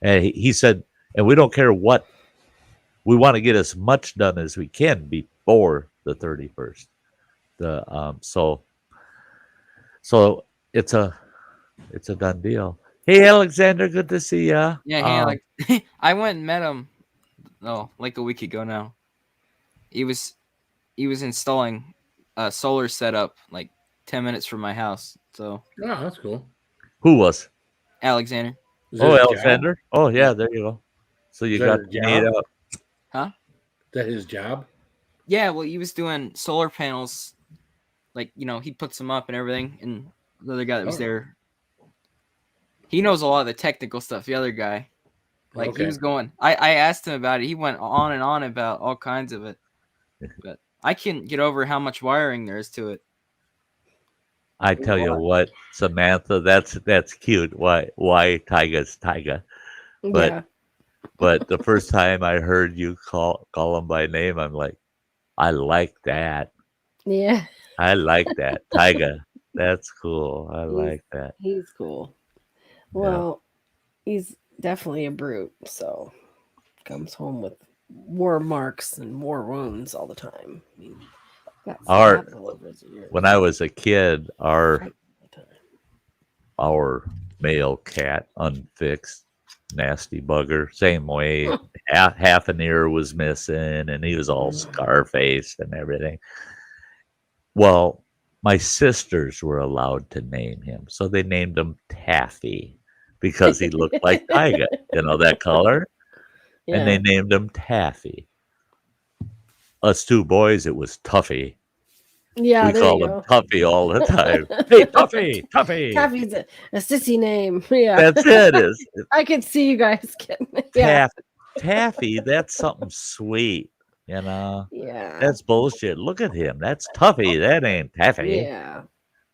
And he said, and we don't care what, we want to get as much done as we can before the 31st. So it's a done deal. Hey, Alexander, good to see ya. Yeah, hey, Alex. I went and met him, like a week ago now. He was installing a solar setup like 10 minutes from my house. So that's cool. Who was? Alexander. Alexander. Job? Oh yeah, there you go. So you got made up. Huh? Is that his job? Yeah, well, he was doing solar panels. Like, he puts them up and everything. And the other guy that was there, he knows a lot of the technical stuff. The other guy, he was going. I asked him about it. He went on and on about all kinds of it. But I can't get over how much wiring there is to it. I tell you what, Samantha, that's cute. Why Tyga's Tyga? But the first time I heard you call him by name, I'm like, I like that. Yeah. I like that. Tyga. That's cool. I like that. He's cool. Well, he's definitely a brute, so comes home with war marks and war wounds all the time. I mean, when I was a kid, our male cat, unfixed, nasty bugger, same way, half an ear was missing, and he was all scar-faced and everything. Well, my sisters were allowed to name him, so they named him Taffy because he looked like Tyga, that color, and they named him Taffy. Us 2 boys, it was Tuffy. Yeah, we call him Tuffy all the time. Hey, Tuffy. Taffy's a sissy name. Yeah, that's it. I could see you guys getting it. Yeah. Taffy. That's something sweet. Yeah. That's bullshit. Look at him. That's Tuffy. That ain't Taffy. Yeah.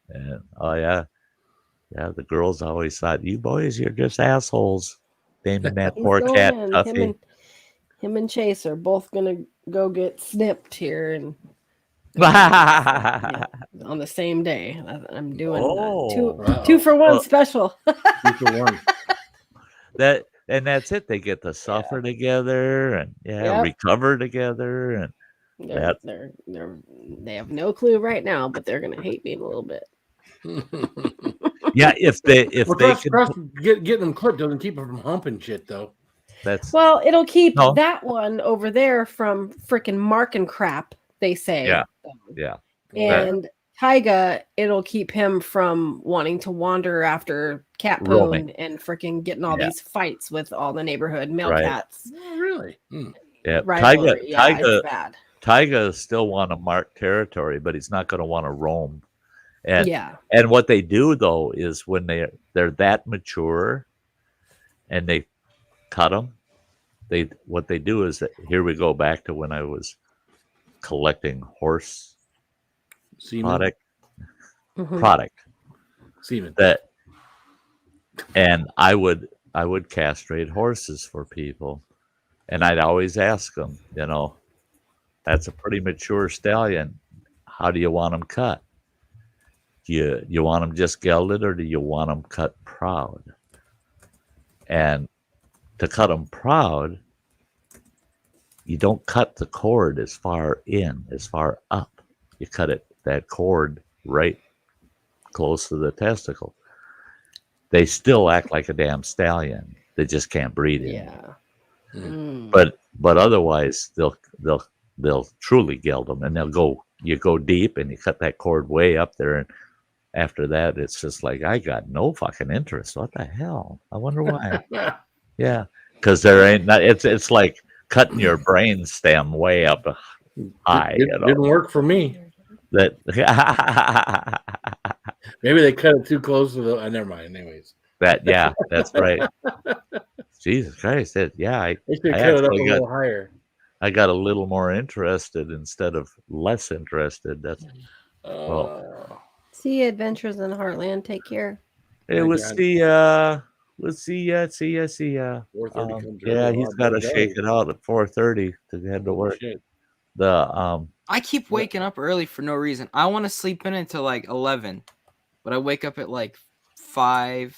And, the girls always thought, you boys, you're just assholes. Naming that poor cat Tuffy. Him and Chase are both gonna go get snipped here and on the same day. I'm doing 2 for 1 special. 2 for 1. That's it. They get to suffer together and recover together, and they have no clue right now, but they're gonna hate me in a little bit. Yeah, if they getting them clipped doesn't keep them from humping shit though. It'll keep that one over there from freaking marking crap. They say, and Tyga, it'll keep him from wanting to wander after cat poon and freaking getting all these fights with all the neighborhood male cats. Oh, really? Yeah, Tyga, Tyga still want to mark territory, but he's not going to want to roam. And what they do though is when they're that mature, and they cut them. What they do is that here we go back to when I was collecting horse Semen. Product. Semen. And I would castrate horses for people, and I'd always ask them, that's a pretty mature stallion. How do you want them cut? Do you want them just gelded, or do you want them cut proud? And to cut them proud, you don't cut the cord as far up. You cut that cord right close to the testicle. They still act like a damn stallion. They just can't breed it. Yeah. But otherwise, they'll truly geld them, and you go deep and you cut that cord way up there, and after that, it's just like, I got no fucking interest. What the hell? I wonder why. Yeah, because there ain't not. It's like cutting your brain stem way up high. Didn't work for me. That maybe they cut it too close to the. Never mind. Anyways, that's right. Jesus Christ! I cut it up a little higher. I got a little more interested instead of less interested. That's See you, Adventures in Heartland. Take care. It was the. Let's see ya. 4:30 yeah, he's got to shake it out at 4:30 to head to work. Shit. I keep waking up early for no reason. I want to sleep in until like 11, but I wake up at like 5,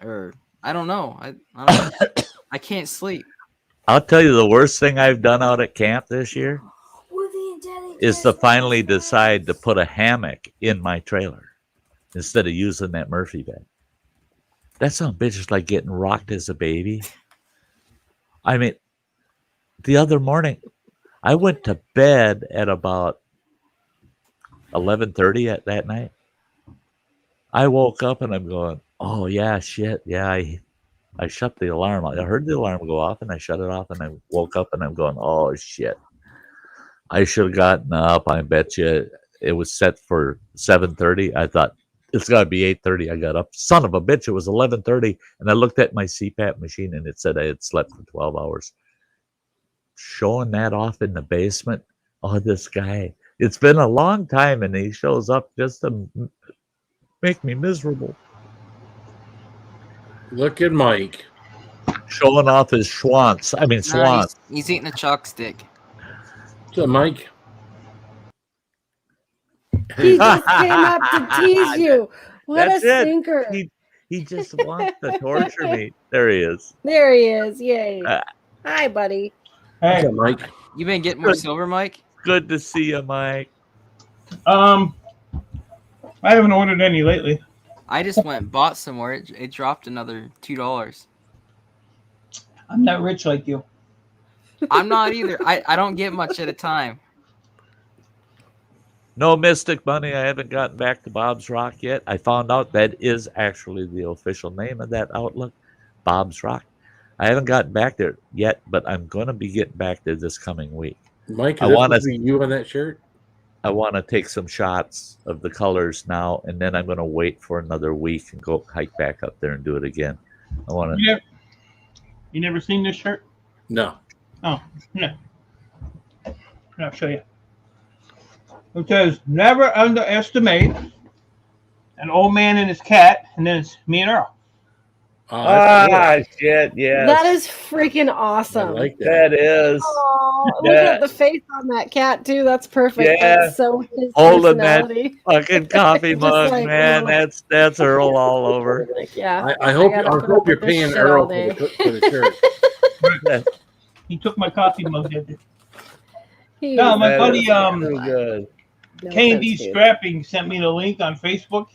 or I don't know. I don't know. I can't sleep. I'll tell you the worst thing I've done out at camp this year is to finally decide to put a hammock in my trailer instead of using that Murphy bed. That son of a bitch is like getting rocked as a baby. I mean, the other morning, I went to bed at about 11:30 at that night. I woke up and I'm going, oh yeah, shit, yeah. I shut the alarm off. I heard the alarm go off and I shut it off and I woke up and I'm going, oh shit. I should have gotten up. I bet you it was set for 7:30. I thought it's got to be 8:30. I got up. Son of a bitch, it was 11:30 and I looked at my CPAP machine and it said I had slept for 12 hours. Showing that off in the basement. Oh, this guy. It's been a long time and he shows up just to make me miserable. Look at Mike. Showing off his swans. He's eating a chalk stick. What's up, Mike? He just came up to tease you. What a stinker. He just wants to torture me. There he is. There he is. Yay. Hi, buddy. Hey, what's up, Mike. You been getting more silver, Mike? Good to see you, Mike. I haven't ordered any lately. I just went and bought some more. It dropped another $2. I'm not rich like you. I'm not either. I don't get much at a time. No Mystic Money. I haven't gotten back to Bob's Rock yet. I found out that is actually the official name of that outlet, Bob's Rock. I haven't gotten back there yet, but I'm going to be getting back there this coming week. Mike, I want to see you on that shirt. I want to take some shots of the colors now, and then I'm going to wait for another week and go hike back up there and do it again. I want to. You never seen this shirt? No. Oh, no. I'll show you. It says, never underestimate an old man and his cat, and then it's me and Earl. Shit, yeah. That is freaking awesome. I like that. That is. Oh, look at the face on that cat, too. That's perfect. Yeah. That's so his Holding that personality. fucking coffee mug, like, man. That's Earl all over. Like, yeah. I hope you're paying Earl for the shirt. He took my coffee mug. No, my buddy K&D Strapping sent me the link on Facebook.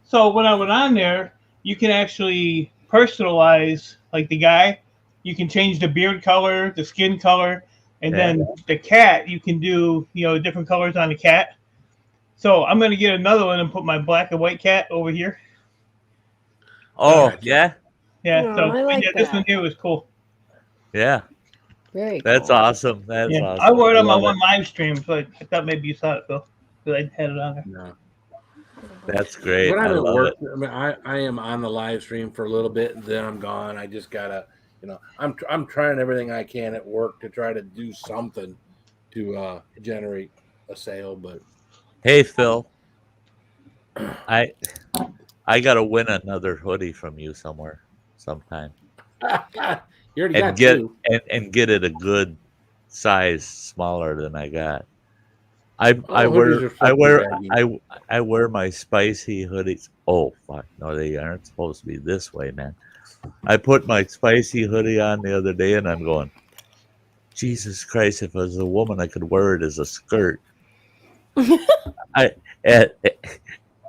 So when I went on there, you can actually personalize like the guy. You can change the beard color, the skin color, and then the cat, you can do, different colors on the cat. So I'm going to get another one and put my black and white cat over here. Oh, yeah? Yeah, this one here was cool. Yeah. Very cool. That's awesome. That's awesome. I wore it on my one live stream, so I thought maybe you saw it, Phil, because I had it on there. No. That's great. When I'm at work, I am on the live stream for a little bit, and then I'm gone. I just gotta I'm trying everything I can at work to try to do something to generate a sale. But hey, Phil, I got to win another hoodie from you somewhere, sometime. You already got two. And get it a good size smaller than I got. I wear my spicy hoodies. Oh fuck, no, they aren't supposed to be this way, man. I put my spicy hoodie on the other day, and I'm going, Jesus Christ! If I was a woman, I could wear it as a skirt. And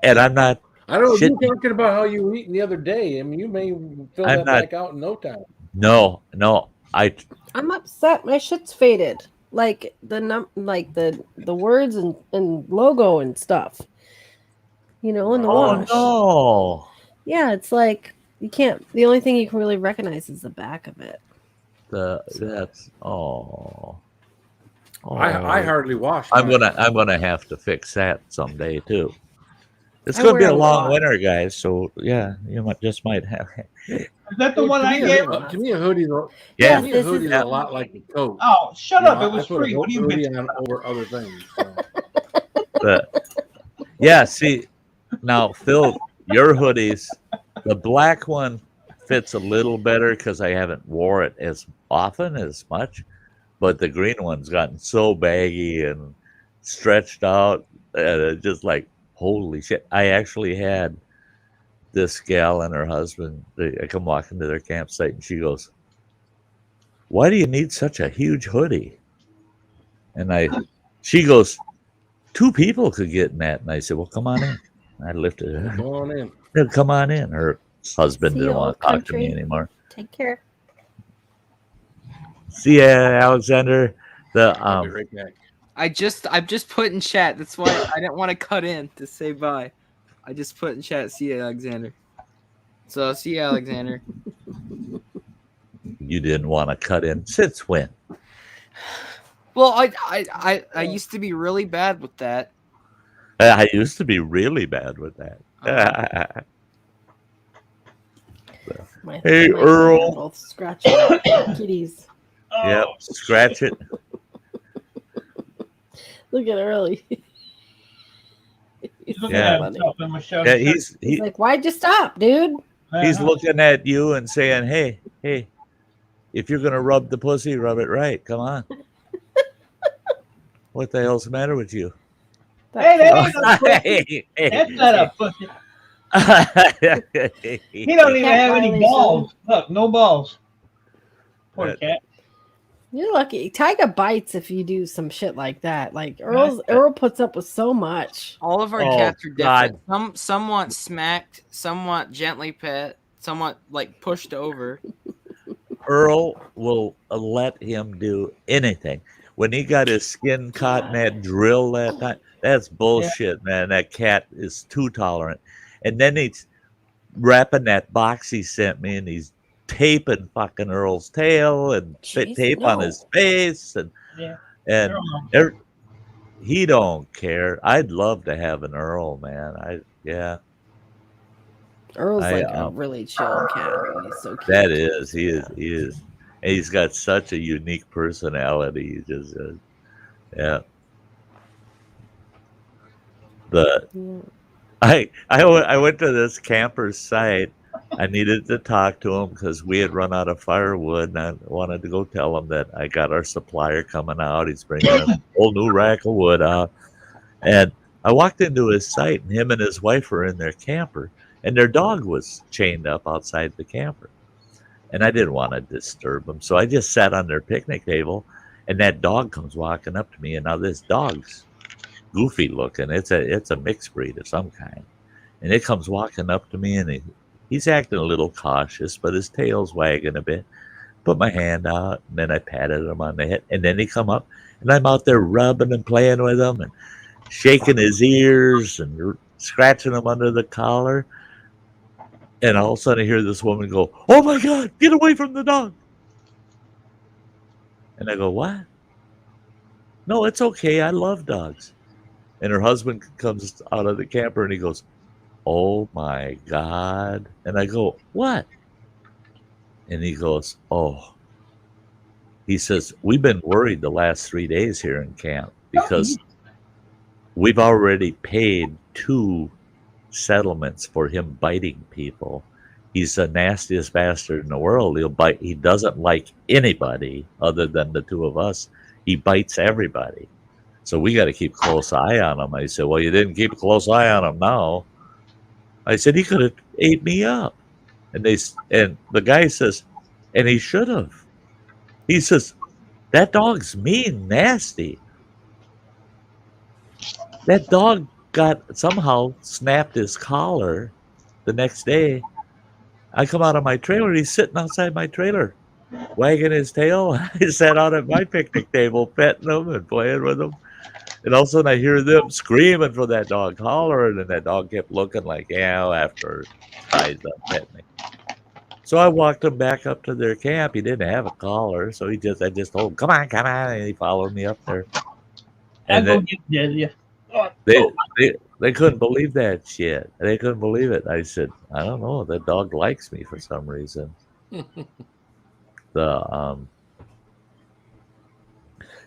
I'm not. I don't know. You were talking about how you were eating the other day. I mean, you may fill that back out in no time. No, I'm upset. My shit's faded. Like the words and logo and stuff. In the wash. Oh no. Yeah, it's like you can't. The only thing you can really recognize is the back of it. I hardly wash. I'm gonna have to fix that someday too. It's gonna be a long winter, guys. So yeah, you might have. Is that the one I gave? To me, a hoodie. Yeah, a hoodie is a lot like a coat. Oh, shut up! It was free. What do you mean? Over other things. Yeah, see, now Phil, your hoodies, the black one fits a little better because I haven't wore it as often as much, but the green one's gotten so baggy and stretched out, just like holy shit. I actually had this gal and her husband, I come walking to their campsite, and she goes, "Why do you need such a huge hoodie?" And she goes, "2 people could get in that." And I said, "Well, come on in." I lifted her. Come on in. Yeah, come on in. Her husband didn't want to talk to me anymore. Take care. See ya, Alexander. I'll be right back. I've just put in chat. That's why I didn't want to cut in to say bye. I just put in chat. See you, Alexander. So see you, Alexander. You didn't want to cut in since when? Well, I used to be really bad with that. I used to be really bad with that. Hey, Earl. Both scratching kitties. Yep, scratch it. Look at Early. He's looking at himself in my show. Yeah, he's like, why'd you stop, dude? He's looking at you and saying, hey, if you're gonna rub the pussy, rub it right. Come on. What the hell's the matter with you? Hey, that's not a pussy. He don't even have any balls. Look, no balls. Poor cat. You're lucky. Tyga bites if you do some shit like that. Like Earl puts up with so much. All of our cats are different. Some want smacked, some want gently pet, some want like pushed over. Earl will let him do anything. When he got his skin caught in that drill that time, that's bullshit, man. That cat is too tolerant. And then he's wrapping that box he sent me, and he's taping fucking Earl's tail and tape on his face, and he don't care. I'd love to have an Earl, man. Earl's like a really chill cat. He's so cute. That is, he is. And he's got such a unique personality. He just, I went to this camper's site. I needed to talk to him because we had run out of firewood, and I wanted to go tell him that I got our supplier coming out. He's bringing a whole new rack of wood out. And I walked into his site, and him and his wife were in their camper, and their dog was chained up outside the camper. And I didn't want to disturb them, so I just sat on their picnic table, and that dog comes walking up to me, and now this dog's goofy looking. It's a mixed breed of some kind. And it comes walking up to me, and he's acting a little cautious, but his tail's wagging a bit. Put my hand out, and then I patted him on the head. And then he come up, and I'm out there rubbing and playing with him and shaking his ears and scratching him under the collar. And all of a sudden I hear this woman go, "Oh my God, get away from the dog." And I go, "What?" "No, it's okay. I love dogs." And her husband comes out of the camper, and he goes, "Oh my God." And I go, "What?" And he goes, oh. He says, we've been worried the last 3 days here in camp because we've already paid 2 settlements for him biting people. He's the nastiest bastard in the world. He'll bite. He doesn't like anybody other than the 2 of us. He bites everybody. So we got to keep a close eye on him. I said, well, you didn't keep a close eye on him now. I said, he could have ate me up. And the guy says, and he should have. He says, that dog's mean, nasty. That dog somehow snapped his collar the next day. I come out of my trailer. He's sitting outside my trailer, wagging his tail. I sat out at my picnic table, petting him and playing with him. And all of a sudden, I hear them screaming for that dog, hollering, and that dog kept looking like, yeah, after Ty's done petting me. So I walked him back up to their camp. He didn't have a collar, so I just told him, come on, and he followed me up there. And then they couldn't believe that shit. They couldn't believe it. I said, I don't know. That dog likes me for some reason.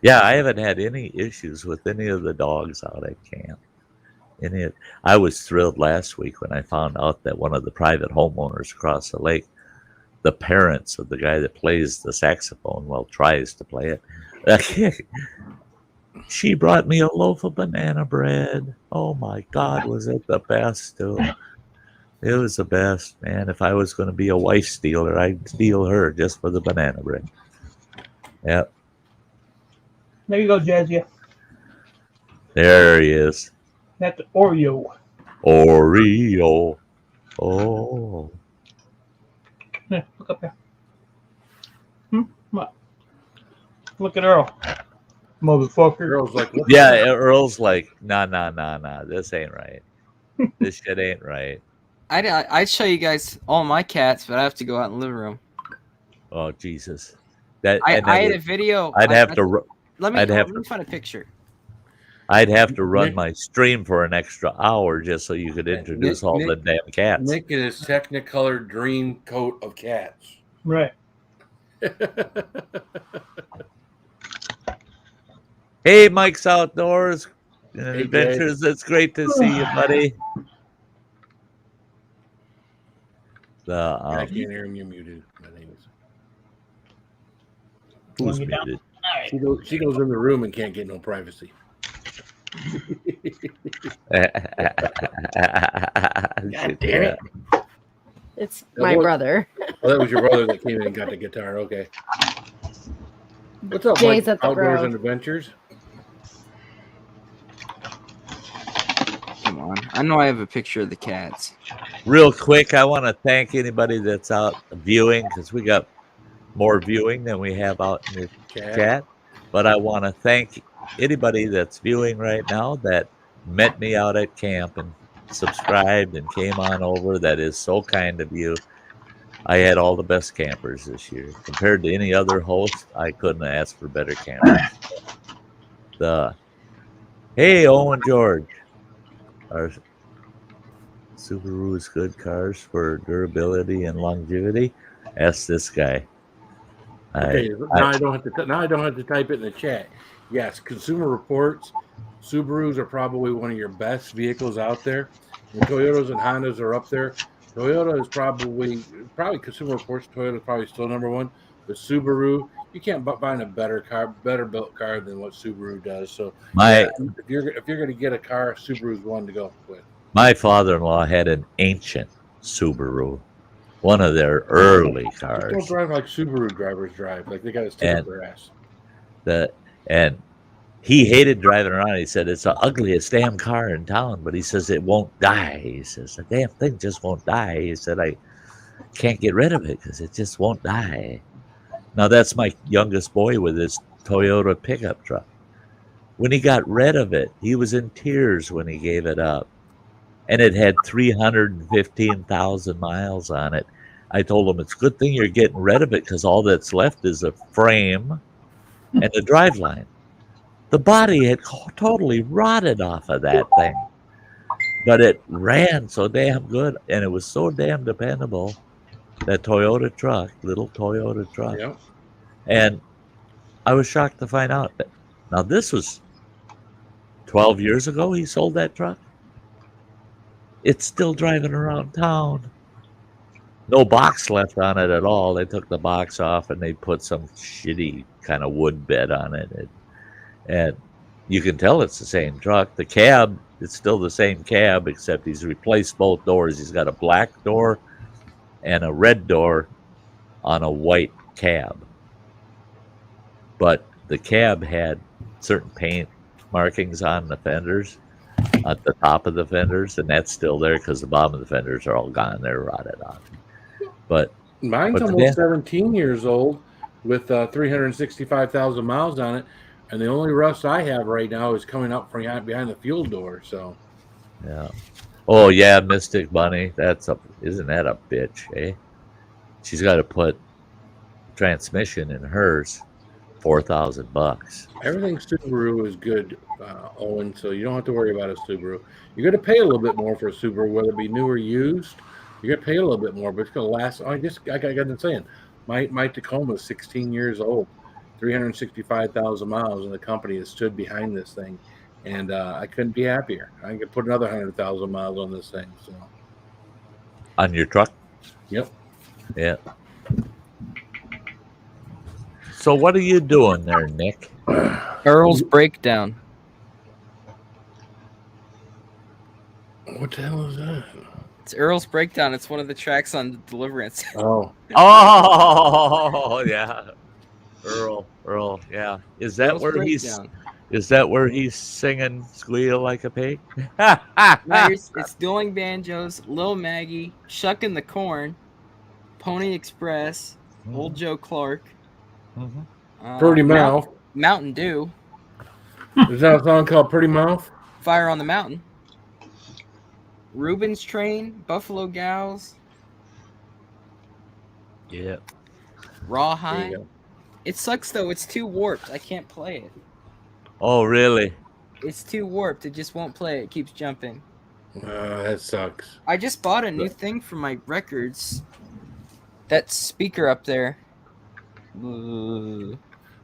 Yeah, I haven't had any issues with any of the dogs out at camp. I was thrilled last week when I found out that one of the private homeowners across the lake, the parents of the guy that plays the saxophone, tries to play it, she brought me a loaf of banana bread. Oh my God, was it the best too? It was the best, man. If I was going to be a wife stealer, I'd steal her just for the banana bread. Yep. There you go, Jazzy. There he is. That's Oreo. Oreo. Oh. Yeah, look up there. What? Look at Earl. Motherfucker. Earl's like, what? Yeah, Earl's like, nah. This ain't right. This shit ain't right. I'd show you guys all my cats, but I have to go out in the living room. Oh, Jesus. I had a video. Let me find a picture. I'd have to run my stream for an extra hour just so you could introduce all the damn cats. Nick in his Technicolor dream coat of cats. Right. Hey, Mike's Outdoors Hey, Adventures. It's great to see you, buddy. I can't hear him. You're muted. My name is. Who's muted? She goes in the room and can't get no privacy. God damn it. It's my brother. Oh, that was your brother that came in and got the guitar. Okay. What's up, Jay's Mike? at the Outdoors Grove. and Adventures? Come on. I know I have a picture of the cats. Real quick, I want to thank anybody that's out viewing because we got more viewing than we have out in the chat. But I want to thank anybody that's viewing right now that met me out at camp and subscribed and came on over. That is so kind of you. I had all the best campers this year. Compared to any other host, I couldn't ask for better campers. Hey, Owen George. Our Subaru is good cars for durability and longevity. Ask this guy. Okay, now I don't have to type it in the chat. Yes, Consumer Reports, Subarus are probably one of your best vehicles out there. The Toyotas and Hondas are up there. Toyota is probably Consumer Reports. Toyota is probably still number one. The Subaru, you can't find a better built car than what Subaru does. So if you're going to get a car, Subaru's one to go with. My father-in-law had an ancient Subaru, one of their early cars. Just don't drive like Subaru drivers drive, like they got to stick up their ass. And he hated driving around. He said it's the ugliest damn car in town, but he says it won't die. He says the damn thing just won't die. He said I can't get rid of it because it just won't die. Now that's my youngest boy with his Toyota pickup truck. When he got rid of it, he was in tears when he gave it up. And it had 315,000 miles on it. I told him, it's a good thing you're getting rid of it because all that's left is a frame and a driveline. The body had totally rotted off of that thing. But it ran so damn good, and it was so damn dependable. that Toyota truck, little Toyota truck. Yep. And I was shocked to find out that now this was 12 years ago he sold that truck. It's still driving around town. No box left on it at all. They took the box off and they put some shitty kind of wood bed on it. And you can tell it's the same truck. The cab, it's still the same cab, except he's replaced both doors. He's got a black door and a red door on a white cab. But the cab had certain paint markings on the fenders, at the top of the fenders, and that's still there because the bottom of the fenders are all gone. They're rotted out. But mine's almost 17 years old with 365,000 miles on it, and the only rust I have right now is coming up from behind the fuel door. So, yeah. Oh yeah, Mystic Bunny. Isn't that a bitch, eh? She's got to put transmission in hers, $4,000. Everything Subaru is good, Owen. So you don't have to worry about a Subaru. You're going to pay a little bit more for a Subaru, whether it be new or used. You're going to pay a little bit more, but it's going to last. I got them saying, my Tacoma is 16 years old, 365,000 miles, and the company has stood behind this thing, and I couldn't be happier. I could put another 100,000 miles on this thing. So, on your truck? Yep. Yeah. So what are you doing there, Nick? Earl's Breakdown. What the hell is that? It's Earl's Breakdown. It's one of the tracks on Deliverance. Oh. Oh, yeah. Earl, yeah. Is that Earl's where Breakdown. Is that where he's singing "Squeal Like a Pig"? No, it's dueling banjos, Lil Maggie, Shucking the Corn, Pony Express, Old Joe Clark, Pretty Mouth, Mountain Dew. Is that a song called Pretty Mouth? Fire on the Mountain, Reuben's Train, Buffalo Gals. Yeah. Rawhide. It sucks though. It's too warped. I can't play it. Oh, really? It's too warped. It just won't play. It keeps jumping. That sucks. I just bought a new thing for my records. That speaker up there. Well,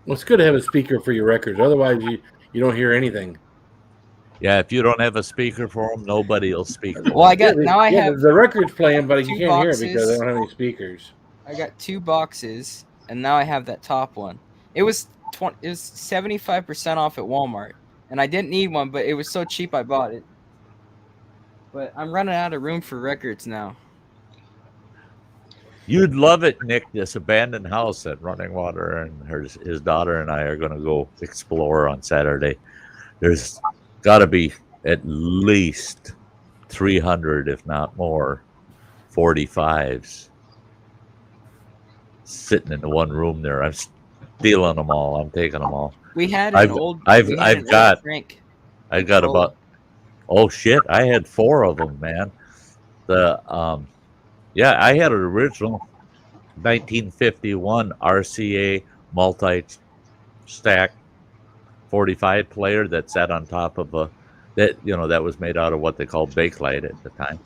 it's good to have a speaker for your records. Otherwise, you don't hear anything. Yeah, if you don't have a speaker for them, nobody will speak. Well, I have the record's playing, but you can't boxes. hear it because they don't have any speakers. I got 2 boxes, and now I have that top one. It was 75% off at Walmart, and I didn't need one, but it was so cheap I bought it. But I'm running out of room for records now. You'd love it, Nick. This abandoned house at Running Water, and his daughter and I are going to go explore on Saturday. There's got to be at least 300, if not more, 45s sitting in the one room there. I'm stealing them all. I'm taking them all. We had I've got Oh. about, oh shit, I had 4 of them, man. I had an original 1951 RCA multi-stack 45 player that sat on top of that was made out of what they called Bakelite at the time.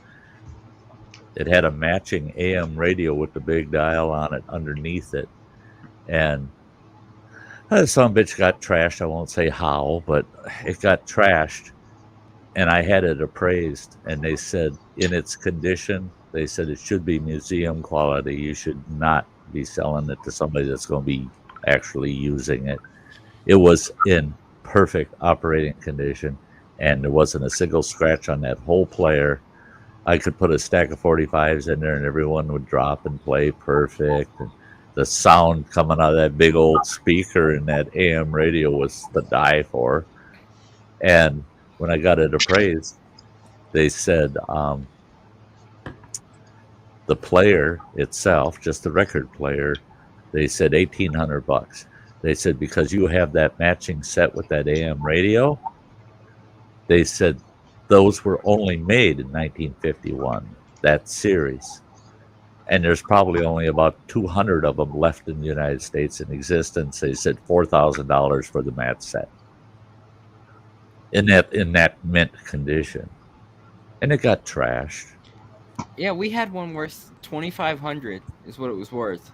It had a matching AM radio with the big dial on it underneath it, and some bitch got trashed. I won't say how, but it got trashed, and I had it appraised, and they said in its condition, they said it should be museum quality. You should not be selling it to somebody that's going to be actually using it. It was in perfect operating condition, and there wasn't a single scratch on that whole player. I could put a stack of 45s in there, and everyone would drop and play perfect. And the sound coming out of that big old speaker in that AM radio was the die for. And when I got it appraised, they said the player itself, just the record player, they said $1,800. They said because you have that matching set with that AM radio, they said those were only made in 1951, that series. And there's probably only about 200 of them left in the United States in existence. They said $4,000 for the match set in that mint condition. And it got trashed. Yeah, we had one worth $2,500 is what it was worth,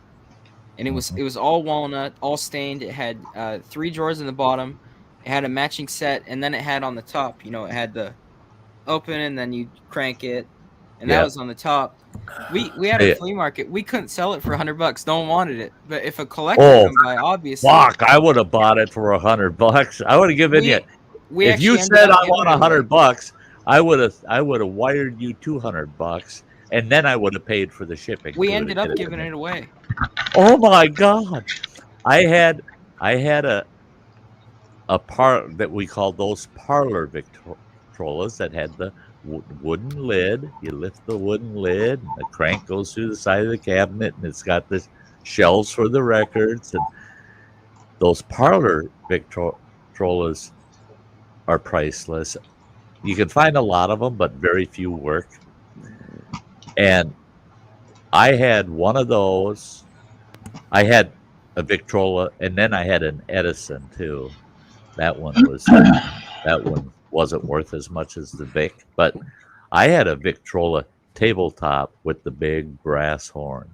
and it was all walnut, all stained. It had 3 drawers in the bottom. It had a matching set, and then it had on the top. It had the open, and then you crank it, and that was on the top. We had a flea market. We couldn't sell it for $100. No one wanted it. But if a collector come by, obviously, fuck, I would have bought it for $100. I would have given you. If you said I want $100, I would have wired you $200, and then I would have paid for the shipping. We ended up giving it away. Oh my god! I had a part that we called those parlor Victrolas that had the wooden lid. You lift the wooden lid, and the crank goes through the side of the cabinet, and it's got the shelves for the records. And those parlor Victrolas are priceless. You can find a lot of them, but very few work. And I had one of those. I had a Victrola, and then I had an Edison too. That one wasn't worth as much as the Vic, but I had a Victrola tabletop with the big brass horn,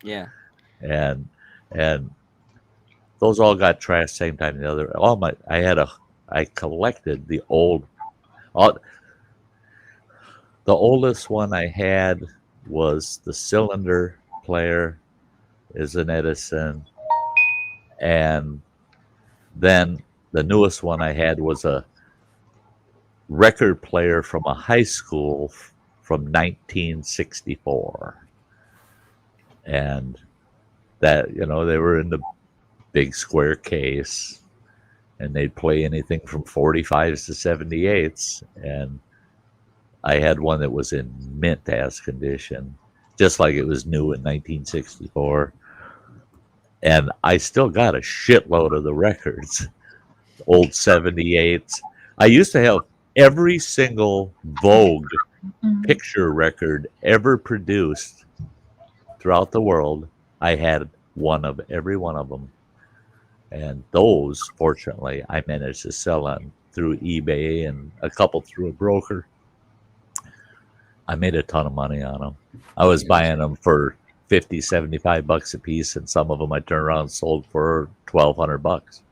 Yeah. And those all got trashed same time the other. I collected the oldest one I had was the cylinder player is an Edison, and then the newest one I had was a record player from a high school from 1964. And that, they were in the big square case, and they'd play anything from 45s to 78s. And I had one that was in mint-ass condition, just like it was new in 1964. And I still got a shitload of the records. Old 78s. I used to have every single Vogue picture record ever produced throughout the world. I had one of every one of them. And those, fortunately, I managed to sell on through eBay and a couple through a broker. I made a ton of money on them. I was buying them for $50, $75 a piece, and some of them I turned around and sold for $1,200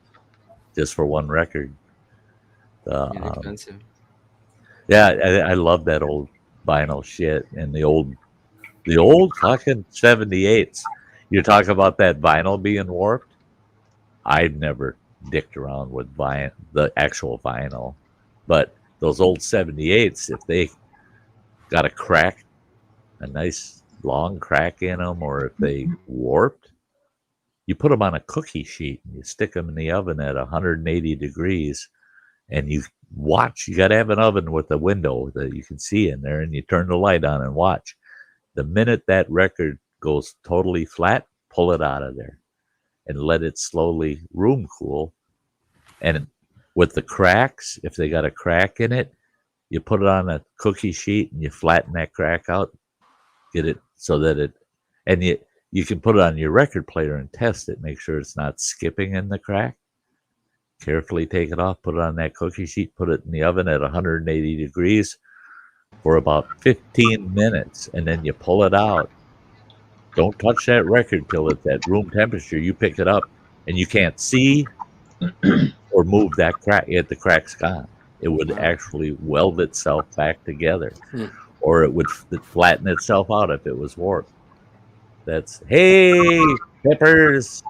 just for one record. Expensive. Yeah, I love that old vinyl shit and the old fucking 78s. You talk about that vinyl being warped. I've never dicked around with the actual vinyl, but those old 78s, if they got a crack, a nice long crack in them, or if they warped, you put them on a cookie sheet and you stick them in the oven at 180 degrees, and you watch. You got to have an oven with a window that you can see in there, and you turn the light on and watch. The minute that record goes totally flat, pull it out of there and let it slowly room cool. And with the cracks, if they got a crack in it, you put it on a cookie sheet and you flatten that crack out, get it so that you can put it on your record player and test it, make sure it's not skipping in the crack. Carefully take it off, put it on that cookie sheet, put it in the oven at 180 degrees for about 15 minutes, and then you pull it out. Don't touch that record till it's at room temperature. You pick it up, and you can't see or move that crack. The crack's gone. It would actually weld itself back together, or it would flatten itself out if it was warped. That's, hey, Peppers.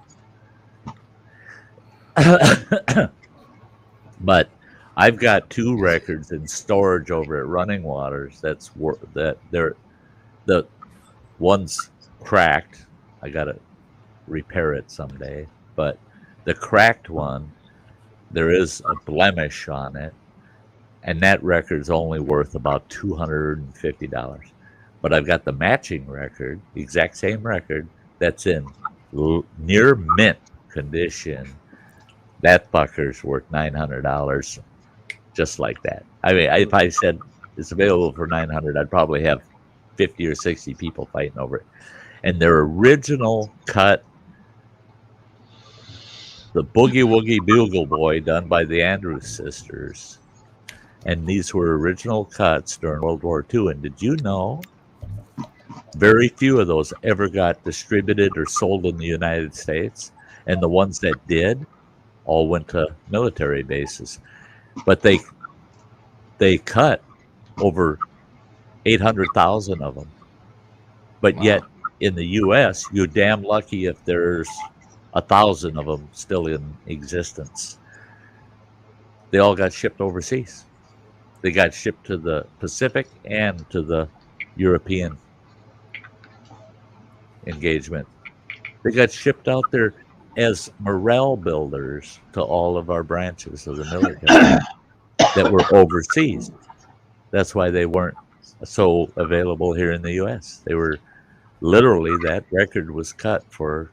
But I've got 2 records in storage over at Running Waters. The one's cracked. I gotta repair it someday. But the cracked one, there is a blemish on it, and that record's only worth about $250. But I've got the matching record, the exact same record, that's in near mint condition. That fucker's worth $900, just like that. I mean, if I said it's available for $900, I'd probably have 50 or 60 people fighting over it. And their original cut, the Boogie Woogie Bugle Boy, done by the Andrews Sisters. And these were original cuts during World War II. And did you know Very few of those ever got distributed or sold in the United States, and the ones that did all went to military bases. But they cut over 800,000 of them. But Wow. yet in the U.S., you're damn lucky if there's 1,000 of them still in existence. They all got shipped overseas. They got shipped to the Pacific and to the European engagement. They got shipped out there as morale builders to all of our branches of the military that were overseas. That's why they weren't so available here in the U.S. They were literally, that record was cut for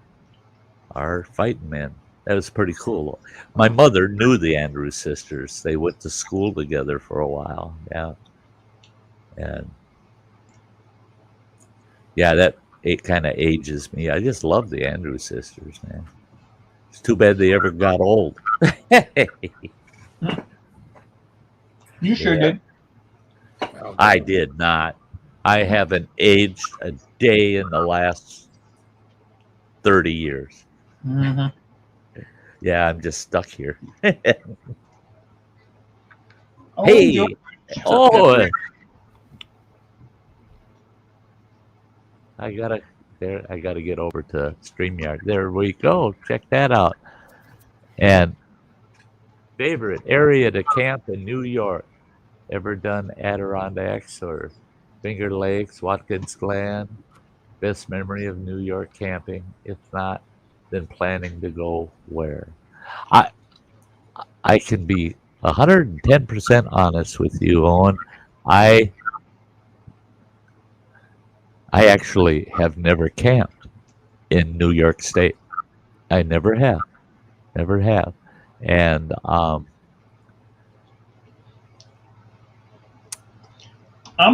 our fighting men. That was pretty cool. My mother knew the Andrews sisters. They went to school together for a while. Yeah. And yeah, that it kind of ages me. I just love the Andrews sisters, man. It's too bad they ever got old. You sure did. I did not. I haven't aged a day in the last 30 years. Mm-hmm. Yeah, I'm just stuck here. Oh, Hey, oh, I gotta get over to StreamYard. There we go. Check that out. And favorite area to camp in New York. Ever done Adirondacks or Finger Lakes, Watkins Glen? Best memory of New York camping. If not, then planning to go where? I can be 110% honest with you, Owen. I actually have never camped in New York State. I never have. Never have. And I'm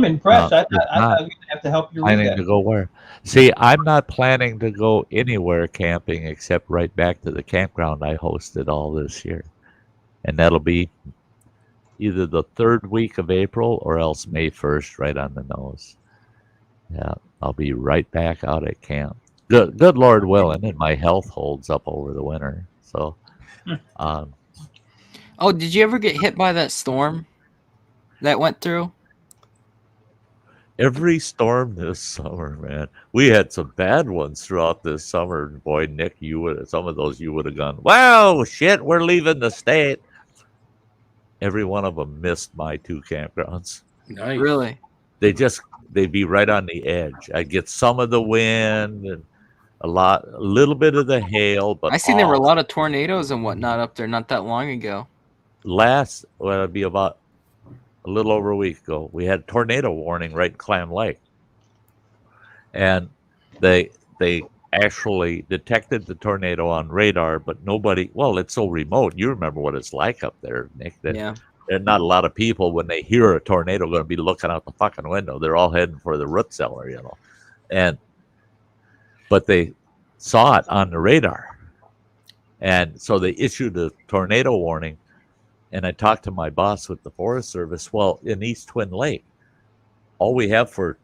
impressed. I thought I was going to have to help you with planning that. to go where? See, I'm not planning to go anywhere camping except right back to the campground I hosted all this year. And that'll be either the third week of April or else May 1st, right on the nose. Yeah, I'll be right back out at camp. Good Lord willing, and my health holds up over the winter. So, oh, did you ever get hit by that storm that went through? Every storm this summer, man. We had some bad ones throughout this summer. Boy, Nick, some of those you would have gone, wow, shit, we're leaving the state. Every one of them missed my two campgrounds. Nice. Really? They'd be right on the edge. I'd get some of the wind and a little bit of the hail, but I seen there were a lot of tornadoes and whatnot up there not that long ago. It'd be about a little over a week ago, we had a tornado warning right in Clam Lake. And they actually detected the tornado on radar, but nobody, well, it's so remote. You remember what it's like up there, Nick. Yeah. There are not a lot of people, when they hear a tornado, going to be looking out the fucking window. They're all heading for the root cellar, but they saw it on the radar. And so they issued a tornado warning. And I talked to my boss with the Forest Service. Well, in East Twin Lake, all we have for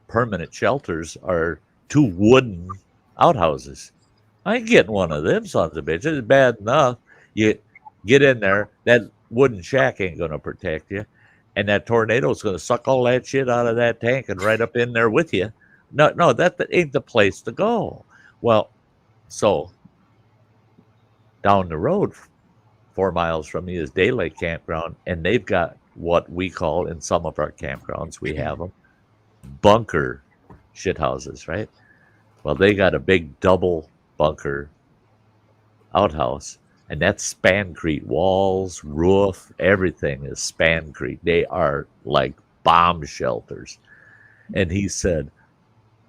permanent shelters are 2 wooden outhouses. I ain't getting one of them sons of bitches. It's bad enough. You get in there, that wooden shack ain't going to protect you. And that tornado is going to suck all that shit out of that tank and right up in there with you. No, that ain't the place to go. Well, so down the road, 4 miles from me, is Day Lake Campground, and they've got what we call, in some of our campgrounds, we have them, bunker shithouses, right? Well, they got a big double bunker outhouse, and that's spancrete. Walls, roof, everything is spancrete. They are like bomb shelters. And he said,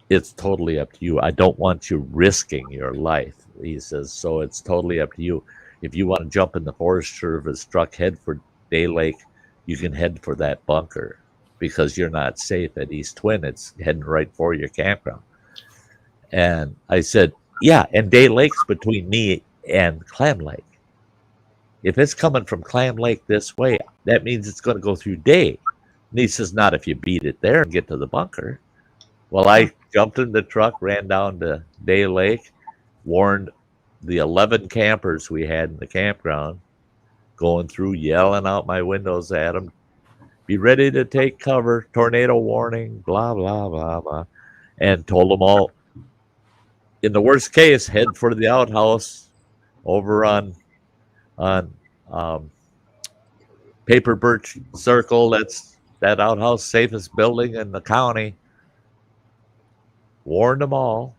it's totally up to you. I don't want you risking your life. He says, so it's totally up to you. If you want to jump in the Forest Service truck, head for Day Lake, you can head for that bunker because you're not safe at East Twin. It's heading right for your campground. And I said, yeah, and Day Lake's between me and Clam Lake. If it's coming from Clam Lake this way, that means it's going to go through Day. And he says, not if you beat it there and get to the bunker. Well, I jumped in the truck, ran down to Day Lake, warned the 11 campers we had in the campground, going through, yelling out my windows at them, be ready to take cover, tornado warning, blah, blah, blah, blah, and told them all, in the worst case, head for the outhouse over on Paper Birch Circle. That's that outhouse, safest building in the county. Warned them all.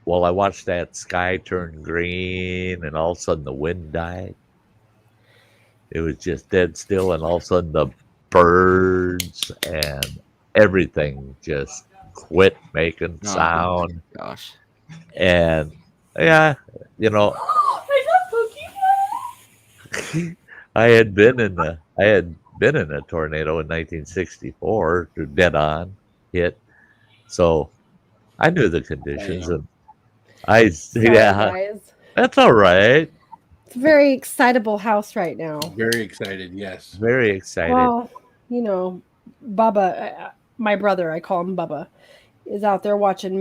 Well, I watched that sky turn green, and all of a sudden the wind died. It was just dead still, and all of a sudden the birds and everything just quit making sound. Gosh. And yeah, you know, I had been in a tornado in 1964, dead on hit, so I knew the conditions, and Guys. That's all right. It's a very excitable house right now. Very excited, yes. Very excited. Well, you know, Bubba, my brother, I call him Bubba, is out there watching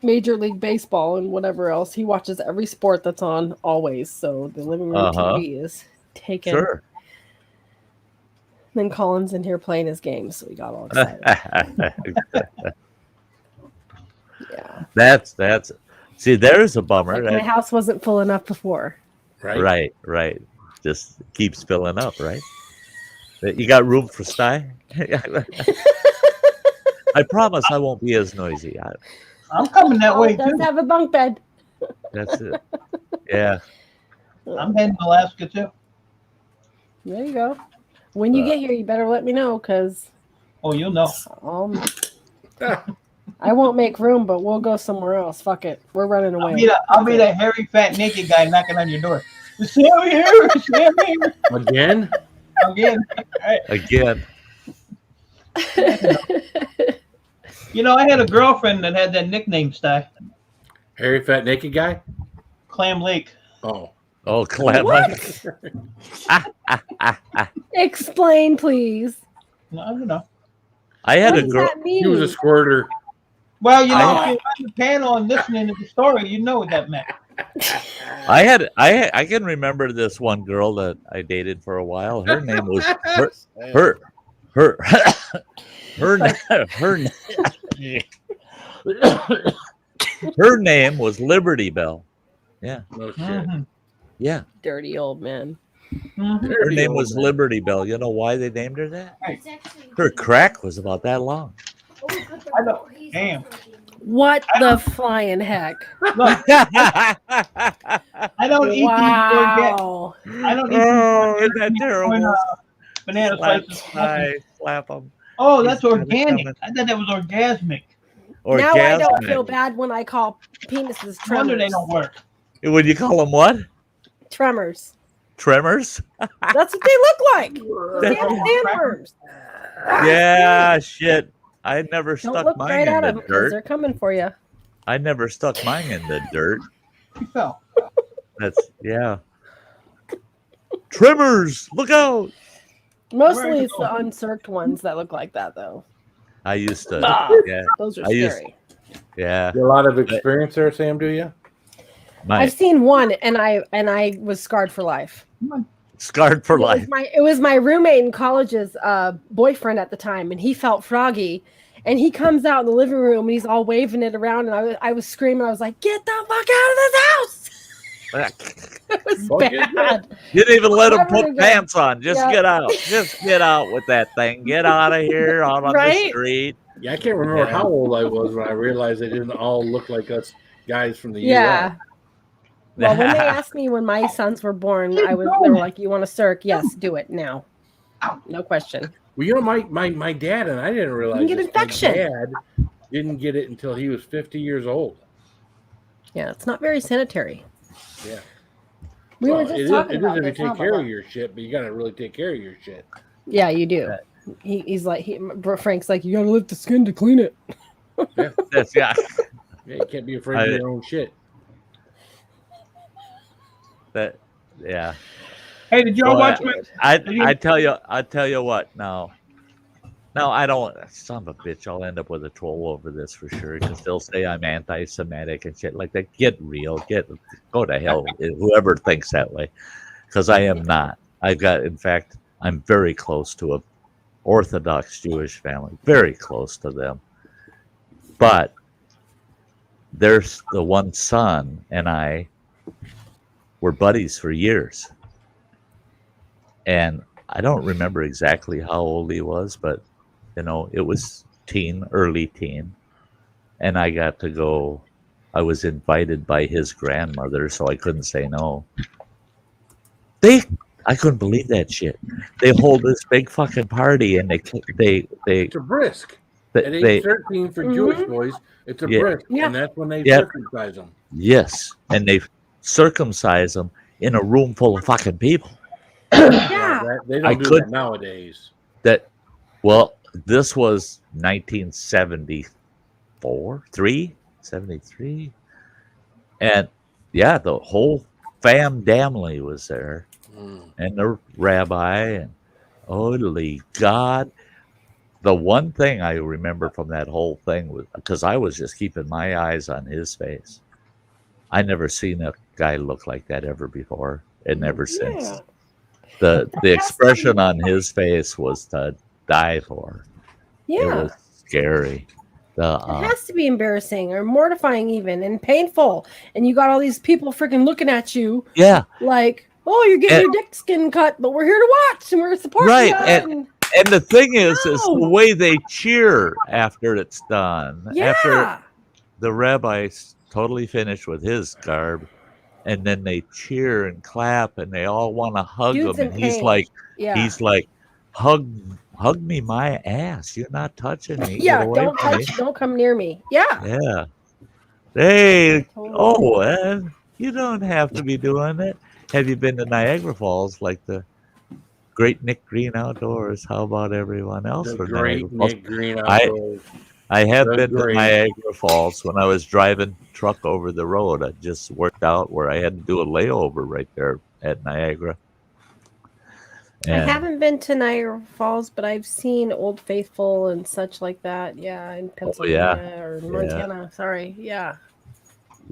Major League Baseball and whatever else. He watches every sport that's on always. So the living room TV is taken. Sure. Then Colin's in here playing his game, so we got all excited. Yeah. That's see, there's a bummer. Like my house wasn't full enough before. Right. Just keeps filling up, right? You got room for Sty? I promise I won't be as noisy. I'm coming that way It does too. have a bunk bed. That's it. Yeah. I'm heading to Alaska too. There you go. When you get here, you better let me know, because Oh, you'll know. I won't make room, but we'll go somewhere else. Fuck it. We're running away. I'll be that hairy, fat, naked guy knocking on your door. Sammy here, Sammy here. Again? Again. Right. Again. You know, I had a girlfriend that had that nickname, Sty. Hairy, fat, naked guy? Clam Lake. Oh. Oh, Clem. Explain, please. No, you know. I had What a does girl. that mean? He was a squirter. Well, you know, if you're on the panel and listening to the story, you know what that meant. I can remember this one girl that I dated for a while. Her name was her name was Liberty Bell. Yeah. No shit. Mm-hmm. Yeah. Dirty old man. Mm-hmm. Her name was Liberty Bell. You know why they named her that? Her crack was about that long. I know. Damn. What the flying heck? Look, I don't eat Wow. these. I don't eat Oh, these. isn't that terrible? Banana slices. Slap them. Oh, that's He's organic. coming. I thought that was orgasmic. Now I don't feel bad when I call penises No wonder they tremors. don't work. Would you call them what? Tremors. Tremors? That's what they look like. Sandworms. Yeah, shit. I never Don't stuck look mine right in at the them because they're dirt. coming for you. I never stuck mine in the dirt. You fell. That's yeah. Tremors, look out! Mostly it's the uncirced ones that look like that, though. I used to. Ah. Yeah, Those are I used- scary. yeah. You a lot of experience there, Sam, do you? I've seen one, and I was scarred for life. Scarred for life. It was my roommate in college's boyfriend at the time, and he felt froggy. And he comes out in the living room, and he's all waving it around, and I was screaming. I was like, "Get the fuck out of this house!" It was bad. You didn't even let him Never put again. pants on. Just Yeah. get out. Just get out with that thing. Get out of here, out on the Right? street. Yeah, I can't remember how old I was when I realized they didn't all look like us guys from the Yeah. U.S. Well, when they asked me when my sons were born, they were like, "You want a circ? Yes, do it now. No question." Well, you know, my dad, and I didn't realize You can get this, my infection. dad didn't get it until he was 50 years old. Yeah, it's not very sanitary. Yeah. We were Well, just it is talking if about you this. take huh, care Bubba? of your shit, but you got to really take care of your shit. Yeah, you do. He's like, Frank's like, you gotta lift the skin to clean it. That's yeah. Yeah, you can't be afraid of your own shit. That yeah. Hey, did y'all Well, watch my? I tell you what now. Now, I don't, son of a bitch, I'll end up with a troll over this for sure because they'll say I'm anti Semitic and shit like that. Get real. Go to hell, whoever thinks that way, because I am not. In fact, I'm very close to a Orthodox Jewish family, very close to them. But there's the one son and I were buddies for years. And I don't remember exactly how old he was, but it was early teen. And I got to go. I was invited by his grandmother, so I couldn't say no. I couldn't believe that shit. They hold this big fucking party, and it's a brisk. At age 13 for Jewish boys, it's a brisk, and that's when they circumcise them. Yes, and they circumcise them in a room full of fucking people. Yeah, they don't do that nowadays. This was 1974, 73, and the whole family was there. And the rabbi, and holy God. The one thing I remember from that whole thing was, because I was just keeping my eyes on his face. I never seen a guy look like that ever before, and never since. The expression on his face was to die for. Yeah. It was scary. It has to be embarrassing or mortifying even, and painful. And you got all these people freaking looking at you. Yeah. Like, oh, you're getting your dick skin cut, but we're here to watch and we're supporting you. Right. And the thing is the way they cheer after it's done. Yeah. After the rabbi's totally finished with his garb, and then they cheer and clap, and they all want to hug him. And he's like, hug me my ass. You're not touching me. Yeah, don't come near me. Yeah. Yeah. Hey, and you don't have to be doing it. Have you been to Niagara Falls like the great Nick Green Outdoors? How about everyone else? The great Nick Green Outdoors. I have been to Niagara Falls when I was driving truck over the road. I just worked out where I had to do a layover right there at Niagara. I haven't been to Niagara Falls, but I've seen Old Faithful and such like that. Yeah, in Pennsylvania or Montana. Yeah. Sorry. Yeah.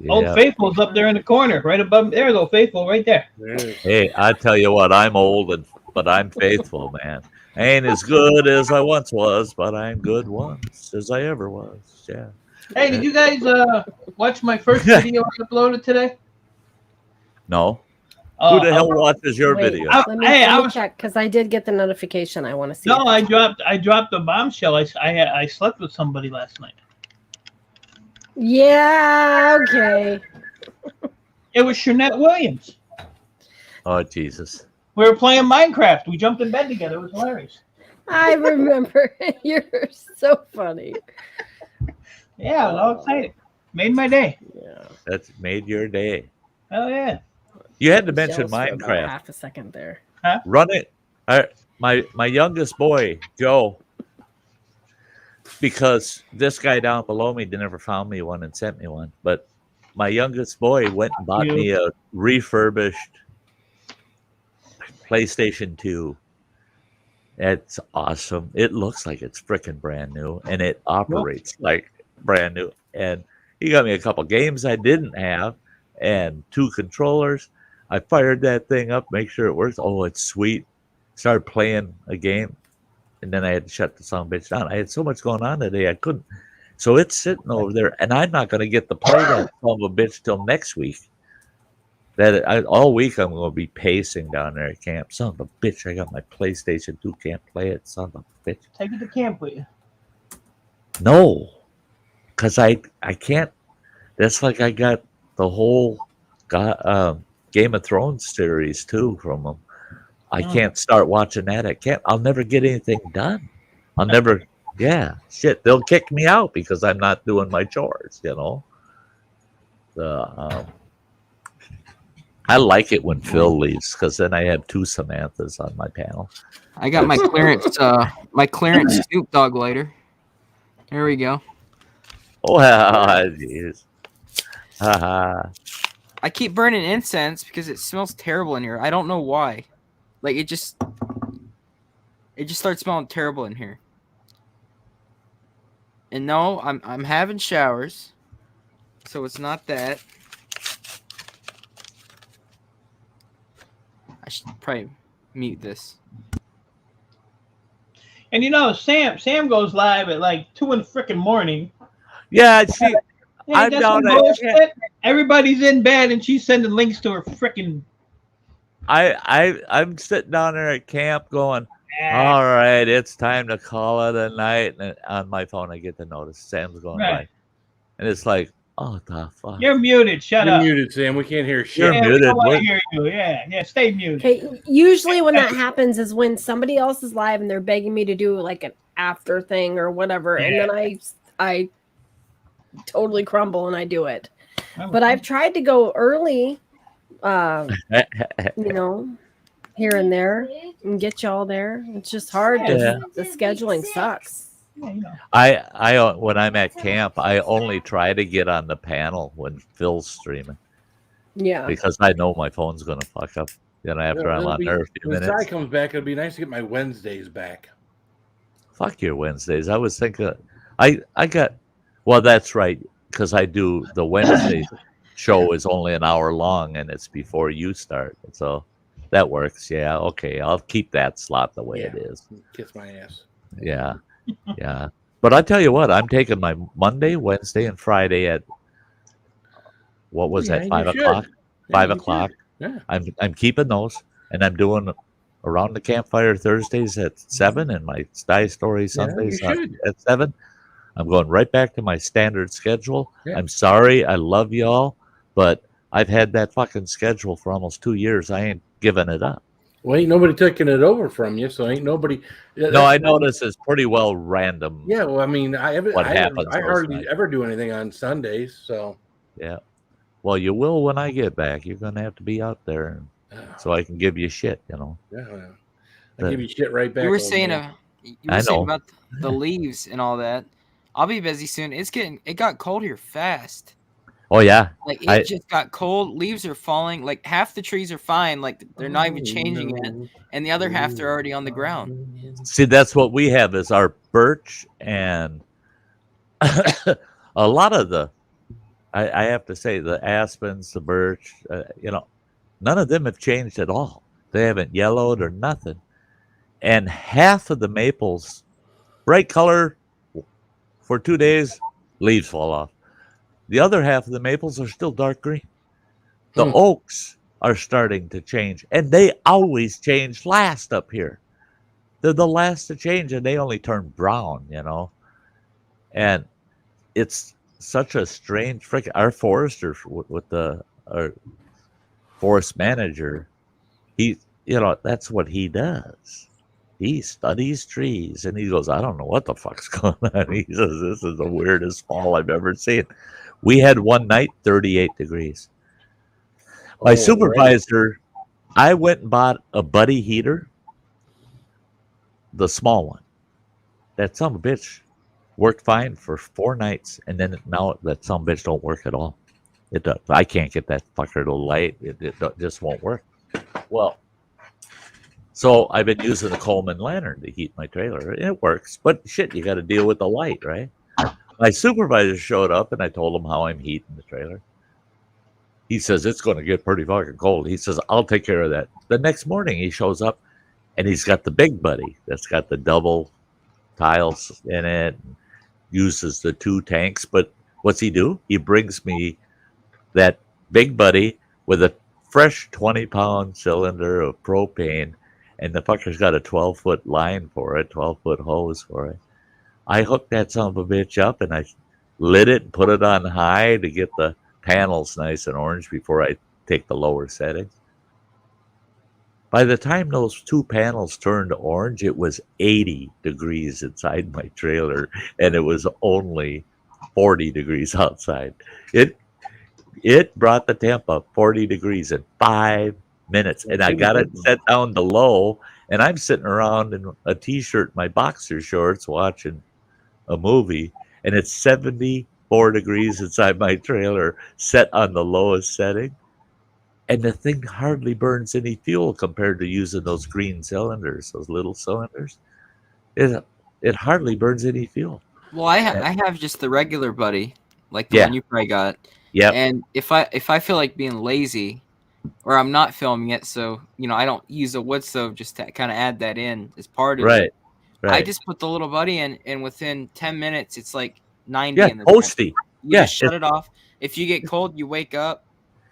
Old Faithful's up there in the corner, right above there. Old Faithful, right there. Hey, I tell you what, I'm old, but I'm faithful, man. I ain't as good as I once was, but I'm good once as I ever was. Yeah. Hey, did you guys watch my first video I uploaded today? No. Who the hell watches your video? Let me check, because I did get the notification. I want to see. No, I dropped a bombshell. I slept with somebody last night. Yeah. Okay. It was Shanette Williams. Oh Jesus. We were playing Minecraft. We jumped in bed together. It was hilarious. I remember. You're so funny. Yeah, I was all excited. Made my day. Yeah. That's made your day. Oh yeah. You had to mention Minecraft. Half a second there. Huh? Run it. My youngest boy, Joe, because this guy down below me never found me one and sent me one. But my youngest boy went and bought me a refurbished PlayStation 2. It's awesome. It looks like it's freaking brand new, and it operates like brand new. And he got me a couple games I didn't have and 2 controllers. I fired that thing up, make sure it works. Oh, it's sweet. Started playing a game, and then I had to shut the son of a bitch down. I had so much going on today, I couldn't. So it's sitting over there, and I'm not going to get to play that son of a bitch till next week. All week I'm going to be pacing down there at camp. Son of a bitch, I got my PlayStation 2, can't play it. Son of a bitch. Take it to camp with you. No, because I can't. That's like I got the whole Game of Thrones series too from them. I can't start watching that. I'll never get anything done. I'll never. Yeah, shit. They'll kick me out because I'm not doing my chores. I like it when Phil leaves because then I have 2 Samanthas on my panel. I got my clearance Snoop Dogg lighter. There we go. Oh, jeez. I keep burning incense because it smells terrible in here. I don't know why. Like it just starts smelling terrible in here. And no, I'm having showers, so it's not that. I should probably mute this. And you know, Sam goes live at like 2 in the freaking morning. Yeah, she. Yeah, I'm down at. Everybody's in bed, and she's sending links to her freaking. I'm sitting down there at camp going, all right, it's time to call it a night. And on my phone, I get the notice Sam's going by, and it's like, oh the fuck. You're muted. Shut up. You're muted, Sam. We can't hear shit. You're muted. We don't want to hear you. Yeah, stay muted. Okay. Usually when that happens is when somebody else is live and they're begging me to do like an after thing or whatever, and then I totally crumble and I do it. But I've tried to go early, you know, here and there and get y'all there. It's just hard. The scheduling sucks. I when I'm at camp, I only try to get on the panel when Phil's streaming. Yeah, because I know my phone's gonna fuck up. After I'm on there a few minutes. When Sty comes back, it'll be nice to get my Wednesdays back. Fuck your Wednesdays. I was thinking, I got. Well, that's right, because I do the Wednesday show is only an hour long, and it's before you start, so that works. Yeah, okay, I'll keep that slot the way it is. Kiss my ass. Yeah. Yeah, but I tell you what, I'm taking my Monday, Wednesday, and Friday at what was that? 5 o'clock. 5 o'clock. Yeah, I'm keeping those, and I'm doing around the campfire Thursdays at 7, and my Sty Story Sundays at 7. I'm going right back to my standard schedule. Yeah. I'm sorry, I love y'all, but I've had that fucking schedule for almost 2 years. I ain't giving it up. Well, ain't nobody taking it over from you, so ain't nobody. No, I know this is pretty well random. Yeah, well, I mean, I hardly ever do anything on Sundays, so. Yeah, well, you will when I get back. You're gonna have to be out there, so I can give you shit. Yeah, I give you shit right back. You were saying about the leaves and all that. I'll be busy soon. It got cold here fast. Oh yeah, like it just got cold. Leaves are falling. Like half the trees are fine. Like they're not even changing yet, and the other half they're already on the ground. See, that's what we have is our birch and a lot of the. I have to say the aspens, the birch. None of them have changed at all. They haven't yellowed or nothing, and half of the maples, bright color, for 2 days, leaves fall off. The other half of the maples are still dark green. The oaks are starting to change, and they always change last up here. They're the last to change, and they only turn brown, And it's such a strange freaking. Our forester with our forest manager, that's what he does. He studies trees, and he goes, I don't know what the fuck's going on. He says, this is the weirdest fall I've ever seen. We had one night, 38 degrees. My supervisor, I went and bought a buddy heater, the small one. That son of a bitch worked fine for 4 nights, and then now that son of a bitch don't work at all. It does. I can't get that fucker to light. It just won't work. Well, so I've been using the Coleman lantern to heat my trailer. It works, but shit, you got to deal with the light, right? My supervisor showed up, and I told him how I'm heating the trailer. He says, it's going to get pretty fucking cold. He says, I'll take care of that. The next morning, he shows up, and he's got the big buddy that's got the double tiles in it, and uses the 2 tanks. But what's he do? He brings me that big buddy with a fresh 20-pound cylinder of propane, and the fucker's got a 12-foot line for it, 12-foot hose for it. I hooked that son of a bitch up, and I lit it and put it on high to get the panels nice and orange before I take the lower settings. By the time those 2 panels turned orange, it was 80 degrees inside my trailer, and it was only 40 degrees outside. It brought the temp up 40 degrees in 5 minutes, and I got it set down to low, and I'm sitting around in a t-shirt, my boxer shorts, watching a movie, and it's 74 degrees inside my trailer, set on the lowest setting, and the thing hardly burns any fuel compared to using those green cylinders, those little cylinders. It hardly burns any fuel. Well, I have just the regular buddy, like the one you probably got. Yeah. And if I feel like being lazy, or I'm not filming it, so I don't use a wood stove just to kind of add that in as part of it. Right. I just put the little buddy in, and within 10 minutes, it's like 90 in the toasty. You just shut it off. If you get cold, you wake up,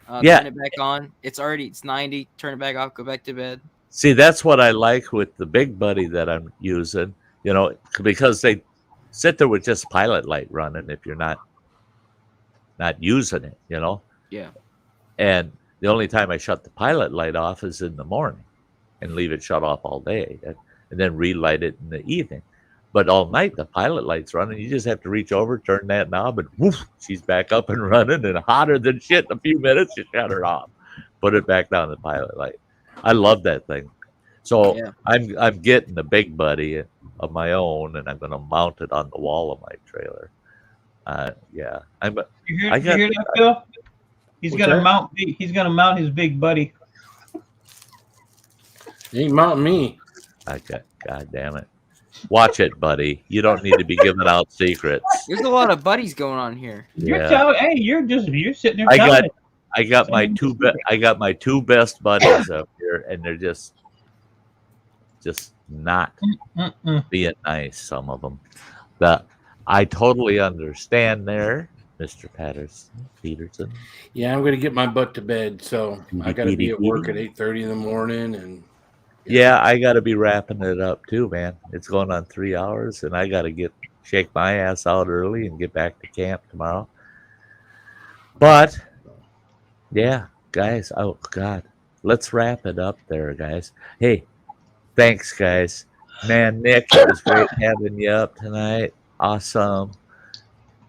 turn it back on. It's 90. Turn it back off. Go back to bed. See, that's what I like with the big buddy that I'm using. Because they sit there with just pilot light running if you're not using it. Yeah. And the only time I shut the pilot light off is in the morning, and leave it shut off all day, and then relight it in the evening. But all night the pilot light's running. You just have to reach over, turn that knob, and woof, she's back up and running, and hotter than shit in a few minutes. You shut her off, put it back down the pilot light. I love that thing. So I'm getting the big buddy of my own, and I'm going to mount it on the wall of my trailer. Yeah, You hear that, Phil? He's gonna mount. He's gonna mount his big buddy. He ain't mounting me. God damn it! Watch it, buddy. You don't need to be giving out secrets. There's a lot of buddies going on here. You're telling. Hey, you're sitting there. I got my two best buddies up here, and they're just not being nice. Some of them. I totally understand there, Mr. Peterson. Yeah, I'm going to get my butt to bed, so I got to be at work at 8:30 in the morning, and I got to be wrapping it up too, man. It's going on 3 hours, and I got to shake my ass out early and get back to camp tomorrow. But yeah, guys, oh God, let's wrap it up there, guys. Hey, thanks, guys. Man, Nick, it was great having you up tonight. Awesome.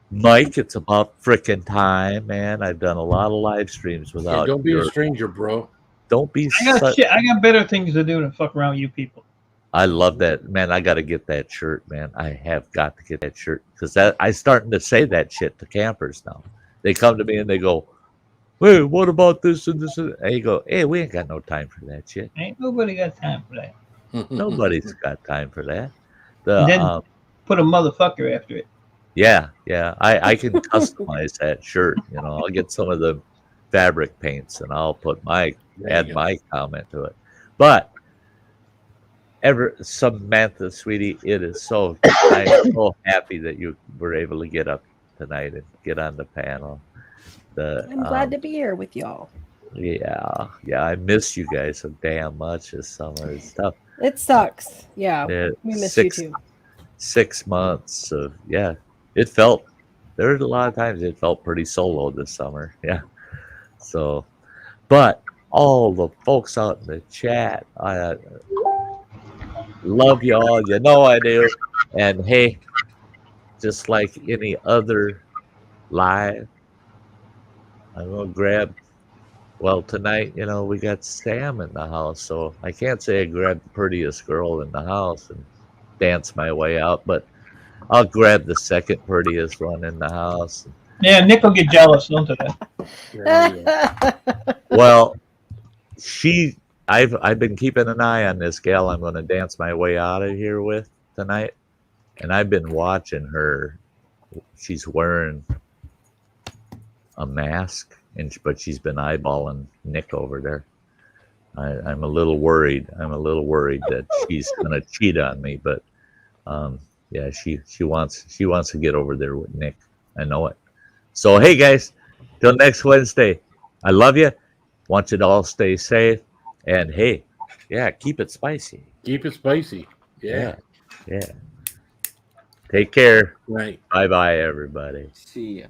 Mike, it's about freaking time, man. I've done a lot of live streams without. Don't be a stranger, bro. Don't be. I got better things to do than fuck around with you people. I love that, man. I got to get that shirt, man. I have got to get that shirt because I'm starting to say that shit to campers now. They come to me and they go, "Hey, what about this and this?" And you go, "Hey, we ain't got no time for that shit. Ain't nobody got time for that. Nobody's got time for that." Put a motherfucker after it. Yeah. I can customize that shirt. I'll get some of the fabric paints and I'll add my comment to it. But Samantha, sweetie, I'm so happy that you were able to get up tonight and get on the panel. I'm glad to be here with y'all. Yeah. I miss you guys so damn much this summer. It's tough. It sucks. Yeah. We miss you too. 6 months of there was a lot of times it felt pretty solo this summer. Yeah. So, but all the folks out in the chat, I love y'all. I do. And hey, just like any other live, I'm gonna grab. Well, tonight, we got Sam in the house, so I can't say I grabbed the prettiest girl in the house and dance my way out, but I'll grab the second prettiest one in the house. Yeah, Nick will get jealous, don't you? Well, I've been keeping an eye on this gal I'm going to dance my way out of here with tonight, and I've been watching her. She's wearing a mask, but she's been eyeballing Nick over there. I'm a little worried. That she's going to cheat on me, but she wants to get over there with Nick. I know it. So hey guys, till next Wednesday. I love you. Want you to all stay safe, and hey, keep it spicy. Keep it spicy. Yeah. Take care. Right. Bye, everybody. See ya.